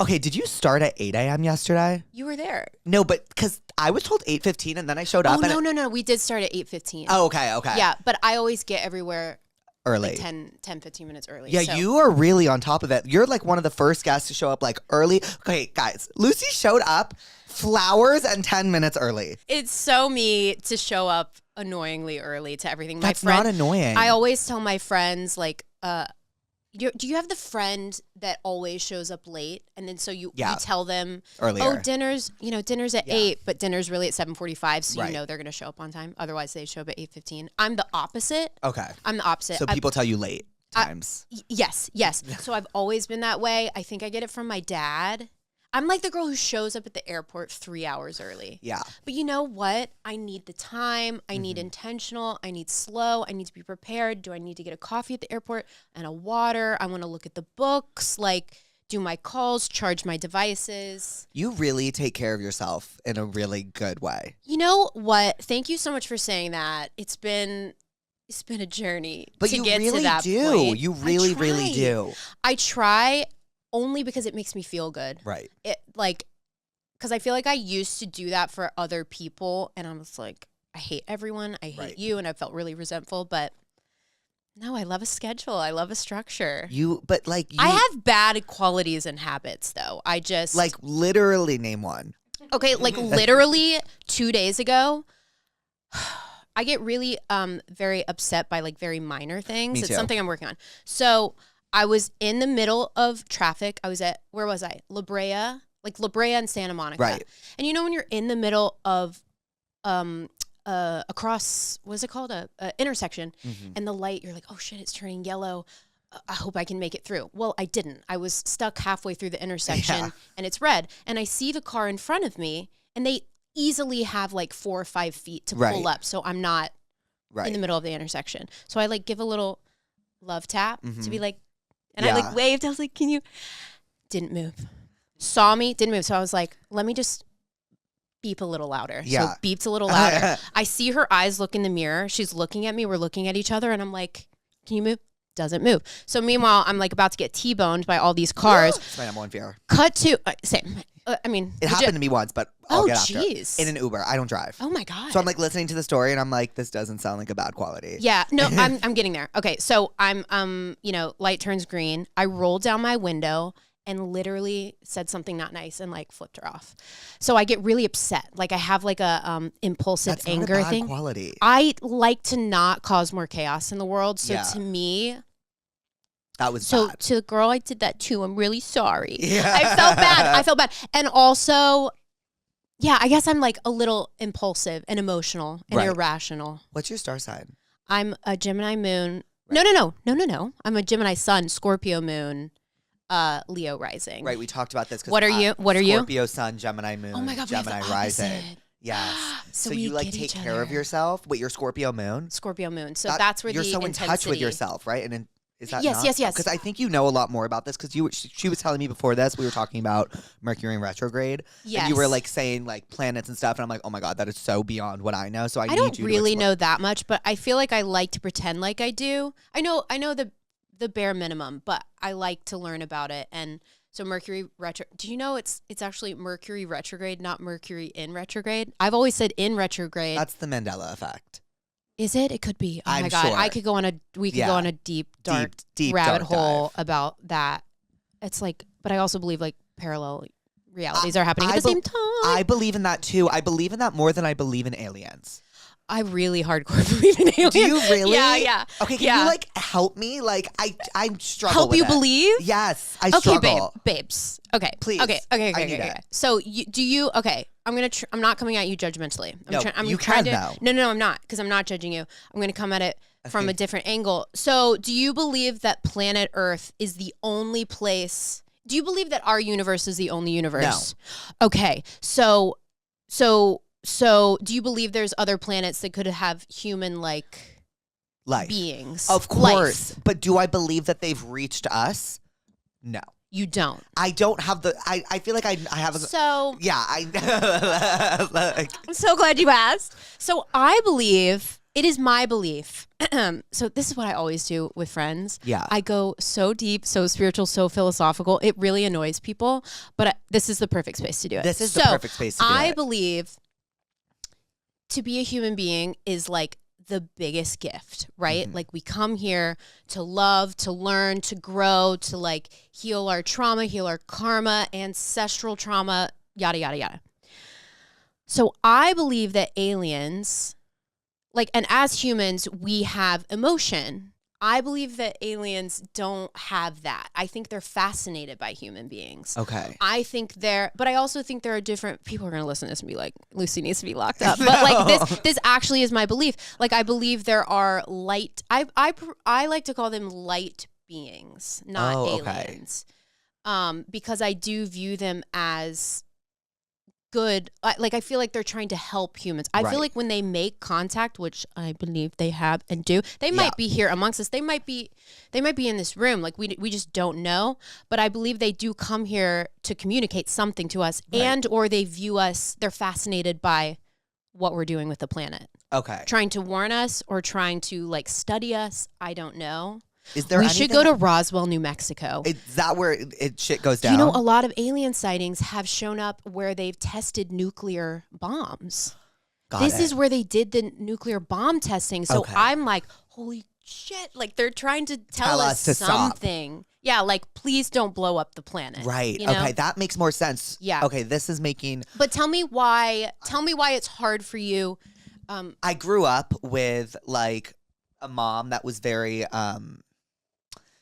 Okay, did you start at 8 a.m. yesterday? You were there. No, but because I was told 8:15 and then I showed Oh, up. and no. We did start at 8:15. Oh, okay. Yeah, but I always get everywhere Early. like 10, 15 minutes early. Yeah, so. you are really on top of it. You're like one of the first guests to show up like early. Okay, guys, Lucy showed up flowers and 10 minutes early. It's so me to show up annoyingly early to everything. That's my friend, not annoying. I always tell my friends like, do you have the friend that always shows up late, and then so you tell them Earlier. Oh, dinner's at 8, but dinner's really at 7:45, so Right. you know they're gonna show up on time. Otherwise, they show up at 8:15. I'm the opposite. Okay. I'm the opposite. So people tell you late times. Yes. So I've always been that way. I think I get it from my dad. I'm like the girl who shows up at the airport 3 hours early. Yeah. But you know what? I need the time. I need intentional. I need slow. I need to be prepared. Do I need to get a coffee at the airport and a water? I want to look at the books, like do my calls, charge my devices. You really take care of yourself in a really good way. You know what? Thank you so much for saying that. It's been a journey But to you get really to that do. point. You really, really try. do. I try only because it makes me feel good. Right. It like, because I feel like I used to do that for other people, and I was like, I hate everyone. I hate Right. you, and I felt really resentful. But no, I love a schedule. I love a structure. I have bad qualities and habits, though. I just like literally name one. okay, like literally 2 days ago. I get really very upset by like very minor things. Me It's too. something I'm working on. So I was in the middle of traffic. I was at, where was I? La Brea and Santa Monica. Right. And you know when you're in the middle of across, what is it called? A intersection, and the light, you're like, oh shit, it's turning yellow. I hope I can make it through. Well, I didn't. I was stuck halfway through the intersection and it's red. And I see the car in front of me, and they easily have like 4 or 5 feet to Right. pull up. So I'm not Right. in the middle of the intersection. So I like give a little love tap to be like, and I Yeah. like waved. I was like, can you? Didn't move. Saw me, didn't move. So I was like, let me just beep a little louder. Yeah. So beeped a little louder. I see her eyes look in the mirror. She's looking at me. We're looking at each other. And I'm like, can you move? doesn't move. So meanwhile, I'm like about to get T-boned by all these cars. It's my number one fear. Cut to same. I mean, It happened to me once, but I'll Oh, get after. jeez. In an Uber. I don't drive. Oh my god. So I'm like listening to the story and I'm like, this doesn't sound like a bad quality. Yeah, no, I'm getting there. Okay, so I'm light turns green. I rolled down my window and literally said something not nice and like flipped her off. So I get really upset. Like I have like a impulsive That's not anger a bad thing. quality. I like to not cause more chaos in the world. So Yeah. to me, That was so bad. to the girl I did that to, I'm really sorry. Yeah. I felt bad. And also, yeah, I guess I'm like a little impulsive and emotional and Right. irrational. What's your star sign? I'm a Gemini moon. No. I'm a Gemini sun, Scorpio moon, Leo rising. Right, we talked about this. 'Cause What are you? What are you? Scorpio sun, Gemini moon, Oh my god, we have the Gemini rising. opposite. Yes. So So we you like get take each care of other. yourself. Wait, you're Scorpio moon. Scorpio moon. So That- that's where you're the so in touch with intensity- yourself, right? And is that Yes, yes, yes. Because I think you know a lot more about this. Because she was telling me before this, we were talking about Mercury in retrograde. Yes. And you were like saying like planets and stuff, and I'm like, oh my god, that is so beyond what I know. So I I need don't you really to explain. know that much, but I feel like I like to pretend like I do. I know the bare minimum, but I like to learn about it. And so Mercury retro. Do you know it's actually Mercury retrograde, not Mercury in retrograde? I've always said in retrograde. That's the Mandela effect. Is it? It could be. Oh I'm my god, sure. we could Yeah. go on a deep, dark Deep rabbit dark hole dive. about that. It's like, but I also believe like parallel realities are happening at I the same bel- time. I believe in that too. I believe in that more than I believe in aliens. I really hardcore believe in aliens. Do you really? Yeah, yeah. Okay, can Yeah. you like help me? Like I struggle Help with you it. believe? Yes, I Okay, struggle. babes. Okay, Please. Okay. I need Okay. it. So do you? Okay, I'm gonna. I'm not coming at you judgmentally. No, I'm you trying can, to. though. No, I'm not, because I'm not judging you. I'm gonna come at it from a think- different angle. So, do you believe that planet Earth is the only place? Do you believe that our universe is the only universe? No. Okay, so do you believe there's other planets that could have human like Life. beings? Of course. Life. But do I believe that they've reached us? No. You don't. I don't have the I feel like I have a So yeah, I like, I'm so glad you asked. So I believe, it is my belief. So this is what I always do with friends. Yeah. I go so deep, so spiritual, so philosophical. It really annoys people, but this is the perfect space to do it. This is the So perfect space to do I it. believe to be a human being is like the biggest gift, right? Mm-hmm. Like we come here to love, to learn, to grow, to like heal our trauma, heal our karma, ancestral trauma, yada, yada, yada. So I believe that aliens, like, and as humans, we have emotion. I believe that aliens don't have that. I think they're fascinated by human beings. Okay. I think but I also think there are different people are going to listen to this and be like, Lucy needs to be locked up. But like this actually is my belief. Like I believe there are light. I like to call them light beings, not aliens, because I do view them as good. Like I feel like they're trying to help humans. I Right. feel like when they make contact, which I believe they have and do, they might be here amongst us. They might be in this room. Like we just don't know. But I believe they do come here to communicate something to us, and or they view us. They're fascinated by what we're doing with the planet, Okay. trying to warn us or trying to like study us. I don't know. Is there We should go to Roswell, New Mexico. Is that where it shit goes Do down? you know a lot of alien sightings have shown up where they've tested nuclear bombs? This is where they did the nuclear bomb testing. So Okay. I'm like, holy shit. Like they're trying to tell us to stop. something. Yeah, like please don't blow up the planet. Right. you know? Okay, that makes more sense. Yeah. Okay, this is making But tell me why it's hard for you. I grew up with like a mom that was very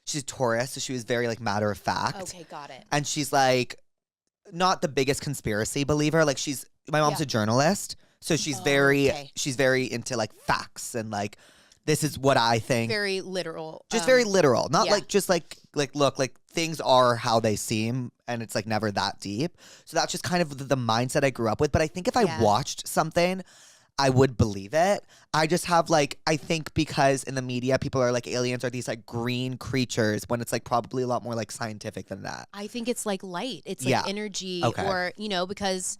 she's a Taurus, so she was very like matter of fact. Okay, got it. And she's like not the biggest conspiracy believer. Like my mom's Yeah. a journalist, so she's very into like facts and like this is what I think. Very literal. Just very literal. Not yeah. like just like look, like things are how they seem and it's like never that deep. So that's just kind of the mindset I grew up with. But I think if I Yeah. watched something, I would believe it. I just have like, I think because in the media, people are like aliens are these like green creatures when it's like probably a lot more like scientific than that. I think it's like light. It's like Yeah. energy Okay. or, because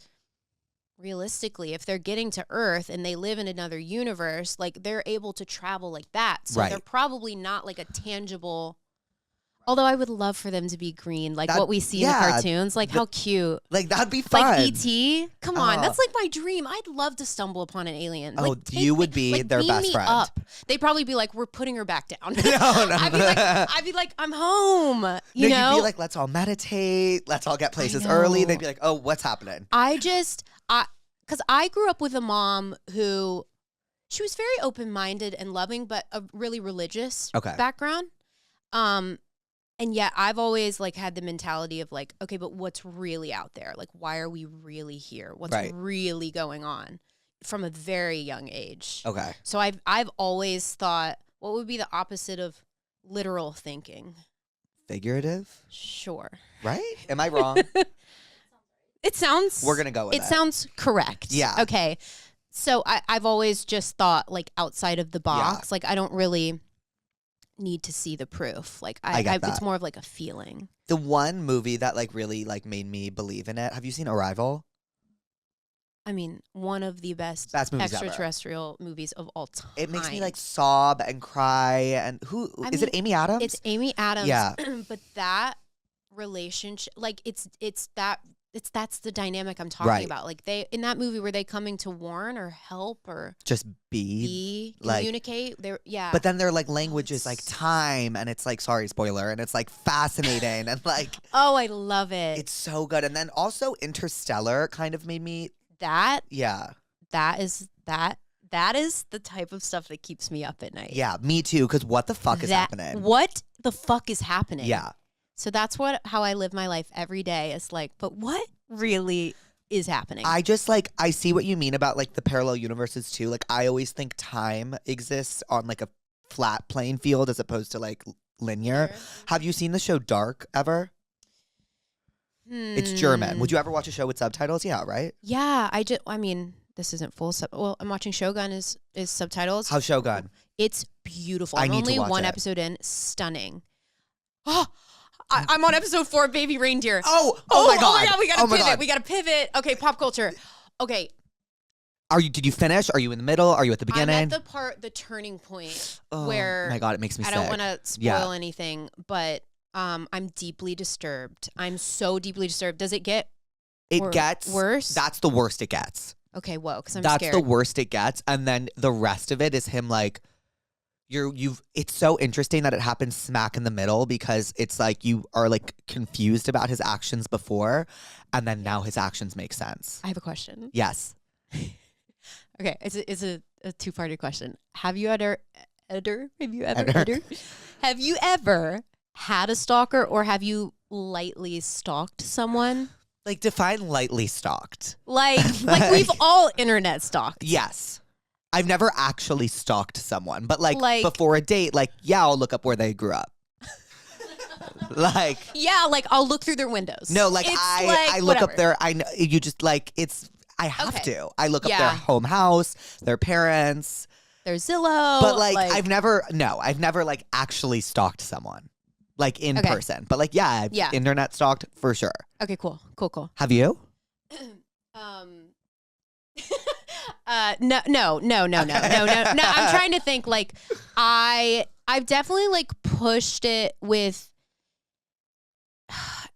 realistically, if they're getting to Earth and they live in another universe, like they're able to travel like that. So Right. they're probably not like a tangible. Although I would love for them to be green, like That- what we see in yeah, the cartoons. Like how cute. Like that'd be fun. Like E.T. Come on, Oh. that's like my dream. I'd love to stumble upon an alien. Oh, Like, take you me- would be like, their beam best me friend. Up. They'd probably be like, "We're putting her back down." No. I'd be like, "I'm home." You know, You'd be like, let's all meditate. Let's all get places know. early. They'd be like, oh, what's happening? Because I grew up with a mom who, she was very open-minded and loving, but a really religious Okay. background. And yet I've always like had the mentality of like, okay, but what's really out there? Like, why are we really here? What's Right. really going on? From a very young age. Okay. So I've always thought, what would be the opposite of literal thinking? Figurative, Sure. right? Am I wrong? It sounds. We're gonna go with It that. sounds correct. Yeah. Okay. So I've always just thought like outside of the box. Like I don't really need to see the proof. Like I get that. it's more of like a feeling. The one movie that like really like made me believe in it. Have you seen Arrival? I mean, one of the best Movies ever. extraterrestrial movies of all time. It makes me like sob and cry. And who I is mean, it? Amy Adams. It's Amy Adams. Yeah. But that relationship, like that's the dynamic I'm talking Right. about. Like they in that movie, were they coming to warn or help or just be. Like- communicate? They're But then their like language is like time, and it's like sorry spoiler, and it's like fascinating and like oh, I love it. it's so good. And then also Interstellar kind of made me that yeah is the type of stuff that keeps me up at night. yeah me too. Because what the fuck is happening? What the fuck is happening? Yeah. So that's how I live my life every day. It's like, but what really is happening? I just like I see what you mean about like the parallel universes too. Like I always think time exists on like a flat playing field as opposed to like linear. Have you seen the show Dark ever? It's German. Would you ever watch a show with subtitles? Yeah, right? Yeah, I mean, this isn't full well, I'm watching Shogun is subtitles. How's Shogun? It's beautiful. I I'm need to only watch one it. episode in. Stunning. Oh, I'm on episode 4, Baby Reindeer. Oh my god. Oh my god, we gotta Oh my pivot. God. We gotta pivot. Okay, pop culture. Okay, Did you finish? Are you in the middle? Are you at the beginning? I'm at the turning point oh where my god, it makes me I sick. don't want to spoil Yeah. anything, but I'm deeply disturbed. I'm so deeply disturbed. Does it get It gets worse? That's the worst it gets. Okay, whoa, because I'm That's scared. the worst it gets. And then the rest of it is him like it's so interesting that it happens smack in the middle because it's like you are like confused about his actions before and then now his actions make sense. I have a question. Yes. Okay, it's a two-parted question. Have you ever had a stalker, or have you lightly stalked someone? Like define lightly stalked. Like we've all internet stalked. Yes. I've never actually stalked someone, but like before a date, like, yeah, I'll look up where they grew up. Like, Yeah, like I'll look through their windows. no, like It's I look whatever. up their, I know you just like, I have Okay. to. I look up their Yeah. home house, their parents, There's Zillow. but like I've never like actually stalked someone like in Okay. person, but like, yeah, I've Yeah. internet stalked for sure. Okay, cool. Have you? No. I'm trying to think. Like, I've definitely like pushed it with.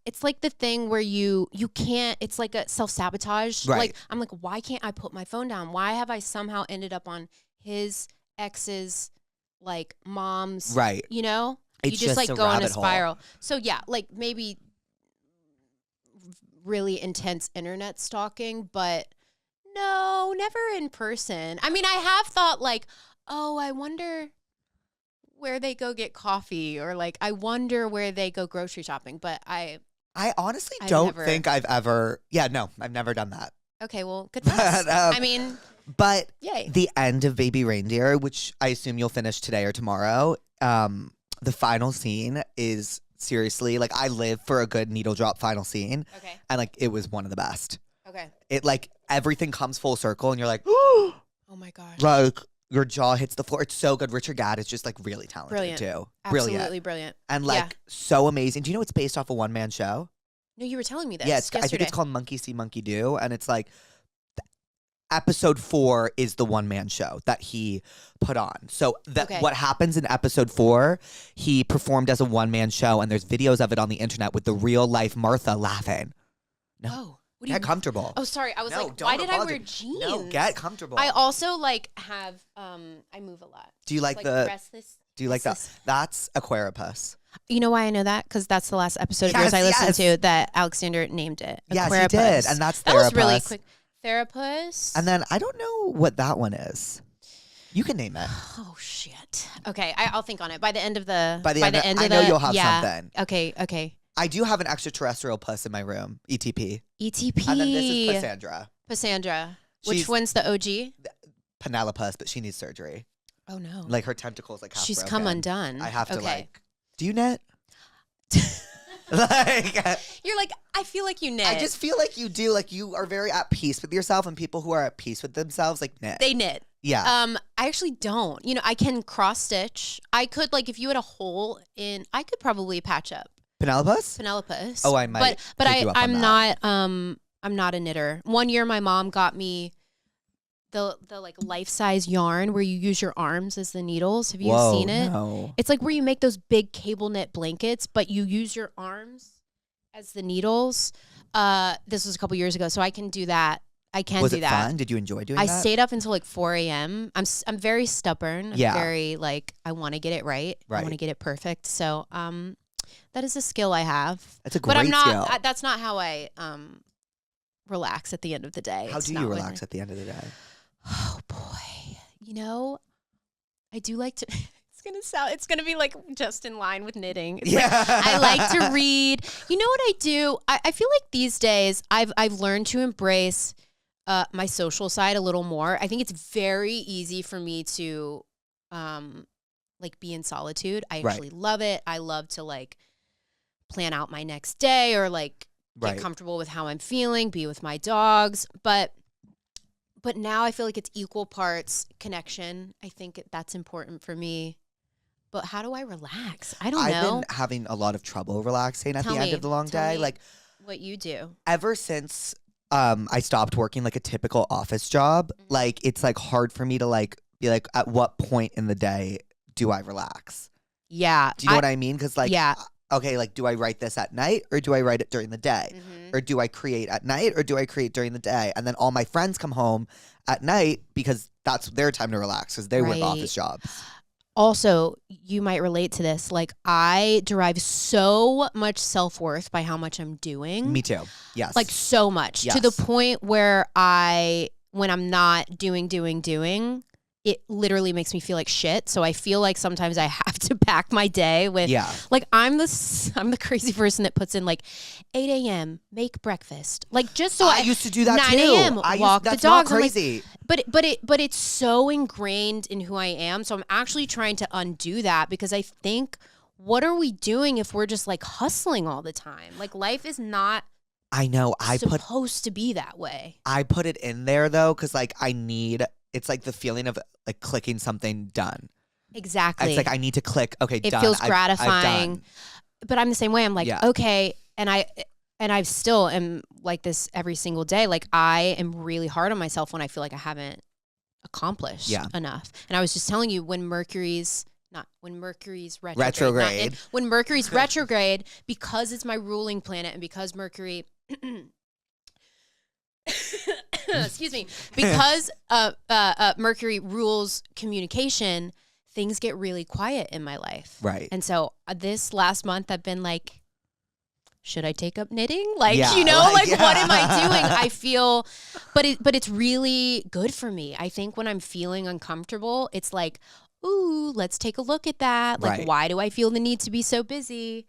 It's like the thing where you can't. It's like a self-sabotage. Right. Like I'm like, why can't I put my phone down? Why have I somehow ended up on his ex's like mom's? Right. You know, It's you just like a go in a rabbit hole. spiral. So yeah, like maybe really intense internet stalking, but no, never in person. I mean, I have thought like, oh, I wonder where they go get coffee, or like I wonder where they go grocery shopping, but I honestly I've don't never- think I've ever. Yeah, no, I've never done that. okay, well, good for us. But, I mean, But yay. the end of Baby Reindeer, which I assume you'll finish today or tomorrow, the final scene is seriously like I live for a good needle drop final scene, Okay. and like it was one of the best. Okay. It like everything comes full circle, and you're like, Oh my gosh. like your jaw hits the floor. It's so good. Richard Gadd is just like really talented Brilliant. too. Absolutely brilliant. And Yeah. like so amazing. Do you know it's based off a one man show? No, you were telling me this Yeah, I think yesterday. it's called Monkey See, Monkey Do, and it's like episode 4 is the one-man show that he put on. So Okay. what happens in episode 4, he performed as a one-man show, and there's videos of it on the internet with the real-life Martha laughing. No. Oh, what do Get you? comfortable. Oh, sorry. I was No, like, don't why did I wear apologize. jeans? No, get comfortable. I also like have I move a lot. Do you like Like the? restless. Do you like that? restless. That's Aquaripuss. You know why I know that? Because that's the last episode of Yes, yours I listened yes. to that Alexander named it. Yes, he Aquaripuss. did, and that's that was really Therapuss. quick. Therapuss. And then I don't know what that one is. You can name it. Oh shit. Okay, I'll think on it by the end of the. By the end of- I know you'll have something. Okay. Okay. I do have an extraterrestrial puss in my room, ETP. ETP. And then this is Cassandra. Cassandra. Which She's- one's the OG? Penelopus, but she needs surgery. Oh no. Like her tentacles like half She's broken. come undone. I have to Okay. like. Do you knit? Like You're like, I feel like you knit. I just feel like you do. Like you are very at peace with yourself, and people who are at peace with themselves like knit. They knit. Yeah. I actually don't. You know, I can cross stitch. I could like if you had a hole in, I could probably patch up Penelopus? Penelopus. Oh, I might But take you up on I'm that. not. I'm not a knitter. One year, my mom got me the like life size yarn where you use your arms as the needles. Have you Whoa, seen it? No. It's like where you make those big cable knit blankets, but you use your arms as the needles. This was a couple years ago, so I can do that. I can Was do it that. fun? Did you enjoy doing I that? stayed up until like 4 a.m. I'm very stubborn. I'm Yeah. very like I want to get it right. I Right. want to get it perfect. So that is a skill I have. That's a great But I'm not. skill. That's not how I relax at the end of the day. How It's do not you with relax it. at the end of the day? Oh boy, you know, I do like to. It's gonna be like just in line with knitting. It's like, I like to read. You know what I do? I feel like these days I've learned to embrace my social side a little more. I think it's very easy for me to like be in solitude. I Right. actually love it. I love to like plan out my next day or like get Right. comfortable with how I'm feeling, be with my dogs. But now I feel like it's equal parts connection. I think that's important for me. But how do I relax? I don't I've know. been having a lot of trouble relaxing at Tell the end me. of the long Tell day. me. Like What you do. ever since I stopped working like a typical office job, Mm-hmm. like it's like hard for me to like be like, at what point in the day do I relax? Yeah. Do you know what I mean? Because like, Yeah. okay, like do I write this at night or do I write it during the day? Mhm. Or do I create at night or do I create during the day? And then all my friends come home at night because that's their time to relax because they work Right. office jobs. Also, you might relate to this. Like, I derive so much self-worth by how much I'm doing. Me too. Yes. Like, so much. To the Yes. point where when I'm not doing, it literally makes me feel like shit. So I feel like sometimes I have to pack my day with, yeah. like, I'm the crazy person that puts in like 8 a.m., make breakfast. Like, just so I used to do that 9 too. a.m., walk the that's dogs. not I'm like, crazy. but it's so ingrained in who I am. So I'm actually trying to undo that because I think, what are we doing if we're just like hustling all the time? Like life is not I know. supposed to be that way. I put it in there though because like it's like the feeling of like clicking something done. Exactly. It's like I need to click. Okay, it done. feels I've gratifying. done. But I'm the same way. I'm like, Yeah. okay, and I still am like this every single day. Like I am really hard on myself when I feel like I haven't accomplished Yeah. enough. And I was just telling you when Mercury's retrograde. Retrograde. When Mercury's retrograde, because it's my ruling planet and because Mercury excuse me, because Mercury rules communication, things get really quiet in my life. Right. And so this last month I've been like, should I take up knitting? Like, Yeah, you know, like, like what am I yeah. doing? I feel, but it's really good for me. I think when I'm feeling uncomfortable, it's like, ooh, let's take a look at that. Like, Right. why do I feel the need to be so busy?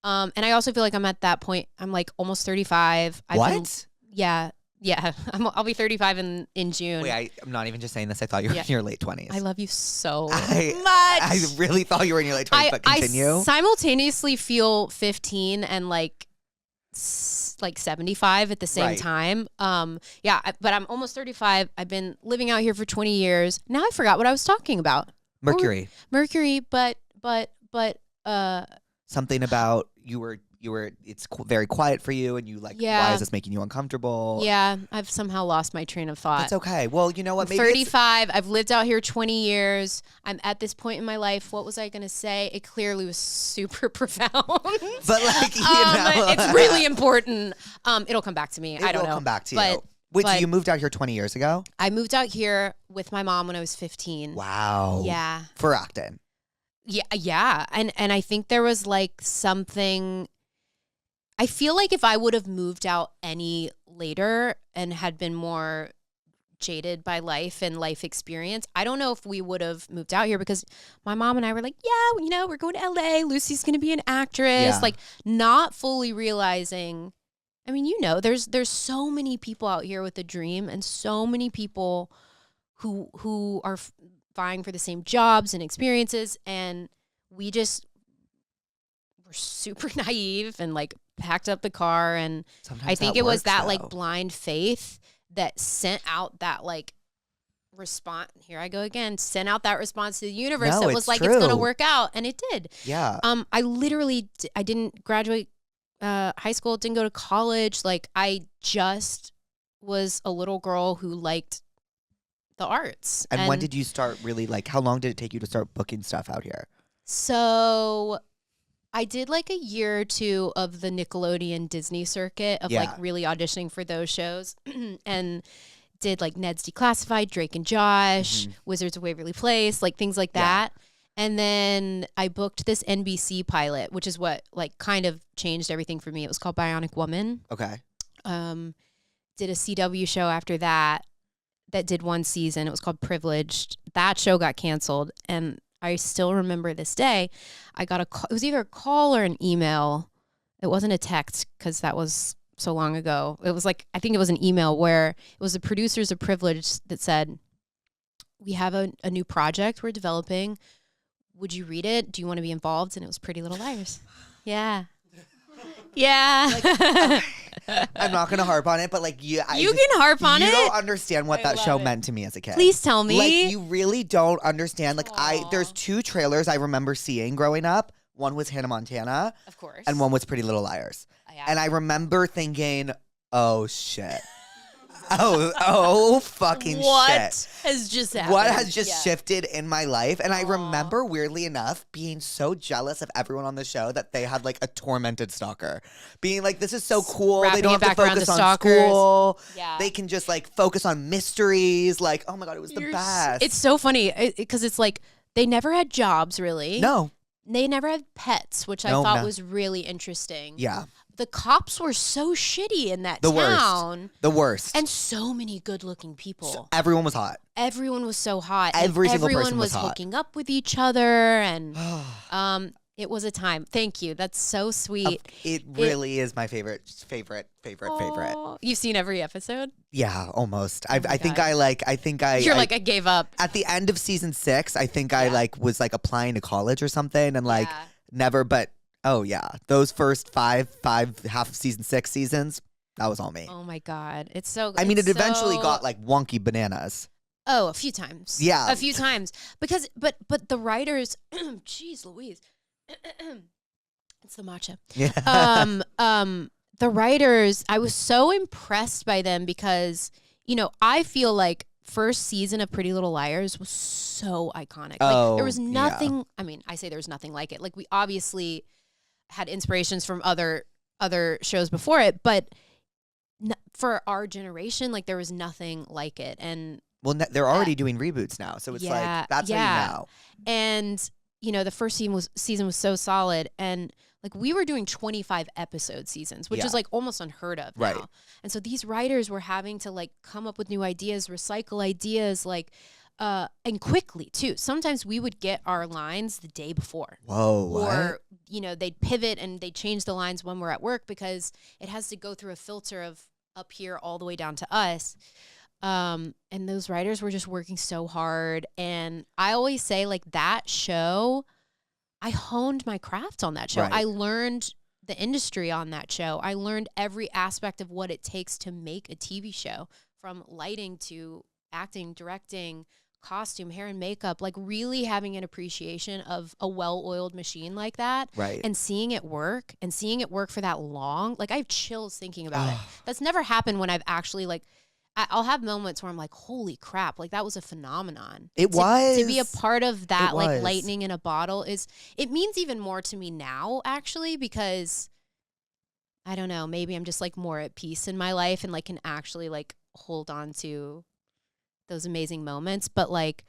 And I also feel like I'm at that point. I'm like almost 35. What? Yeah. I'll be 35 in June. Wait, I'm not even just saying this. I thought you were Yeah. in your late 20s. I love you so I much. really thought you were in your late 20s, but continue. I simultaneously feel 15 and like 75 at the same Right. time. But I'm almost 35. I've been living out here for 20 years. Now I forgot what I was talking about. Mercury. Mercury, but Something about you were it's very quiet for you, and you like, why is this making you uncomfortable? Yeah, I've somehow lost my train of thought. It's okay. Well, you know what? I'm 35. I've lived out here 20 years. I'm at this point in my life. What was I going to say? It clearly was super profound. But like, you know. It's really important. It'll come back to me. I don't know. It'll come back to you. Wait, so you moved out here 20 years ago? I moved out here with my mom when I was 15. Wow. Yeah. For acting. Yeah. And I think there was like something. I feel like if I would have moved out any later and had been more jaded by life and life experience, I don't know if we would have moved out here, because my mom and I were like, yeah, you know, we're going to LA. Lucy's going to be an actress. Yeah. Like, not fully realizing. I mean, you know, there's so many people out here with a dream, and so many people who are vying for the same jobs and experiences, and we just were super naive and like packed up the car, and Sometimes I think that it was works, that though. like blind faith that sent out that like response. Here I go again. Sent out that response to the universe No, that was it's like, it's gonna true. work out, and it did. Yeah. I literally I didn't graduate high school, didn't go to college. Like, I just was a little girl who liked the arts. And when did you start really, like, how long did it take you to start booking stuff out here? So I did like a year or two of the Nickelodeon Disney circuit of like really auditioning for those shows and did like Ned's Declassified, Drake and Josh, Wizards of Waverly Place, like things like that. And then I booked this NBC pilot, which is what like kind of changed everything for me. It was called Bionic Woman. Okay. Did a CW show after that did one season. It was called Privileged. That show got canceled, and I still remember this day. I got a call. It was either a call or an email. It wasn't a text because that was so long ago. It was like, I think it was an email where it was the producers of Privileged that said, we have a new project we're developing. Would you read it? Do you want to be involved? And it was Pretty Little Liars. Yeah. Yeah. I'm not going to harp on it, but like, You can harp on you it. You don't understand what that show meant to me as a kid. Please tell me. Like, you really don't understand. Like, there's two trailers I remember seeing growing up. One was Hannah Montana. Of course. And one was Pretty Little Liars. Yeah. And I remember thinking, oh, shit. Oh, fucking shit. What has just happened? What has just shifted in my life? And I remember, weirdly enough, being so jealous of everyone on the show that they had like a tormented stalker. Being like, this is so cool. Wrapping They don't it have to back around focus the on stalkers. school. Yeah. They can just like focus on mysteries. Like, oh my God, it was the best. It's so funny because it's like they never had jobs, really. No. They never had pets, which I thought was really interesting. Yeah. The cops were so shitty in that The town. worst. The worst. And so many good-looking people. So everyone was hot. Everyone was so hot. Every single everyone person was hot. hooking up with each other, and it was a time. Thank you. That's so sweet. It really is my favorite. Aw. You've seen every episode? Yeah, almost. I think God. You're I gave up. at the end of season 6, I think I like was like applying to college or something, and like Yeah. never. But oh yeah, those first five half of season 6 seasons, that was all me. Oh my God. It's so I mean, it it's eventually so- got like wonky bananas. Oh, a few times. Yeah. A few times. Because but the writers jeez Louise. It's the matcha. Yeah. The writers, I was so impressed by them because, you know, I feel like first season of Pretty Little Liars was so iconic. Like there was nothing, I mean, I say there was nothing like it. Like we obviously had inspirations from other shows before it, but for our generation, like there was nothing like it. And well, they're already doing reboots now, so it's like that's how you know. And you know, the first season was so solid, and like we were doing 25 episode seasons, which is like almost unheard of now. Right. And so these writers were having to like come up with new ideas, recycle ideas, like and quickly too. Sometimes we would get our lines the day before. Whoa, what? Or, you know, they'd pivot and they'd change the lines when we're at work because it has to go through a filter of up here all the way down to us. And those writers were just working so hard. And I always say, like, that show, I honed my craft on that show. Right. I learned the industry on that show. I learned every aspect of what it takes to make a TV show, from lighting to acting, directing, costume, hair and makeup, like really having an appreciation of a well-oiled machine like that, Right. and seeing it work for that long. Like I have chills thinking about it. That's never happened when I've actually like, I'll have moments where I'm like, holy crap, like that was a phenomenon. It was. To be a part of that, It like was. lightning in a bottle it means even more to me now, actually, because I don't know, maybe I'm just like more at peace in my life and like can actually like hold on to those amazing moments. But like,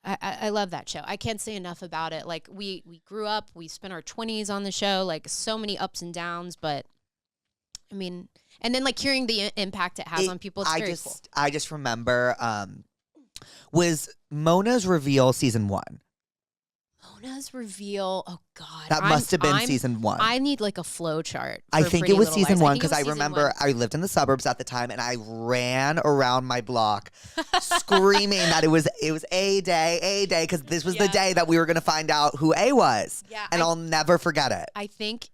I love that show. I can't say enough about it. Like we grew up, we spent our 20s on the show, like so many ups and downs, but I mean, and then like hearing the impact it has on people, it's very cool. I just remember, was Mona's reveal season 1? Mona's reveal, oh God. That must have been season 1. I need like a flow chart. I for think Pretty it was Little season Lies. 1 think it because was I season remember 1. I lived in the suburbs at the time and I ran around my block screaming that it was A day because this was the day that we were going to find out who A was. Yeah, and I'll never forget it. I think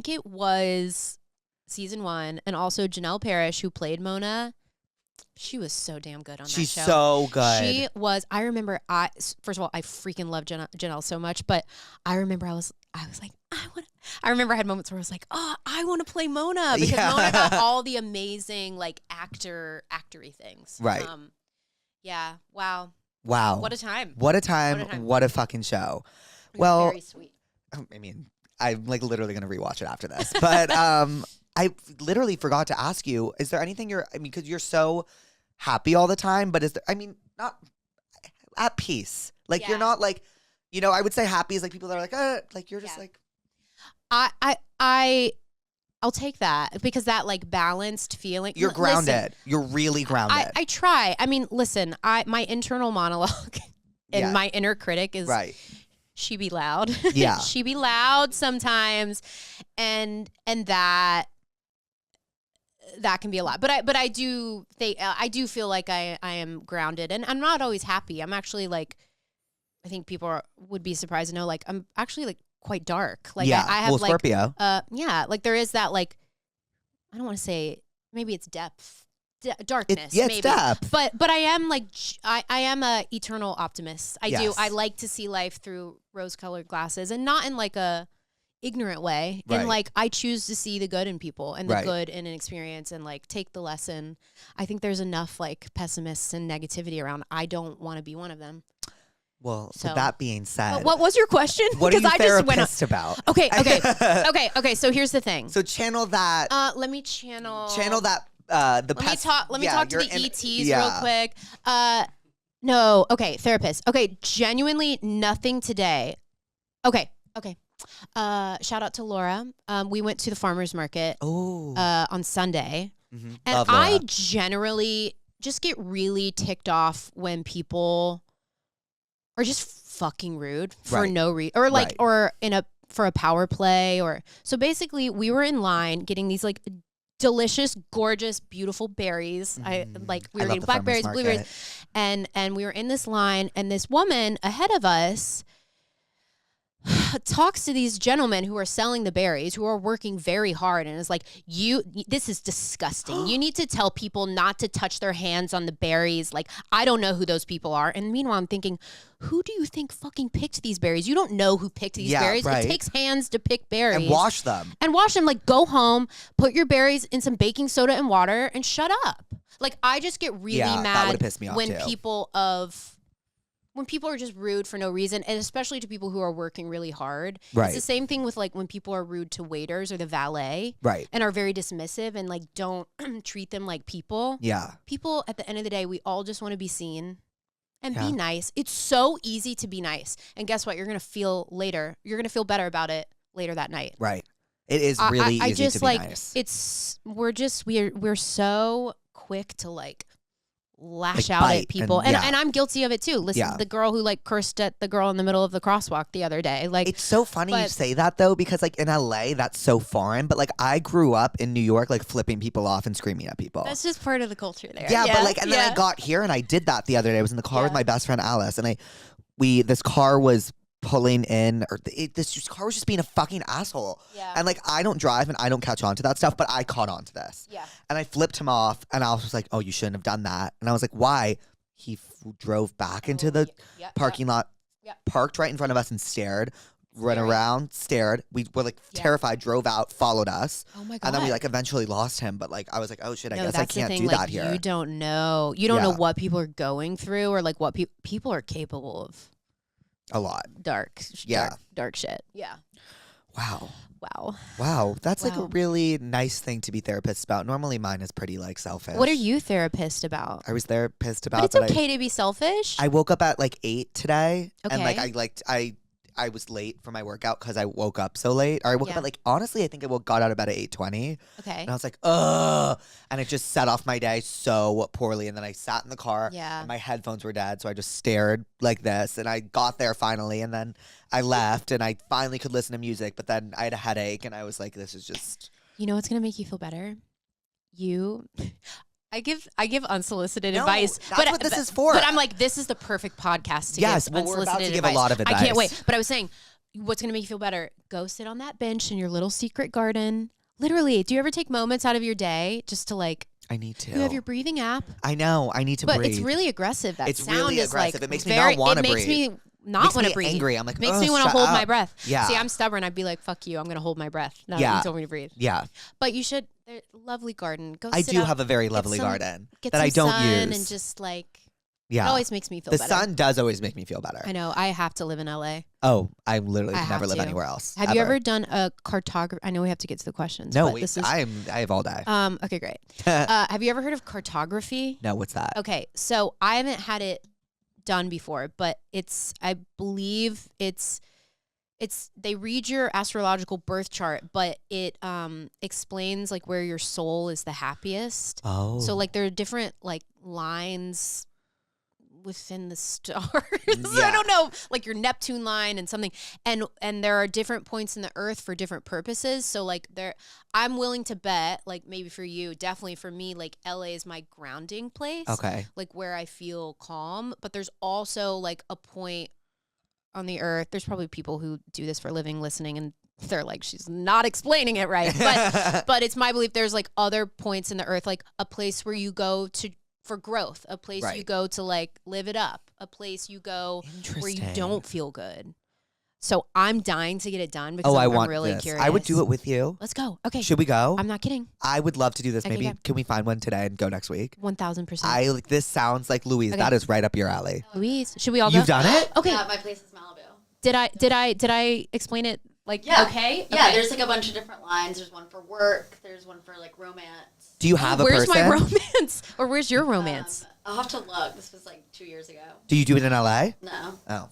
it was season 1, and also Janelle Parrish, who played Mona. She was so damn good on She's that show. so good. She was. I remember. First of all, I freaking love Janelle so much. But I remember I was like, I remember I had moments where I was like, oh, I want to play Mona because Mona got all the amazing like actory things. Right. Yeah. Wow. Wow. What a time. What a time. What a fucking show. Well, very sweet. I mean, I'm like literally going to rewatch it after this. But I literally forgot to ask you, is there anything because you're so happy all the time, but is there, not at peace. Like you're not like, I would say happy is like people that are like you're just like. I'll take that because that like balanced feeling. You're grounded. Listen, you're really grounded. I try. I mean, listen, my internal monologue and my inner critic is right. She be loud. Yeah. She be loud sometimes. And that can be a lot. But I do feel like I am grounded, and I'm not always happy. I'm actually like, I think people would be surprised to know, like, I'm actually like quite dark. Like I have like Scorpio. Like there is that like, I don't want to say, maybe it's depth. Darkness, it's maybe. depth. But I am like I am a eternal optimist. I do. Yes. I like to see life through rose-colored glasses, and not in like a ignorant way. Right. And like I choose to see the good in people and the Right. good in an experience and like take the lesson. I think there's enough like pessimists and negativity around. I don't want to be one of them. Well, So- with that being said, What was your question? what are you I just went therapist about? Okay. Okay. So here's the thing. So channel that. Let me channel that. Let me talk to the ETs real quick. No, okay, therapist. Okay, genuinely nothing today. Okay. Shout out to Laura. We went to the farmer's market on Sunday. Mhm. And Love Laura. I generally just get really ticked off when people are just fucking rude for Right. no reason, or like, Right. or for a power play, or so basically we were in line getting these like delicious, gorgeous, beautiful berries. We I were love getting the blackberries, farmer's blueberries, market. and we were in this line, and this woman ahead of us talks to these gentlemen who are selling the berries, who are working very hard, and is like, this is disgusting. You need to tell people not to touch their hands on the berries. Like, I don't know who those people are. And meanwhile, I'm thinking, who do you think fucking picked these berries? You don't know who picked these berries. Right. It takes hands to pick berries. And wash them. Like, go home, put your berries in some baking soda and water, and shut up. Like, I just get really that mad would've pissed me off when too. when people are just rude for no reason, and especially to people who are working really hard. Right. It's the same thing with like when people are rude to waiters or the valet. Right. And are very dismissive and like don't treat them like people. Yeah. People, at the end of the day, we all just want to be seen and Yeah. be nice. It's so easy to be nice. And guess what? You're going to feel better about it later that night. Right. It is really I easy just to be like, nice. we're so quick to like lash Like out bite at people, and- and I'm guilty of it too. Listen, Yeah. the girl who like cursed at the girl in the middle of the crosswalk the other day, like, It's so funny you but- say that though, because like in LA, that's so foreign. But like I grew up in New York, like flipping people off and screaming at people. that's just part of the culture there. Yeah, but like, and then I got here and I did that the other day. I was in the car with Yeah. my best friend Alice, and this car was pulling in, or this car was just being a fucking asshole. Yeah. And like, I don't drive and I don't catch on to that stuff, but I caught on to this. Yeah. And I flipped him off, and Alice was like, "Oh, you shouldn't have done that." And I was like, "Why?" he drove back into the parking lot, parked right in front of us and stared. Run around, stared. We were like terrified, drove out, followed us. Oh my God. And then we like eventually lost him. But like I was like, oh shit, I guess I that's the can't thing, do like, that here. You don't know. You don't know what people are going through or like what people are capable of. A lot. Dark shit. Yeah. Wow. That's like a really nice thing to be therapist about. Normally mine is pretty like selfish. What are you therapist about? I was therapist about. But it's okay to be selfish. I woke up at like 8 today. Okay. And like I was late for my workout because I woke up so late. Or I woke up at like, honestly, I think I got out of bed at 8:20. Okay. And I was like, ugh. And it just set off my day so poorly. And then I sat in the car. Yeah. And my headphones were dead. So I just stared like this. And I got there finally. And then I left and I finally could listen to music. But then I had a headache. And I was like, this is just. You know what's going to make you feel better? I give unsolicited advice. That's what this is for. But I'm like, this is the perfect podcast to give unsolicited we're about to give advice. a lot of advice. I can't wait. But I was saying, what's going to make you feel better? Go sit on that bench in your little secret garden. Literally, do you ever take moments out of your day just to like? I need to. You have your breathing app. I know. I need to breathe. But it's really aggressive. That it's sound really is aggressive. like it makes me not want to breathe. It makes me not want to breathe. Angry. I'm like, makes me want to shut hold up. my breath. Yeah. See, I'm stubborn. I'd be like, fuck you. I'm going to hold my breath. Now that you told me to breathe. Yeah. But you should. Lovely garden. Go. I sit do out, have a very lovely garden get that some I don't sun use. and just like. Yeah. It always makes me feel the better. sun does always make me feel better. I know. I have to live in LA. Oh, I literally I never have live to. anywhere else. Have you ever done a cartography? I know we have to get to the questions. No, but this is, I have all day. Okay, great. Have you ever heard of cartography? No, what's that? Okay, so I haven't had it done before, but I believe it's they read your astrological birth chart, but it explains like where your soul is the happiest. Oh. So like there are different like lines within the stars. Yeah. I don't know, like your Neptune line and something. And there are different points in the earth for different purposes. So like I'm willing to bet, like maybe for you, definitely for me, like LA is my grounding place. Okay. Like where I feel calm. But there's also like a point on the earth. There's probably people who do this for a living listening and they're like, she's not explaining it right. But it's my belief there's like other points in the earth, like a place where you go for growth, a place you go to like live it up, a place you go where you don't feel good. So I'm dying to get it done because I'm really curious. I would do it with you. Let's go. Okay. Should we go? I'm not kidding. I would love to do this. Okay, Maybe can we find one today and go next week? 1000%. This sounds like Louise. Okay. That is right up your alley. Louise, should we all go? You've done it? Okay. Yeah, my place is Malibu. Did I explain it like okay? Yeah, Okay. there's like a bunch of different lines. There's one for work. There's one for like romance. Do you have a Where's person? my romance? Or where's your romance? I'll have to look. This was like 2 years ago. Do you do it in LA? No. Oh.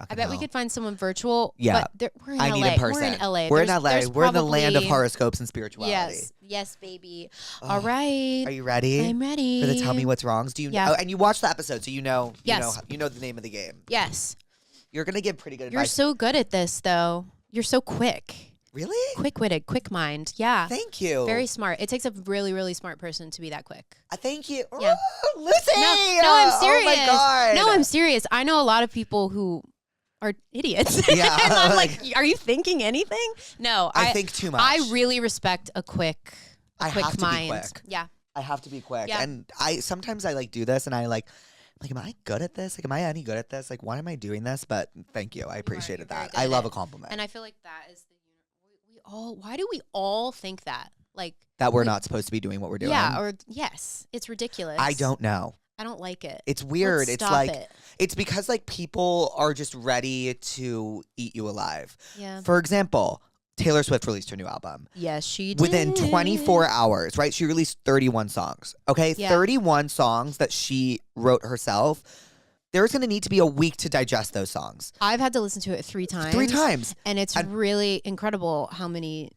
I bet we could find someone virtual. Yeah. But we're in I LA. need a person. We're in LA. We're in There's- LA. there's We're in the land of probably- horoscopes and spirituality. Yes, baby. All right. Are you ready? I'm ready. For the Tell Me What's Wrongs? Do you Yeah. know? And you watched the episode, so you know. Yes. You know the name of the game. Yes. You're gonna give pretty good You're advice. so good at this, though. You're so quick. Really? Quick-witted, quick mind. Yeah. Thank you. Very smart. It takes a really, really smart person to be that quick. Thank you. Yeah. Ooh, Lucy! No, I'm serious. Oh my God. No, I'm serious. I know a lot of people who are idiots. Yeah. And I'm like, are you thinking anything? No. I think too much. I really respect a quick I have to be mind. quick. Yeah. I have to be quick. Yeah. And sometimes I like do this and I like, am I good at this? Like, am I any good at this? Like, why am I doing this? But thank you. I appreciated You're very that. good I at love it. a compliment. And I feel like that is why do we all think that? Like that we're not supposed to be doing what we're doing. Yeah, or yes. It's ridiculous. I don't know. I don't like it. It's weird. Let's It's stop like it. it's because like people are just ready to eat you alive. Yeah. For example, Taylor Swift released her new album. Yes, she did. Within 24 hours, right? She released 31 songs. Okay? Yeah. 31 songs that she wrote herself. There's going to need to be a week to digest those songs. I've had to listen to it 3 times. 3 times. And it's really incredible how many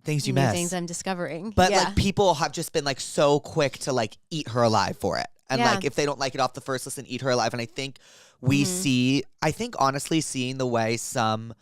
Things you new miss. things I'm discovering. But yeah. like people have just been like so quick to like eat her alive for it. And Yeah. like if they don't like it off the first listen, eat her alive. And I think we I think honestly seeing the way some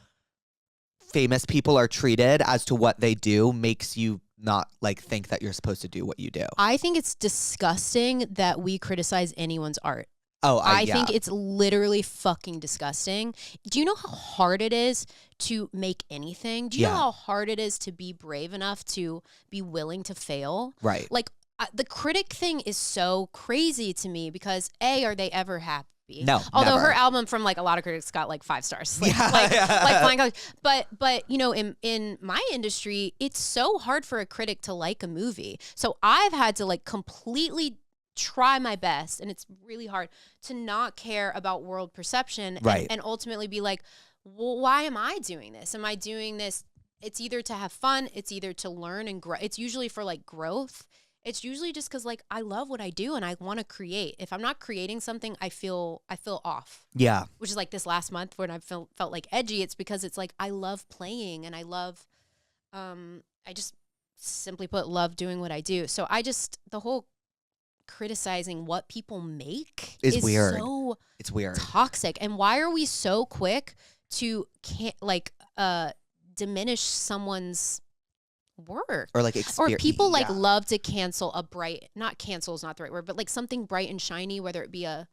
famous people are treated as to what they do makes you not like think that you're supposed to do what you do. I think it's disgusting that we criticize anyone's art. Oh, I think it's literally fucking disgusting. Do you know how hard it is to make anything? Do you know Yeah. how hard it is to be brave enough to be willing to fail? Right. Like, the critic thing is so crazy to me because are they ever happy? No, although never. her album from like a lot of critics got like 5 stars, like flying colors. But you know, in my industry, it's so hard for a critic to like a movie. So I've had to like completely try my best, and it's really hard to not care about world perception, Right. and ultimately be like, well, why am I doing this? Am I doing this? It's either to have fun, it's either to learn and grow. It's usually for like growth. It's usually just because like I love what I do and I want to create. If I'm not creating something, I feel off. Yeah. Which is like this last month when I felt like edgy. It's because it's like I love playing and I love, I just simply put love doing what I do. So the whole criticizing what people make is weird. So it's weird. Toxic. And why are we so quick to diminish someone's work Or like or people like yeah. love to cancel not cancel is not the right word, but like something bright and shiny, whether it be a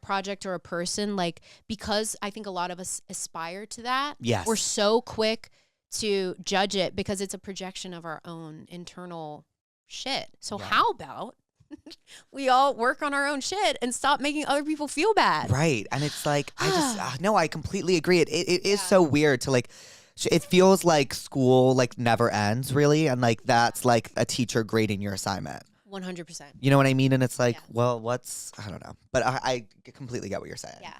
project or a person, like because I think a lot of us aspire to that. Yes. We're so quick to judge it because it's a projection of our own internal shit. So how about we all work on our own shit and stop making other people feel bad? Right. And it's like no, I completely agree. It is so weird to like it feels like school like never ends really, and like that's like a teacher grading your assignment. 100%. You know what I mean? And it's like, well, I don't know. But I completely get what you're saying. Yeah.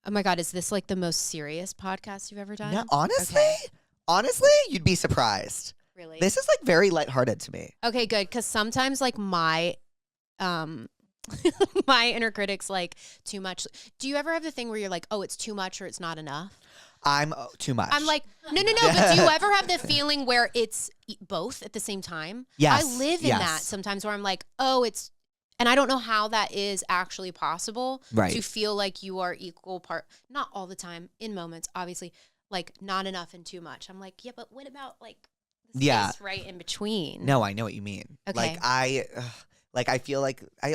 Oh my God, is this like the most serious podcast you've ever done? No, honestly, you'd be surprised. Really? This is like very lighthearted to me. Okay, good. Because sometimes like my my inner critic's like too much. Do you ever have the thing where you're like, oh, it's too much or it's not enough? I'm too much. I'm like, no. But do you ever have the feeling where it's both at the same time? Yes. I live in that sometimes where I'm like, oh, and I don't know how that is actually possible to feel like you are equal part. Not all the time, in moments, obviously, like not enough and too much. I'm like, yeah, but what about like the space right in between? No, I know what you mean. Okay. Like I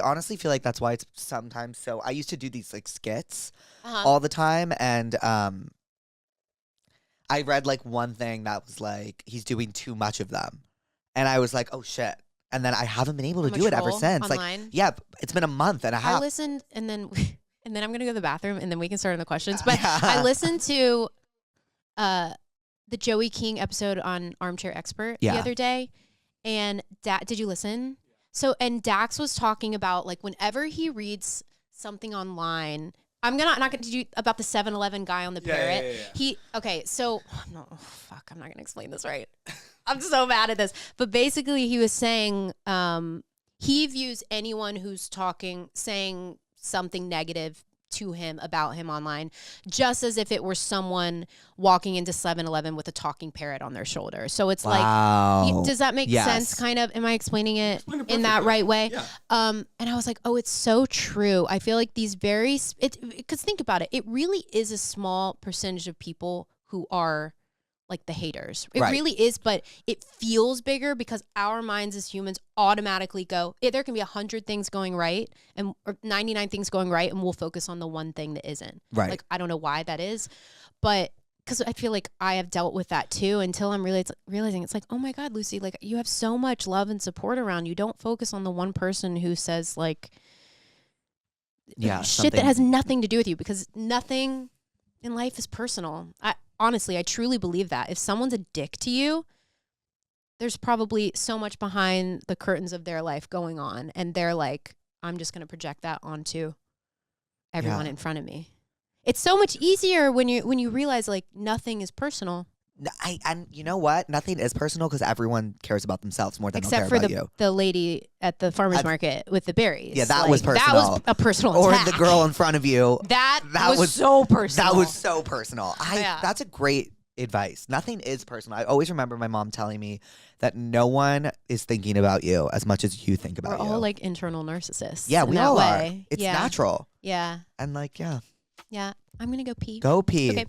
honestly feel like that's why it's sometimes so. I used to do these like skits all the time, and I read like one thing that was like he's doing too much of them, and I was like, oh shit. And then I haven't been able to do it ever since. Online? Like, yeah, it's been a month and a half. I listened, and then I'm gonna go to the bathroom, and then we can start on the questions. But I listened to the Joey King episode on Armchair Expert the other day, and did you listen? So, and Dax was talking about like whenever he reads something online. I'm not gonna do about the 7-Eleven guy on the parrot. Yeah. So I'm not gonna explain this right. I'm so bad at this. But basically he was saying he views anyone who's saying something negative to him about him online just as if it were someone walking into 7-Eleven with a talking parrot on their shoulder. So it's like, does that make sense? Kind of, am I explaining it in that right way? Yeah. And I was like, oh, it's so true. I feel like these because think about it. It really is a small percentage of people who are like the haters. It really is, but it feels bigger because our minds as humans automatically go, there can be 100 things going right or 99 things going right, and we'll focus on the one thing that isn't. Right. Like, I don't know why that is, but because I feel like I have dealt with that too until I'm realizing it's like, oh my God, Lucy, like you have so much love and support around you. Don't focus on the one person who says like shit that has nothing to do with you, because nothing in life is personal. Honestly, I truly believe that. If someone's a dick to you, there's probably so much behind the curtains of their life going on. And they're like, I'm just going to project that onto everyone in front of me. It's so much easier when you realize like nothing is personal. And you know what? Nothing is personal because everyone cares about themselves more than except they'll for care about you. The lady at the farmer's market with the berries. Yeah, that was personal. That was a personal or attack. the girl in front of you. That was so personal. That was so personal. That's a great advice. Nothing is personal. I always remember my mom telling me that no one is thinking about you as much as you think about you. We're all like internal narcissists. Yeah, we all are. Way. It's natural. Yeah. And like, yeah. Yeah. I'm going to go pee. Go pee. Okay.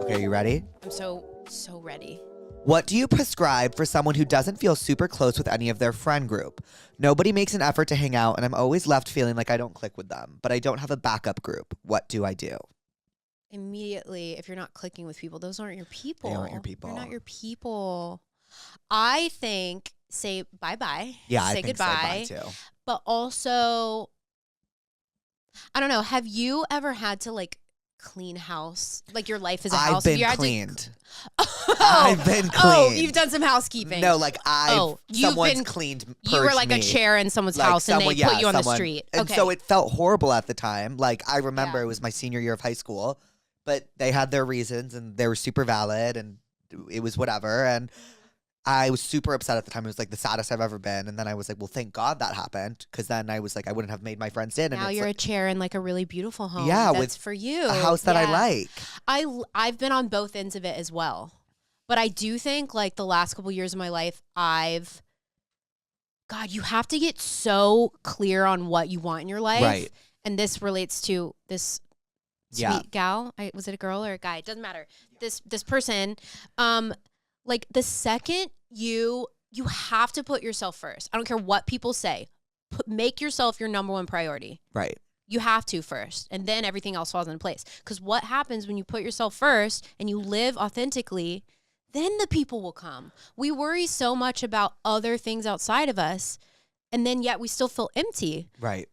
Okay, you ready? I'm so ready. What do you prescribe for someone who doesn't feel super close with any of their friend group? Nobody makes an effort to hang out, and I'm always left feeling like I don't click with them, but I don't have a backup group. What do I do? Immediately, if you're not clicking with people, those aren't your people. They aren't your people. They're not your people. I think say bye-bye. Yeah, say I think goodbye. say bye too. But also, I don't know. Have you ever had to like clean house? Like your life is a house. I've been Have you had cleaned. To... I've been Oh, cleaned. you've done some housekeeping. No, like someone's been cleaned. You were like me. a chair in someone's Like house, and someone, they put you on the street. And Okay. so it felt horrible at the time. Like I remember Yeah. it was my senior year of high school, but they had their reasons and they were super valid and it was whatever. And I was super upset at the time. It was like the saddest I've ever been. And then I was like, well, thank God that happened. Because then I was like, I wouldn't have made my friends in. And Now it's you're like a chair in like a really beautiful home. Yeah, that's with for you. a house that I like. I've been on both ends of it as well. But I do think like the last couple years of my life, God, you have to get so clear on what you want in your life. Right. And this relates to this sweet gal. Was it a girl or a guy? It doesn't matter. This person, like the second you have to put yourself first. I don't care what people say. Make yourself your number one priority. Right. You have to first, and then everything else falls into place. Because what happens when you put yourself first and you live authentically, then the people will come. We worry so much about other things outside of us, and then yet we still feel empty. Right.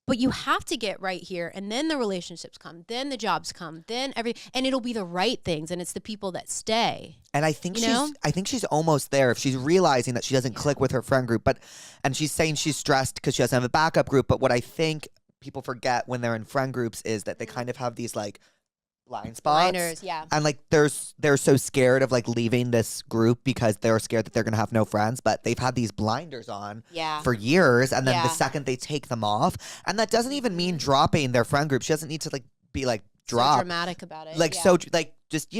But you have to get right here, and then the relationships come, then the jobs come, then and it'll be the right things, and it's the people that stay. And I think You know? I think she's almost there if she's realizing that she doesn't click with her friend group. And she's saying she's stressed because she doesn't have a backup group. But what I think people forget when they're in friend groups is that they kind of have these like blind spots. Liners, yeah. And like they're so scared of like leaving this group because they're scared that they're gonna have no friends, but they've had these blinders on Yeah. for years, and then the Yeah. second they take them off, and that doesn't even mean dropping their friend group. She doesn't need to like be like So drop dramatic about it. like yeah. so like just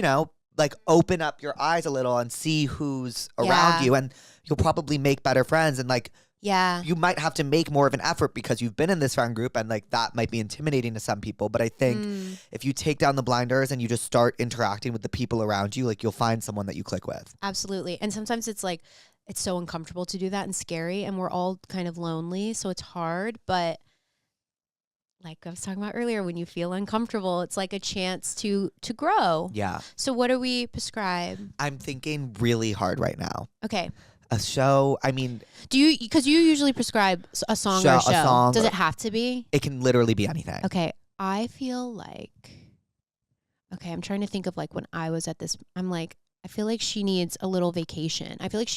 like open up your eyes a little and see who's Yeah. around you, and you'll probably make better friends. And like Yeah. you might have to make more of an effort because you've been in this friend group, and like that might be intimidating to some people. But I think if you take down the blinders and you just start interacting with the people around you, like you'll find someone that you click with. Absolutely. And sometimes it's like, it's so uncomfortable to do that and scary, and we're all kind of lonely, so it's hard. But like I was talking about earlier, when you feel uncomfortable, it's like a chance to grow. Yeah. So what do we prescribe? I'm thinking really hard right now. Okay. A show, I mean, Do you, because you usually prescribe a song or a show. song Does or- it have to be? it can literally be anything. Okay. I feel like, okay, I'm trying to think of like when I was at this, I'm like, I feel like she needs a little vacation. I feel like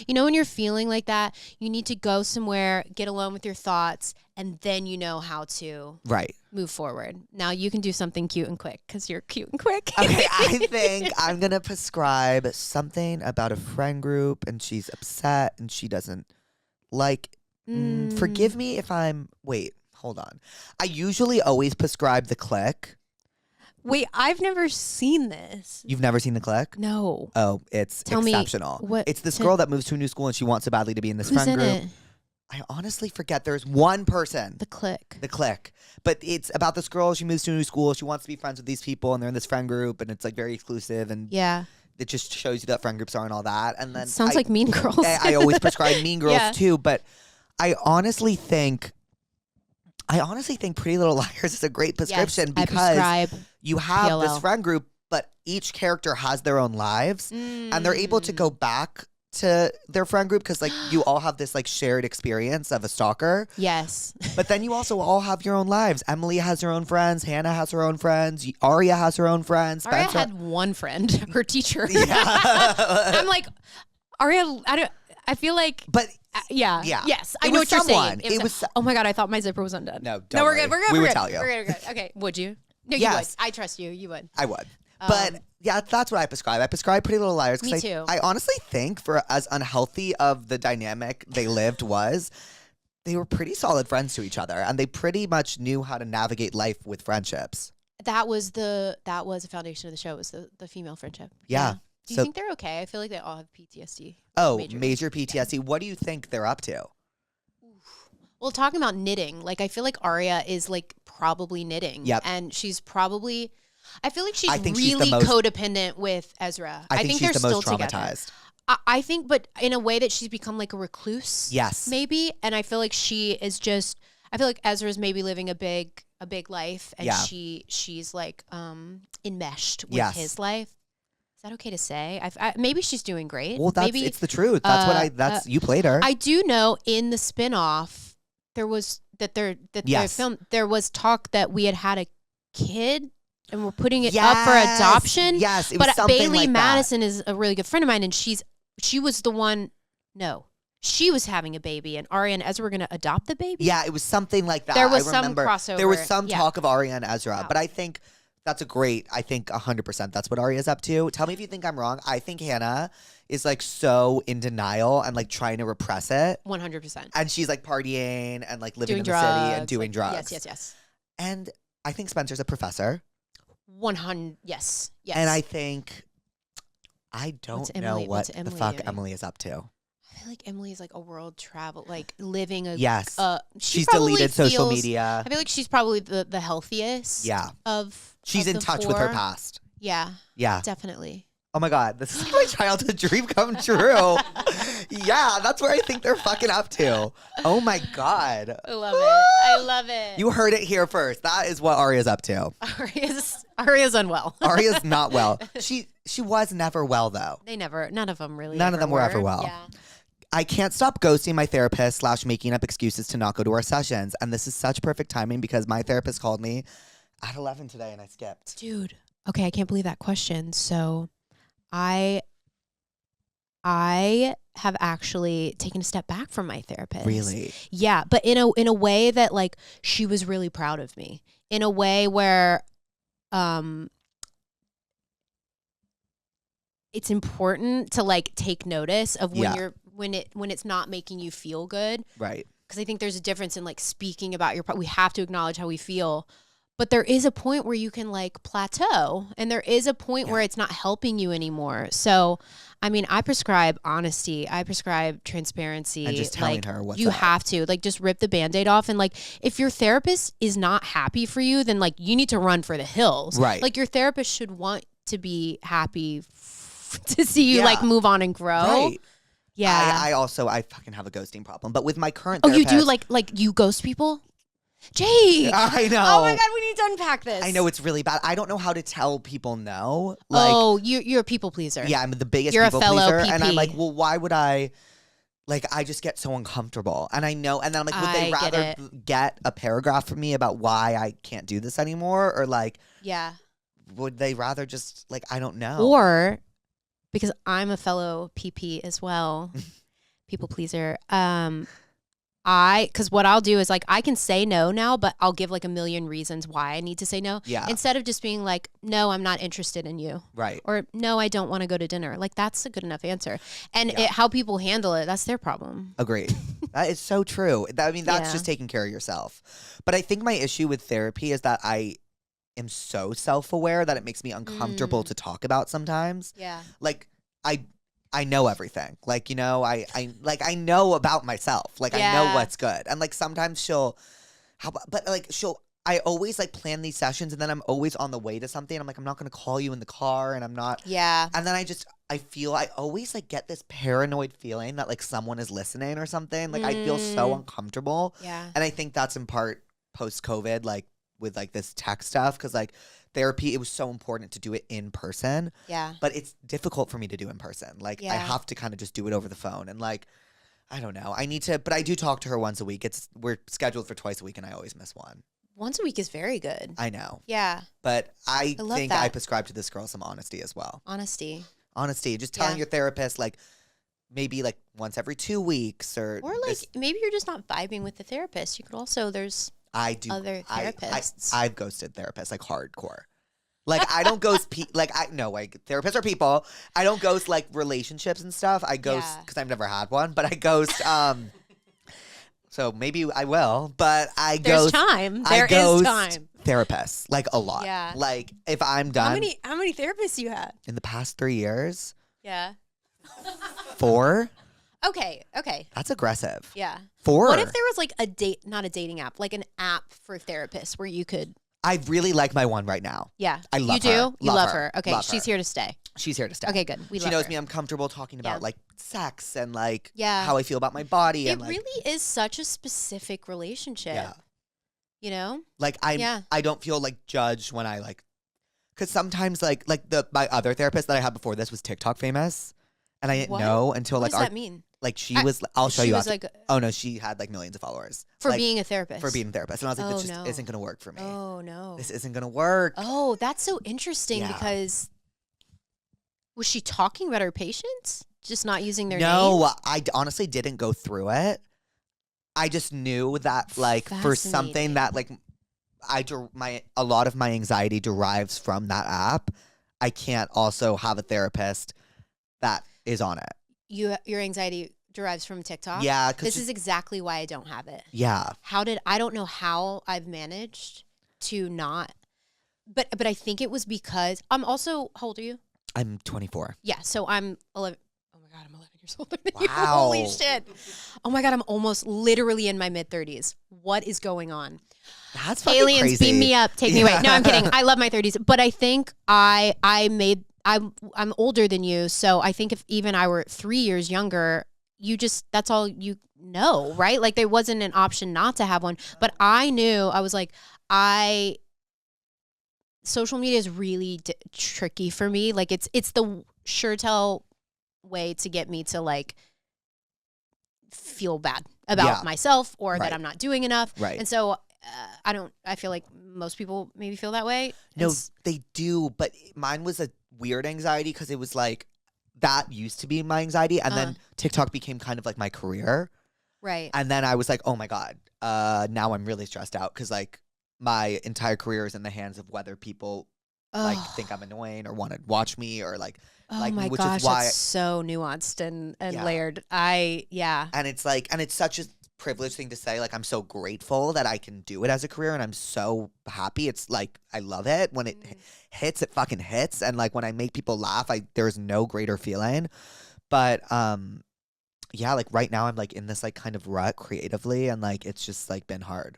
when you're feeling like that, you need to go somewhere, get alone with your thoughts, and then you know how to Right. move forward. Now you can do something cute and quick because you're cute and quick. Okay, I think I'm going to prescribe something about a friend group and she's upset and she doesn't like. Forgive me if wait, hold on. I usually always prescribe The Click. Wait, I've never seen this. You've never seen The Click? No. Oh, it's Tell me, exceptional. what- It's this girl that moves to a new school and she wants so badly to be in this Who's friend in group. it? I honestly forget. There's one person. The Click. The Click. But it's about this girl. She moves to a new school. She wants to be friends with these people, and they're in this friend group, and it's like very exclusive, and Yeah. it just shows you that friend groups are and all that. And then Sounds like Mean Girls. I always prescribe Mean Girls Yeah. too, but I honestly think Pretty Little Liars is a great prescription I because prescribe you have this PLL. friend group, but each character has their own lives, and they're able to go back to their friend group because like you all have this like shared experience of a stalker. Yes. But then you also all have your own lives. Emily has her own friends. Hannah has her own friends. Aria has her own friends. Aria Spencer- had one friend, her teacher. Yeah. I'm like, Aria, I feel like, But yeah. Yeah. Yes. I It know was what you're someone. saying. It was oh my God, I thought my zipper was undone. No, No, don't we're worry. good. We're good. We we're would good. tell you. We're good. Okay. Would you? No, you Yes. would. I trust you. You would. I would. But yeah, that's what I prescribe. I prescribe Pretty Little Liars. 'Cause Me too. I honestly think for as unhealthy of the dynamic they lived was, they were pretty solid friends to each other, and they pretty much knew how to navigate life with friendships. That was a foundation of the show, was the female friendship. Yeah. Do you So- think they're okay? I feel like they all have PTSD. Oh, Major. major PTSD. What do you think they're up to? Well, talking about knitting, like I feel like Aria is like probably knitting. Yep. And she's probably, I feel like she's I think she's the really most- codependent with Ezra. I think they're she's the most still together. traumatized. I think, but in a way that she's become like a recluse. Yes. Maybe. And I feel like she is just, I feel like Ezra's maybe living a big life, and Yeah. she's like enmeshed with Yes. his life. that okay to say? Maybe she's doing great. Well, maybe it's the truth. That's what you played her. I do know in the spinoff there was their film. There was talk that we had a kid and we're putting it up for adoption. Yes, it was but something Bailey like Madison is a really good friend of mine, and she was the one. No, she was having a baby, and Aria and Ezra were going to adopt the baby. Yeah, it was something like that. There was I some remember crossover. There was some Yeah. talk of Aria and Ezra, but I think that's I think 100% that's what Aria's up to. Tell me if you think I'm wrong. I think Hannah is like so in denial and like trying to repress it. 100%. And she's like partying and like living Doing in the drugs, city and doing like, drugs. Yes. And I think Spencer's a professor. 100. Yes. And I think I don't What's know Emily- what what's the Emily fuck doing? Emily is up to. I feel like Emily is like a world travel, like living a. Yes. She She's probably deleted social feels- media. I feel like she's probably the healthiest. Yeah. She's of in the touch with her four. past. Yeah. Yeah. Definitely. Oh my God, this is my childhood dream come true. Yeah, that's where I think they're fucking up to. Oh my God. I love it. I love it. You heard it here first. That is what Aria's up to. Aria's unwell. Aria's not well. She was never well though. None of them really. None of them were ever well. Yeah. I can't stop ghosting my therapist / making up excuses to not go to our sessions. And this is such perfect timing because my therapist called me at 11 today and I skipped. Dude. Okay, I can't believe that question. So I have actually taken a step back from my therapist. Really? Yeah, but in a way that like she was really proud of me. In a way where it's important to like take notice of when when it's not making you feel good. Right. Because I think there's a difference in like speaking about we have to acknowledge how we feel. But there is a point where you can like plateau, and there is a point where it's not helping you anymore. So, I mean, I prescribe honesty. I prescribe transparency. And just telling like, her what's you up. have to like just rip the Band-Aid off. And like, if your therapist is not happy for you, then like you need to run for the hills. Right. Like your therapist should want to be happy to see you like move on and grow. Right. Yeah. I fucking have a ghosting problem. But with my current Oh, you therapist. do like you ghost people? Jake. I know. Oh my God, we need to unpack this. I know it's really bad. I don't know how to tell people no. You're a people pleaser. Yeah, I'm the biggest You're a people fellow pleaser. And I'm PP. like, well, why would I? Like, I just get so uncomfortable. And I know, and then I'm like, would they I get rather get a paragraph from me about why I can't do this anymore? Or like, Yeah. would they rather just, like, I don't know. Or because I'm a fellow PP as well, people pleaser. Because what I'll do is like I can say no now, but I'll give like a million reasons why I need to say no. Yeah. Instead of just being like, no, I'm not interested in you. Right. Or no, I don't want to go to dinner. Like that's a good enough answer. And how people handle it, that's their problem. Agreed. That is so true. I mean, that's Yeah. just taking care of yourself. But I think my issue with therapy is that I am so self-aware that it makes me uncomfortable to talk about sometimes. Yeah. Like, I know everything. Like, you know, I know about myself. Like, I know what's good. And like sometimes I always like plan these sessions and then I'm always on the way to something. I'm like, I'm not going to call you in the car and I'm not. Yeah. And then I always like get this paranoid feeling that like someone is listening or something. Like I feel so uncomfortable. Yeah. And I think that's in part post-COVID, like with like this tech stuff. Cause like therapy, it was so important to do it in person. Yeah. But it's difficult for me to do in person. Like I have to kind of just do it over the phone. And like, I don't know. But I do talk to her once a week. We're scheduled for twice a week and I always miss one. Once a week is very good. I know. Yeah. But I love think that. I prescribe to this girl some honesty as well. Honesty. Just telling your therapist like maybe like once every 2 weeks or like maybe you're just not vibing with the therapist. You could also I do other therapists. I've ghosted therapists like hardcore. Like I don't ghost therapists are people. I don't ghost like relationships and stuff. I ghost because I've never had one, but I ghost so maybe I will, but There's time. There is time. Therapists like a lot. Yeah. Like if I'm done How many therapists you had? in the past 3 years, Yeah. 4. Okay. That's aggressive. Yeah. 4. What if there was like not a dating app, like an app for therapists where you could? I really like my one right now. Yeah. I love you do. her. You Love love her. her. Okay. Love She's her. here to stay. She's here to stay. Okay. Good. She knows me. I'm comfortable talking about like sex and like how I feel about my body. It and like, really is such a specific relationship. Yeah. You know? Like I don't feel like judged when I like Because sometimes like my other therapist that I had before this was TikTok famous, and I didn't What? know until What like does that mean? like she was. I'll show She you. was After. like Oh no, she had like millions of followers for like, being a therapist. for being a therapist, and I was like, Oh, this just no. isn't gonna work for me. Oh no. This isn't gonna work. Oh, that's so interesting Yeah. because was she talking about her patients? Just not using their No, names? I honestly didn't go through it. I just knew that like for something Fascinating. that like a lot of my anxiety derives from that app. I can't also have a therapist that is on it. Your anxiety derives from TikTok? Yeah, 'cause This is exactly why I don't have it. Yeah. I don't know how I've managed to not, but I think it was because I'm also, how old are you? I'm 24. Yeah, so I'm 11. Oh my God, I'm 11 years older than you. Wow. Holy shit. Oh my God, I'm almost literally in my mid 30s. What is going on? That's fucking Aliens, crazy. beam me up, take me away. No, I'm kidding. I love my 30s, but I think I'm older than you, so I think if even I were 3 years younger, that's all you know, right? Like there wasn't an option not to have one, but I knew I was like social media is really tricky for me. Like it's the sure tell way to get me to like feel bad about myself or that I'm not doing enough. Right. And so I feel like most people maybe feel that way. No, they do, but mine was a weird anxiety because it was like that used to be my anxiety, and then TikTok became kind of like my career. Right. And then I was like, oh my God, now I'm really stressed out because like my entire career is in the hands of whether people like think I'm annoying or want to watch me or like my which gosh, is why that's so nuanced and Yeah. layered. and it's like and it's such a privileged thing to say. Like I'm so grateful that I can do it as a career, and I'm so happy. It's like I love it when it hits. It fucking hits, and like when I make people laugh, there's no greater feeling. But yeah, like right now I'm like in this like kind of rut creatively, and like it's just like been hard.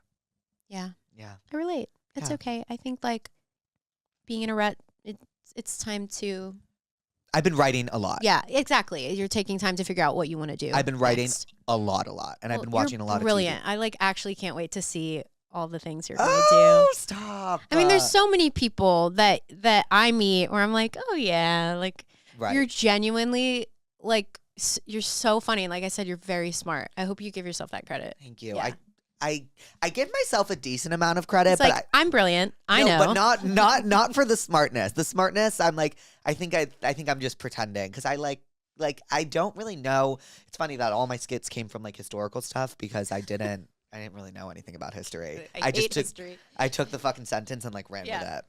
Yeah. Yeah. I relate. It's Yeah. okay. I think like being in a rut, it's time to. I've been writing a lot. Yeah, exactly. You're taking time to figure out what you want to do. I've been writing next. a lot, and I've been watching a lot brilliant. of TV. I like actually can't wait to see all the things you're gonna Oh, do. stop! I mean, there's so many people that I meet where I'm like, oh yeah, like right. you're genuinely like you're so funny. And like I said, you're very smart. I hope you give yourself that credit. Thank you. Yeah. I give myself a decent amount of credit, It's but like I'm brilliant. I no, know, but not for the smartness. The smartness, I'm like, I think I'm just pretending because I like I don't really know. It's funny that all my skits came from like historical stuff because I didn't really know anything about history. I just hate took history. I took the fucking sentence and like ran with Yeah. it.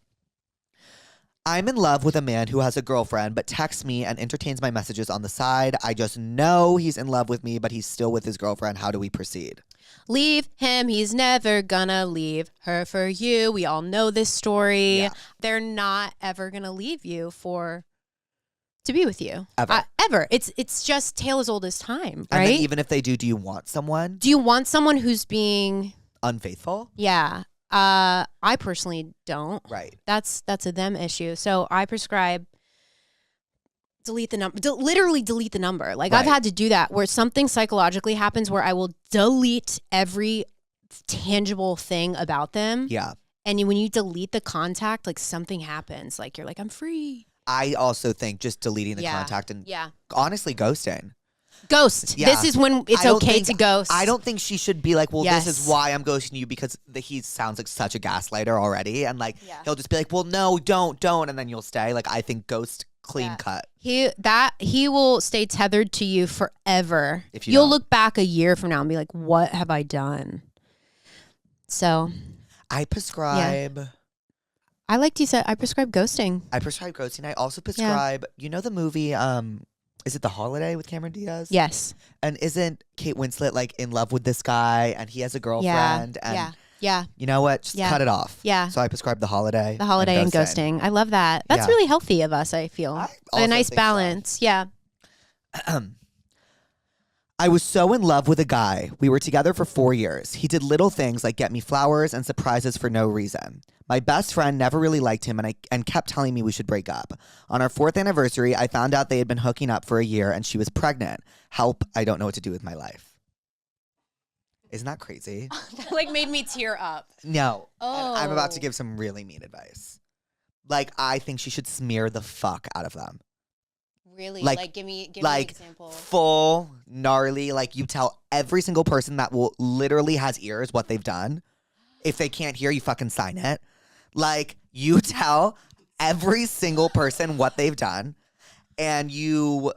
I'm in love with a man who has a girlfriend but texts me and entertains my messages on the side. I just know he's in love with me, but he's still with his girlfriend. How do we proceed? Leave him. He's never gonna leave her for you. We all know this story. Yeah. They're not ever gonna leave you to be with you. Ever. Ever. It's just tale as old as time, And right? then even if they do you want someone Do you want someone who's being unfaithful? Yeah. I personally don't. Right. That's a them issue. So I prescribe delete the number. Literally delete the number. Like I've Right. had to do that where something psychologically happens where I will delete every tangible thing about them. Yeah. And when you delete the contact, like something happens. Like you're like, I'm free. I also think just deleting the Yeah. contact and Yeah. honestly ghosting. Ghost. Yeah. This is when it's I don't okay think- to ghost. I don't think she should be like, well, this is Yes. why I'm ghosting you because he sounds like such a gaslighter already. And like, Yeah. he'll just be like, well, no, don't. And then you'll stay. Like, I think ghost clean Yeah. cut. He will stay tethered to you forever. If you You'll don't. look back a year from now and be like, what have I done? So I prescribe. I liked you said I prescribe ghosting. I prescribe ghosting. I also prescribe, you know the movie, is it The Holiday with Cameron Diaz? Yes. And isn't Kate Winslet like in love with this guy and he has a girlfriend? And Yeah. you know what? Just Yeah. cut it off. Yeah. So I prescribe The Holiday. The holiday and ghosting. I love that. That's Yeah. really healthy of us, I feel. I A also nice think so. balance. Yeah. I was so in love with a guy. We were together for 4 years. He did little things like get me flowers and surprises for no reason. My best friend never really liked him and kept telling me we should break up. On our 4th anniversary, I found out they had been hooking up for a year and she was pregnant. Help, I don't know what to do with my life. Isn't that crazy? That like made me tear up. No. Oh. I'm about to give some really mean advice. like I think she should smear the fuck out of them. Really? Like- Like, give me an Like example. full gnarly, like you tell every single person that will literally has ears what they've done. If they can't hear, you fucking sign it. Like you tell every single person what they've done, and you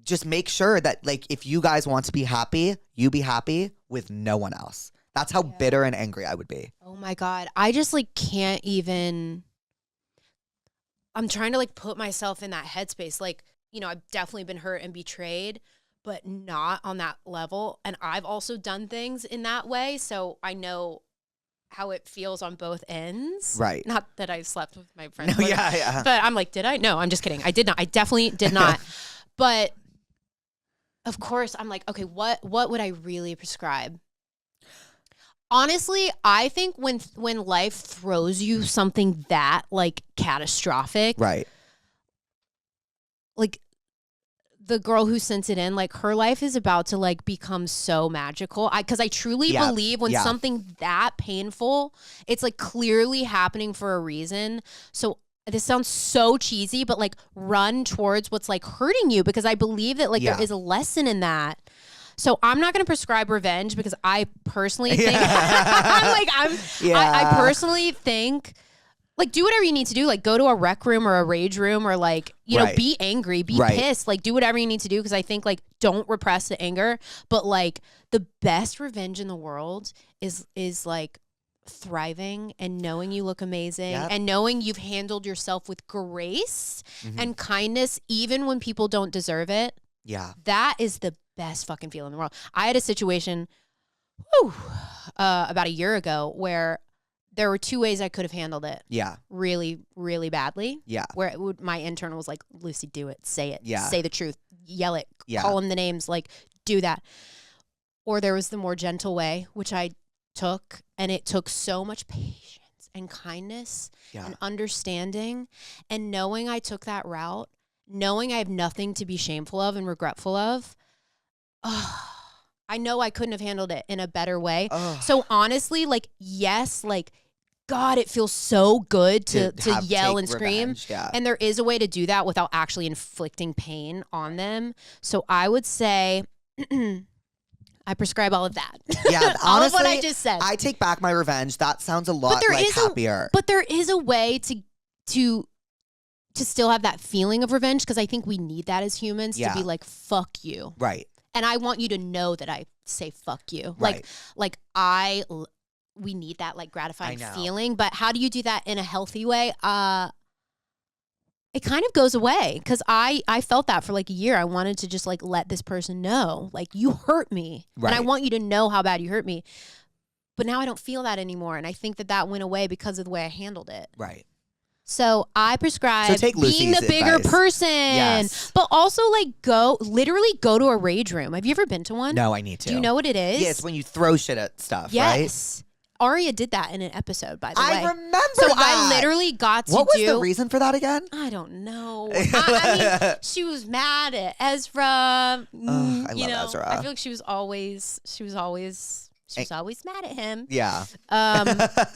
just make sure that like if you guys want to be happy, you be happy with no one else. That's how bitter and angry I would be. Oh my God. I just like can't even. I'm trying to like put myself in that headspace. Like, you know, I've definitely been hurt and betrayed, but not on that level. And I've also done things in that way. So I know how it feels on both ends. Right. Not that I slept with my friends. No, yeah. But I'm like, did I? No, I'm just kidding. I did not. I definitely did not. But of course, I'm like, okay, what would I really prescribe? Honestly, I think when life throws you something that like catastrophic, Right. like the girl who sent it in, like her life is about to like become so magical. Because I truly believe when something that painful, it's like clearly happening for a reason. So this sounds so cheesy, but like run towards what's like hurting you, because I believe that like there is a lesson in that. So I'm not going to prescribe revenge because I personally think I personally think like do whatever you need to do, like go to a rec room or a rage room or like, you know, be angry, be pissed, like do whatever you need to do. Cause I think like don't repress the anger, but like the best revenge in the world is like thriving and knowing you look amazing and knowing you've handled yourself with grace and kindness, even when people don't deserve it. Yeah. That is the best fucking feeling in the world. I had a situation about a year ago where there were two ways I could have handled it. Yeah. Really, really badly. Yeah. Where it would, my internal was like, Lucy, do it. Say it. Yeah. Say the truth. Yell it. Yeah. Call them the names. Like, do that. Or there was the more gentle way, which I took. And it took so much patience and kindness and understanding. And knowing I took that route, knowing I have nothing to be shameful of and regretful of, I know I couldn't have handled it in a better way. So honestly, like, yes, like, God, it feels so good to yell and scream. Revenge, And there is a way to do that without actually inflicting pain on them. So I would say I prescribe all of that. Yeah, honestly, all of what I just said. I take back my revenge. That sounds a lot like happier. But there is a way to still have that feeling of revenge, because I think we need that as humans to be like, fuck you. Right. And I want you to know that I say fuck you. Right. Like we need that like gratifying feeling. But how do you do that in a healthy way? It kind of goes away, because I felt that for like a year. I wanted to just like let this person know, like, you hurt me. Right. And I want you to know how bad you hurt me. But now I don't feel that anymore. And I think that went away because of the way I handled it. Right. So I prescribe take being Lucy's the bigger advice. person, Yes. but also like literally go to a rage room. Have you ever been to one? No, I need to. Do you know what it is? Yeah, it's when you throw shit at stuff, right? Yes. Aria did that in an episode, by the way. I remember So that. I literally got to What was the reason for that again? I don't know. I mean, she was mad at Ezra. I love Ezra. I feel like she was always mad at him. Yeah.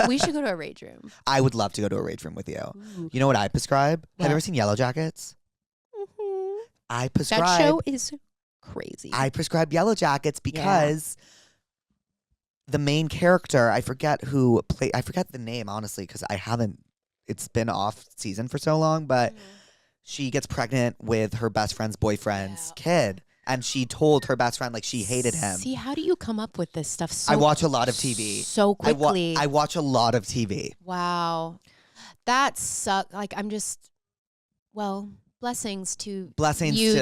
We should go to a rage room. I would love to go to a rage room with you. Ooh. You know what I prescribe? What? Have you ever seen Yellow Jackets? Mm-hmm. I prescribe. That show is crazy. I prescribe Yellow Jackets because the main character, I forget the name, honestly, because it's been off season for so long, but she gets pregnant with her best friend's boyfriend's kid. And she told her best friend, like, she hated him. See, how do you come up with this stuff I watch a lot of TV. so quickly? I watch a lot of TV. Wow. That sucks. Like, I'm just, blessings to you,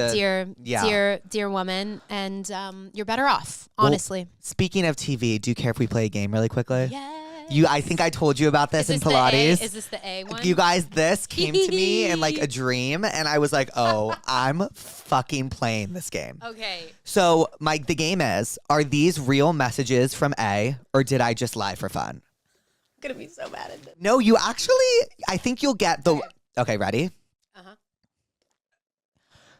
dear woman. And you're better off, honestly. Well, speaking of TV, do you care if we play a game really quickly? Yes. I think I told you about this in Pilates. Is this the A one? You guys, this came to me in like a dream, and I was like, oh, I'm fucking playing this game. Okay. So the game is, are these real messages from A, or did I just lie for fun? I'm going to be so mad at this. No, you actually, I think you'll get the, okay, ready? Uh-huh.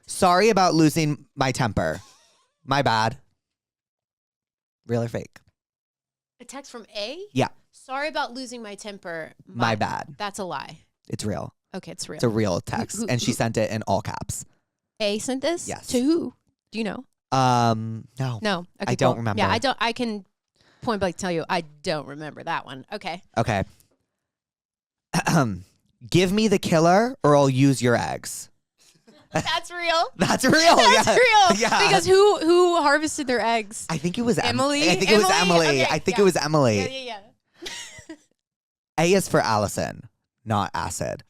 Sorry about losing my temper. My bad. Real or fake? A text from A? Yeah. Sorry about losing my temper. My bad. That's a lie. It's real. Okay, it's real. It's a real text. And she sent it in all caps. A sent this? Yes. To who? Do you know? No. No. Okay, I don't cool. remember. Yeah, I don't. I can point blank tell you I don't remember that one. Okay. Okay. Give me the killer or I'll use your eggs. That's real. That's real. That's yeah. real. Yeah. Because who harvested their eggs? I think it was Emily? I think it was Emily. Okay, I think yeah. it was Emily. Yeah. A is for Allison, not acid.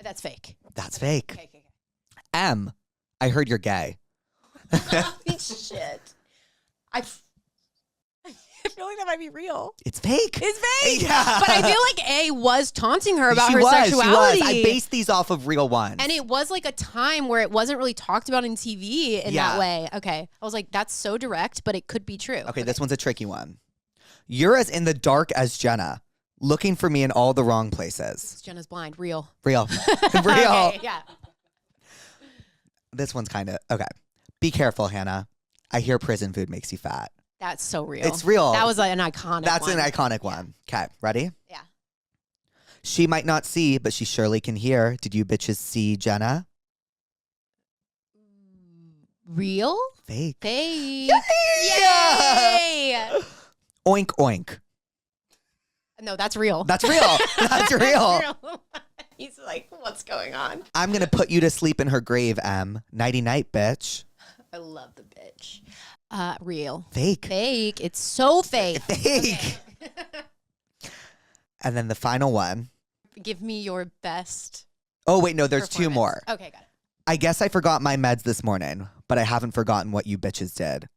That's fake. That's fake. Okay. M, I heard you're gay. Shit. I feel like that might be real. It's fake. It's fake. Yeah. But I feel like A was taunting her about She her was, sexuality. She was. I based these off of real ones. And it was like a time where it wasn't really talked about in TV in Yeah. that way. Okay. I was like, that's so direct, but it could be true. Okay, this one's a tricky one. You're as in the dark as Jenna, looking for me in all the wrong places. Jenna's blind. Real. Real. Real. Okay, yeah. This one's kind of, okay. Be careful, Hannah. I hear prison food makes you fat. That's so real. It's real. That was an iconic That's one. an iconic one. Okay, ready? Yeah. She might not see, but she surely can hear. Did you bitches see Jenna? Real? Fake. Fake. Yeah. Yay! Oink, oink. No, that's real. That's real. That's real. He's like, what's going on? I'm going to put you to sleep in her grave, M. Nighty night, bitch. I love the bitch. Real. Fake. Fake. It's so fake. Fake. And then the final one. Give me your best. Oh, wait, no, there's two performance. more. Okay, got it. I guess I forgot my meds this morning, but I haven't forgotten what you bitches did.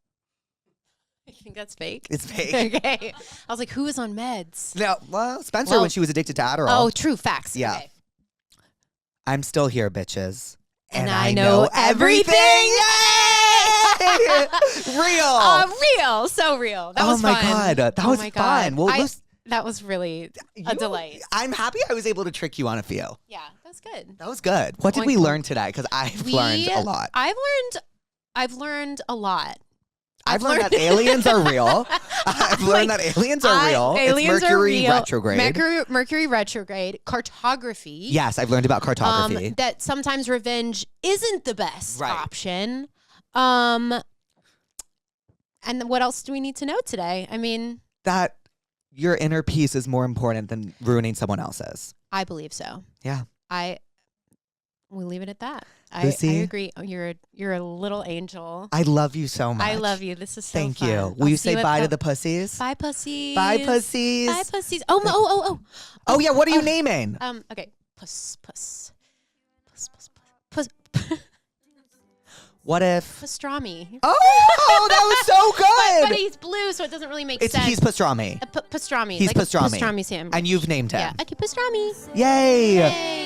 You think that's fake? It's fake. Okay. I was like, who is on meds? No, well, Spencer Well- when she was addicted to Adderall. Oh, true. Facts. Yeah. Okay. I'm still here, bitches. And I know everything. Yay! Real. Real. So real. That Oh was my fun. God, that Oh was my God. fun. Well, that was really a delight. I'm happy I was able to trick you on a few. Yeah, that's good. That was good. What did Oink, we oink. learn today? Because I've learned a lot. I've learned a lot. I've learned that aliens are real. I've learned that aliens are real. Aliens it's Mercury are real. retrograde. Mercury retrograde. Cartography. Yes, I've learned about cartography. That sometimes revenge isn't the best Right. option. And what else do we need to know today? I mean, That your inner peace is more important than ruining someone else's. I believe so. Yeah. We'll leave it at that. I Lucy? agree. Oh, you're a little angel. I love you so much. I love you. This is so Thank fun. you. I'll Will you see say at bye to the pussies? Bye, pussies. Bye, pussies. Bye, pussies. Oh. Oh, yeah. What are you naming? Okay. Puss. What if? Pastrami. Oh, that was so good. But he's blue, so it doesn't really make It's sense. he's pastrami. Pastrami. He's like pastrami. A pastrami sandwich. And you've named him. Yeah. Okay, pastrami. Yay. Yay.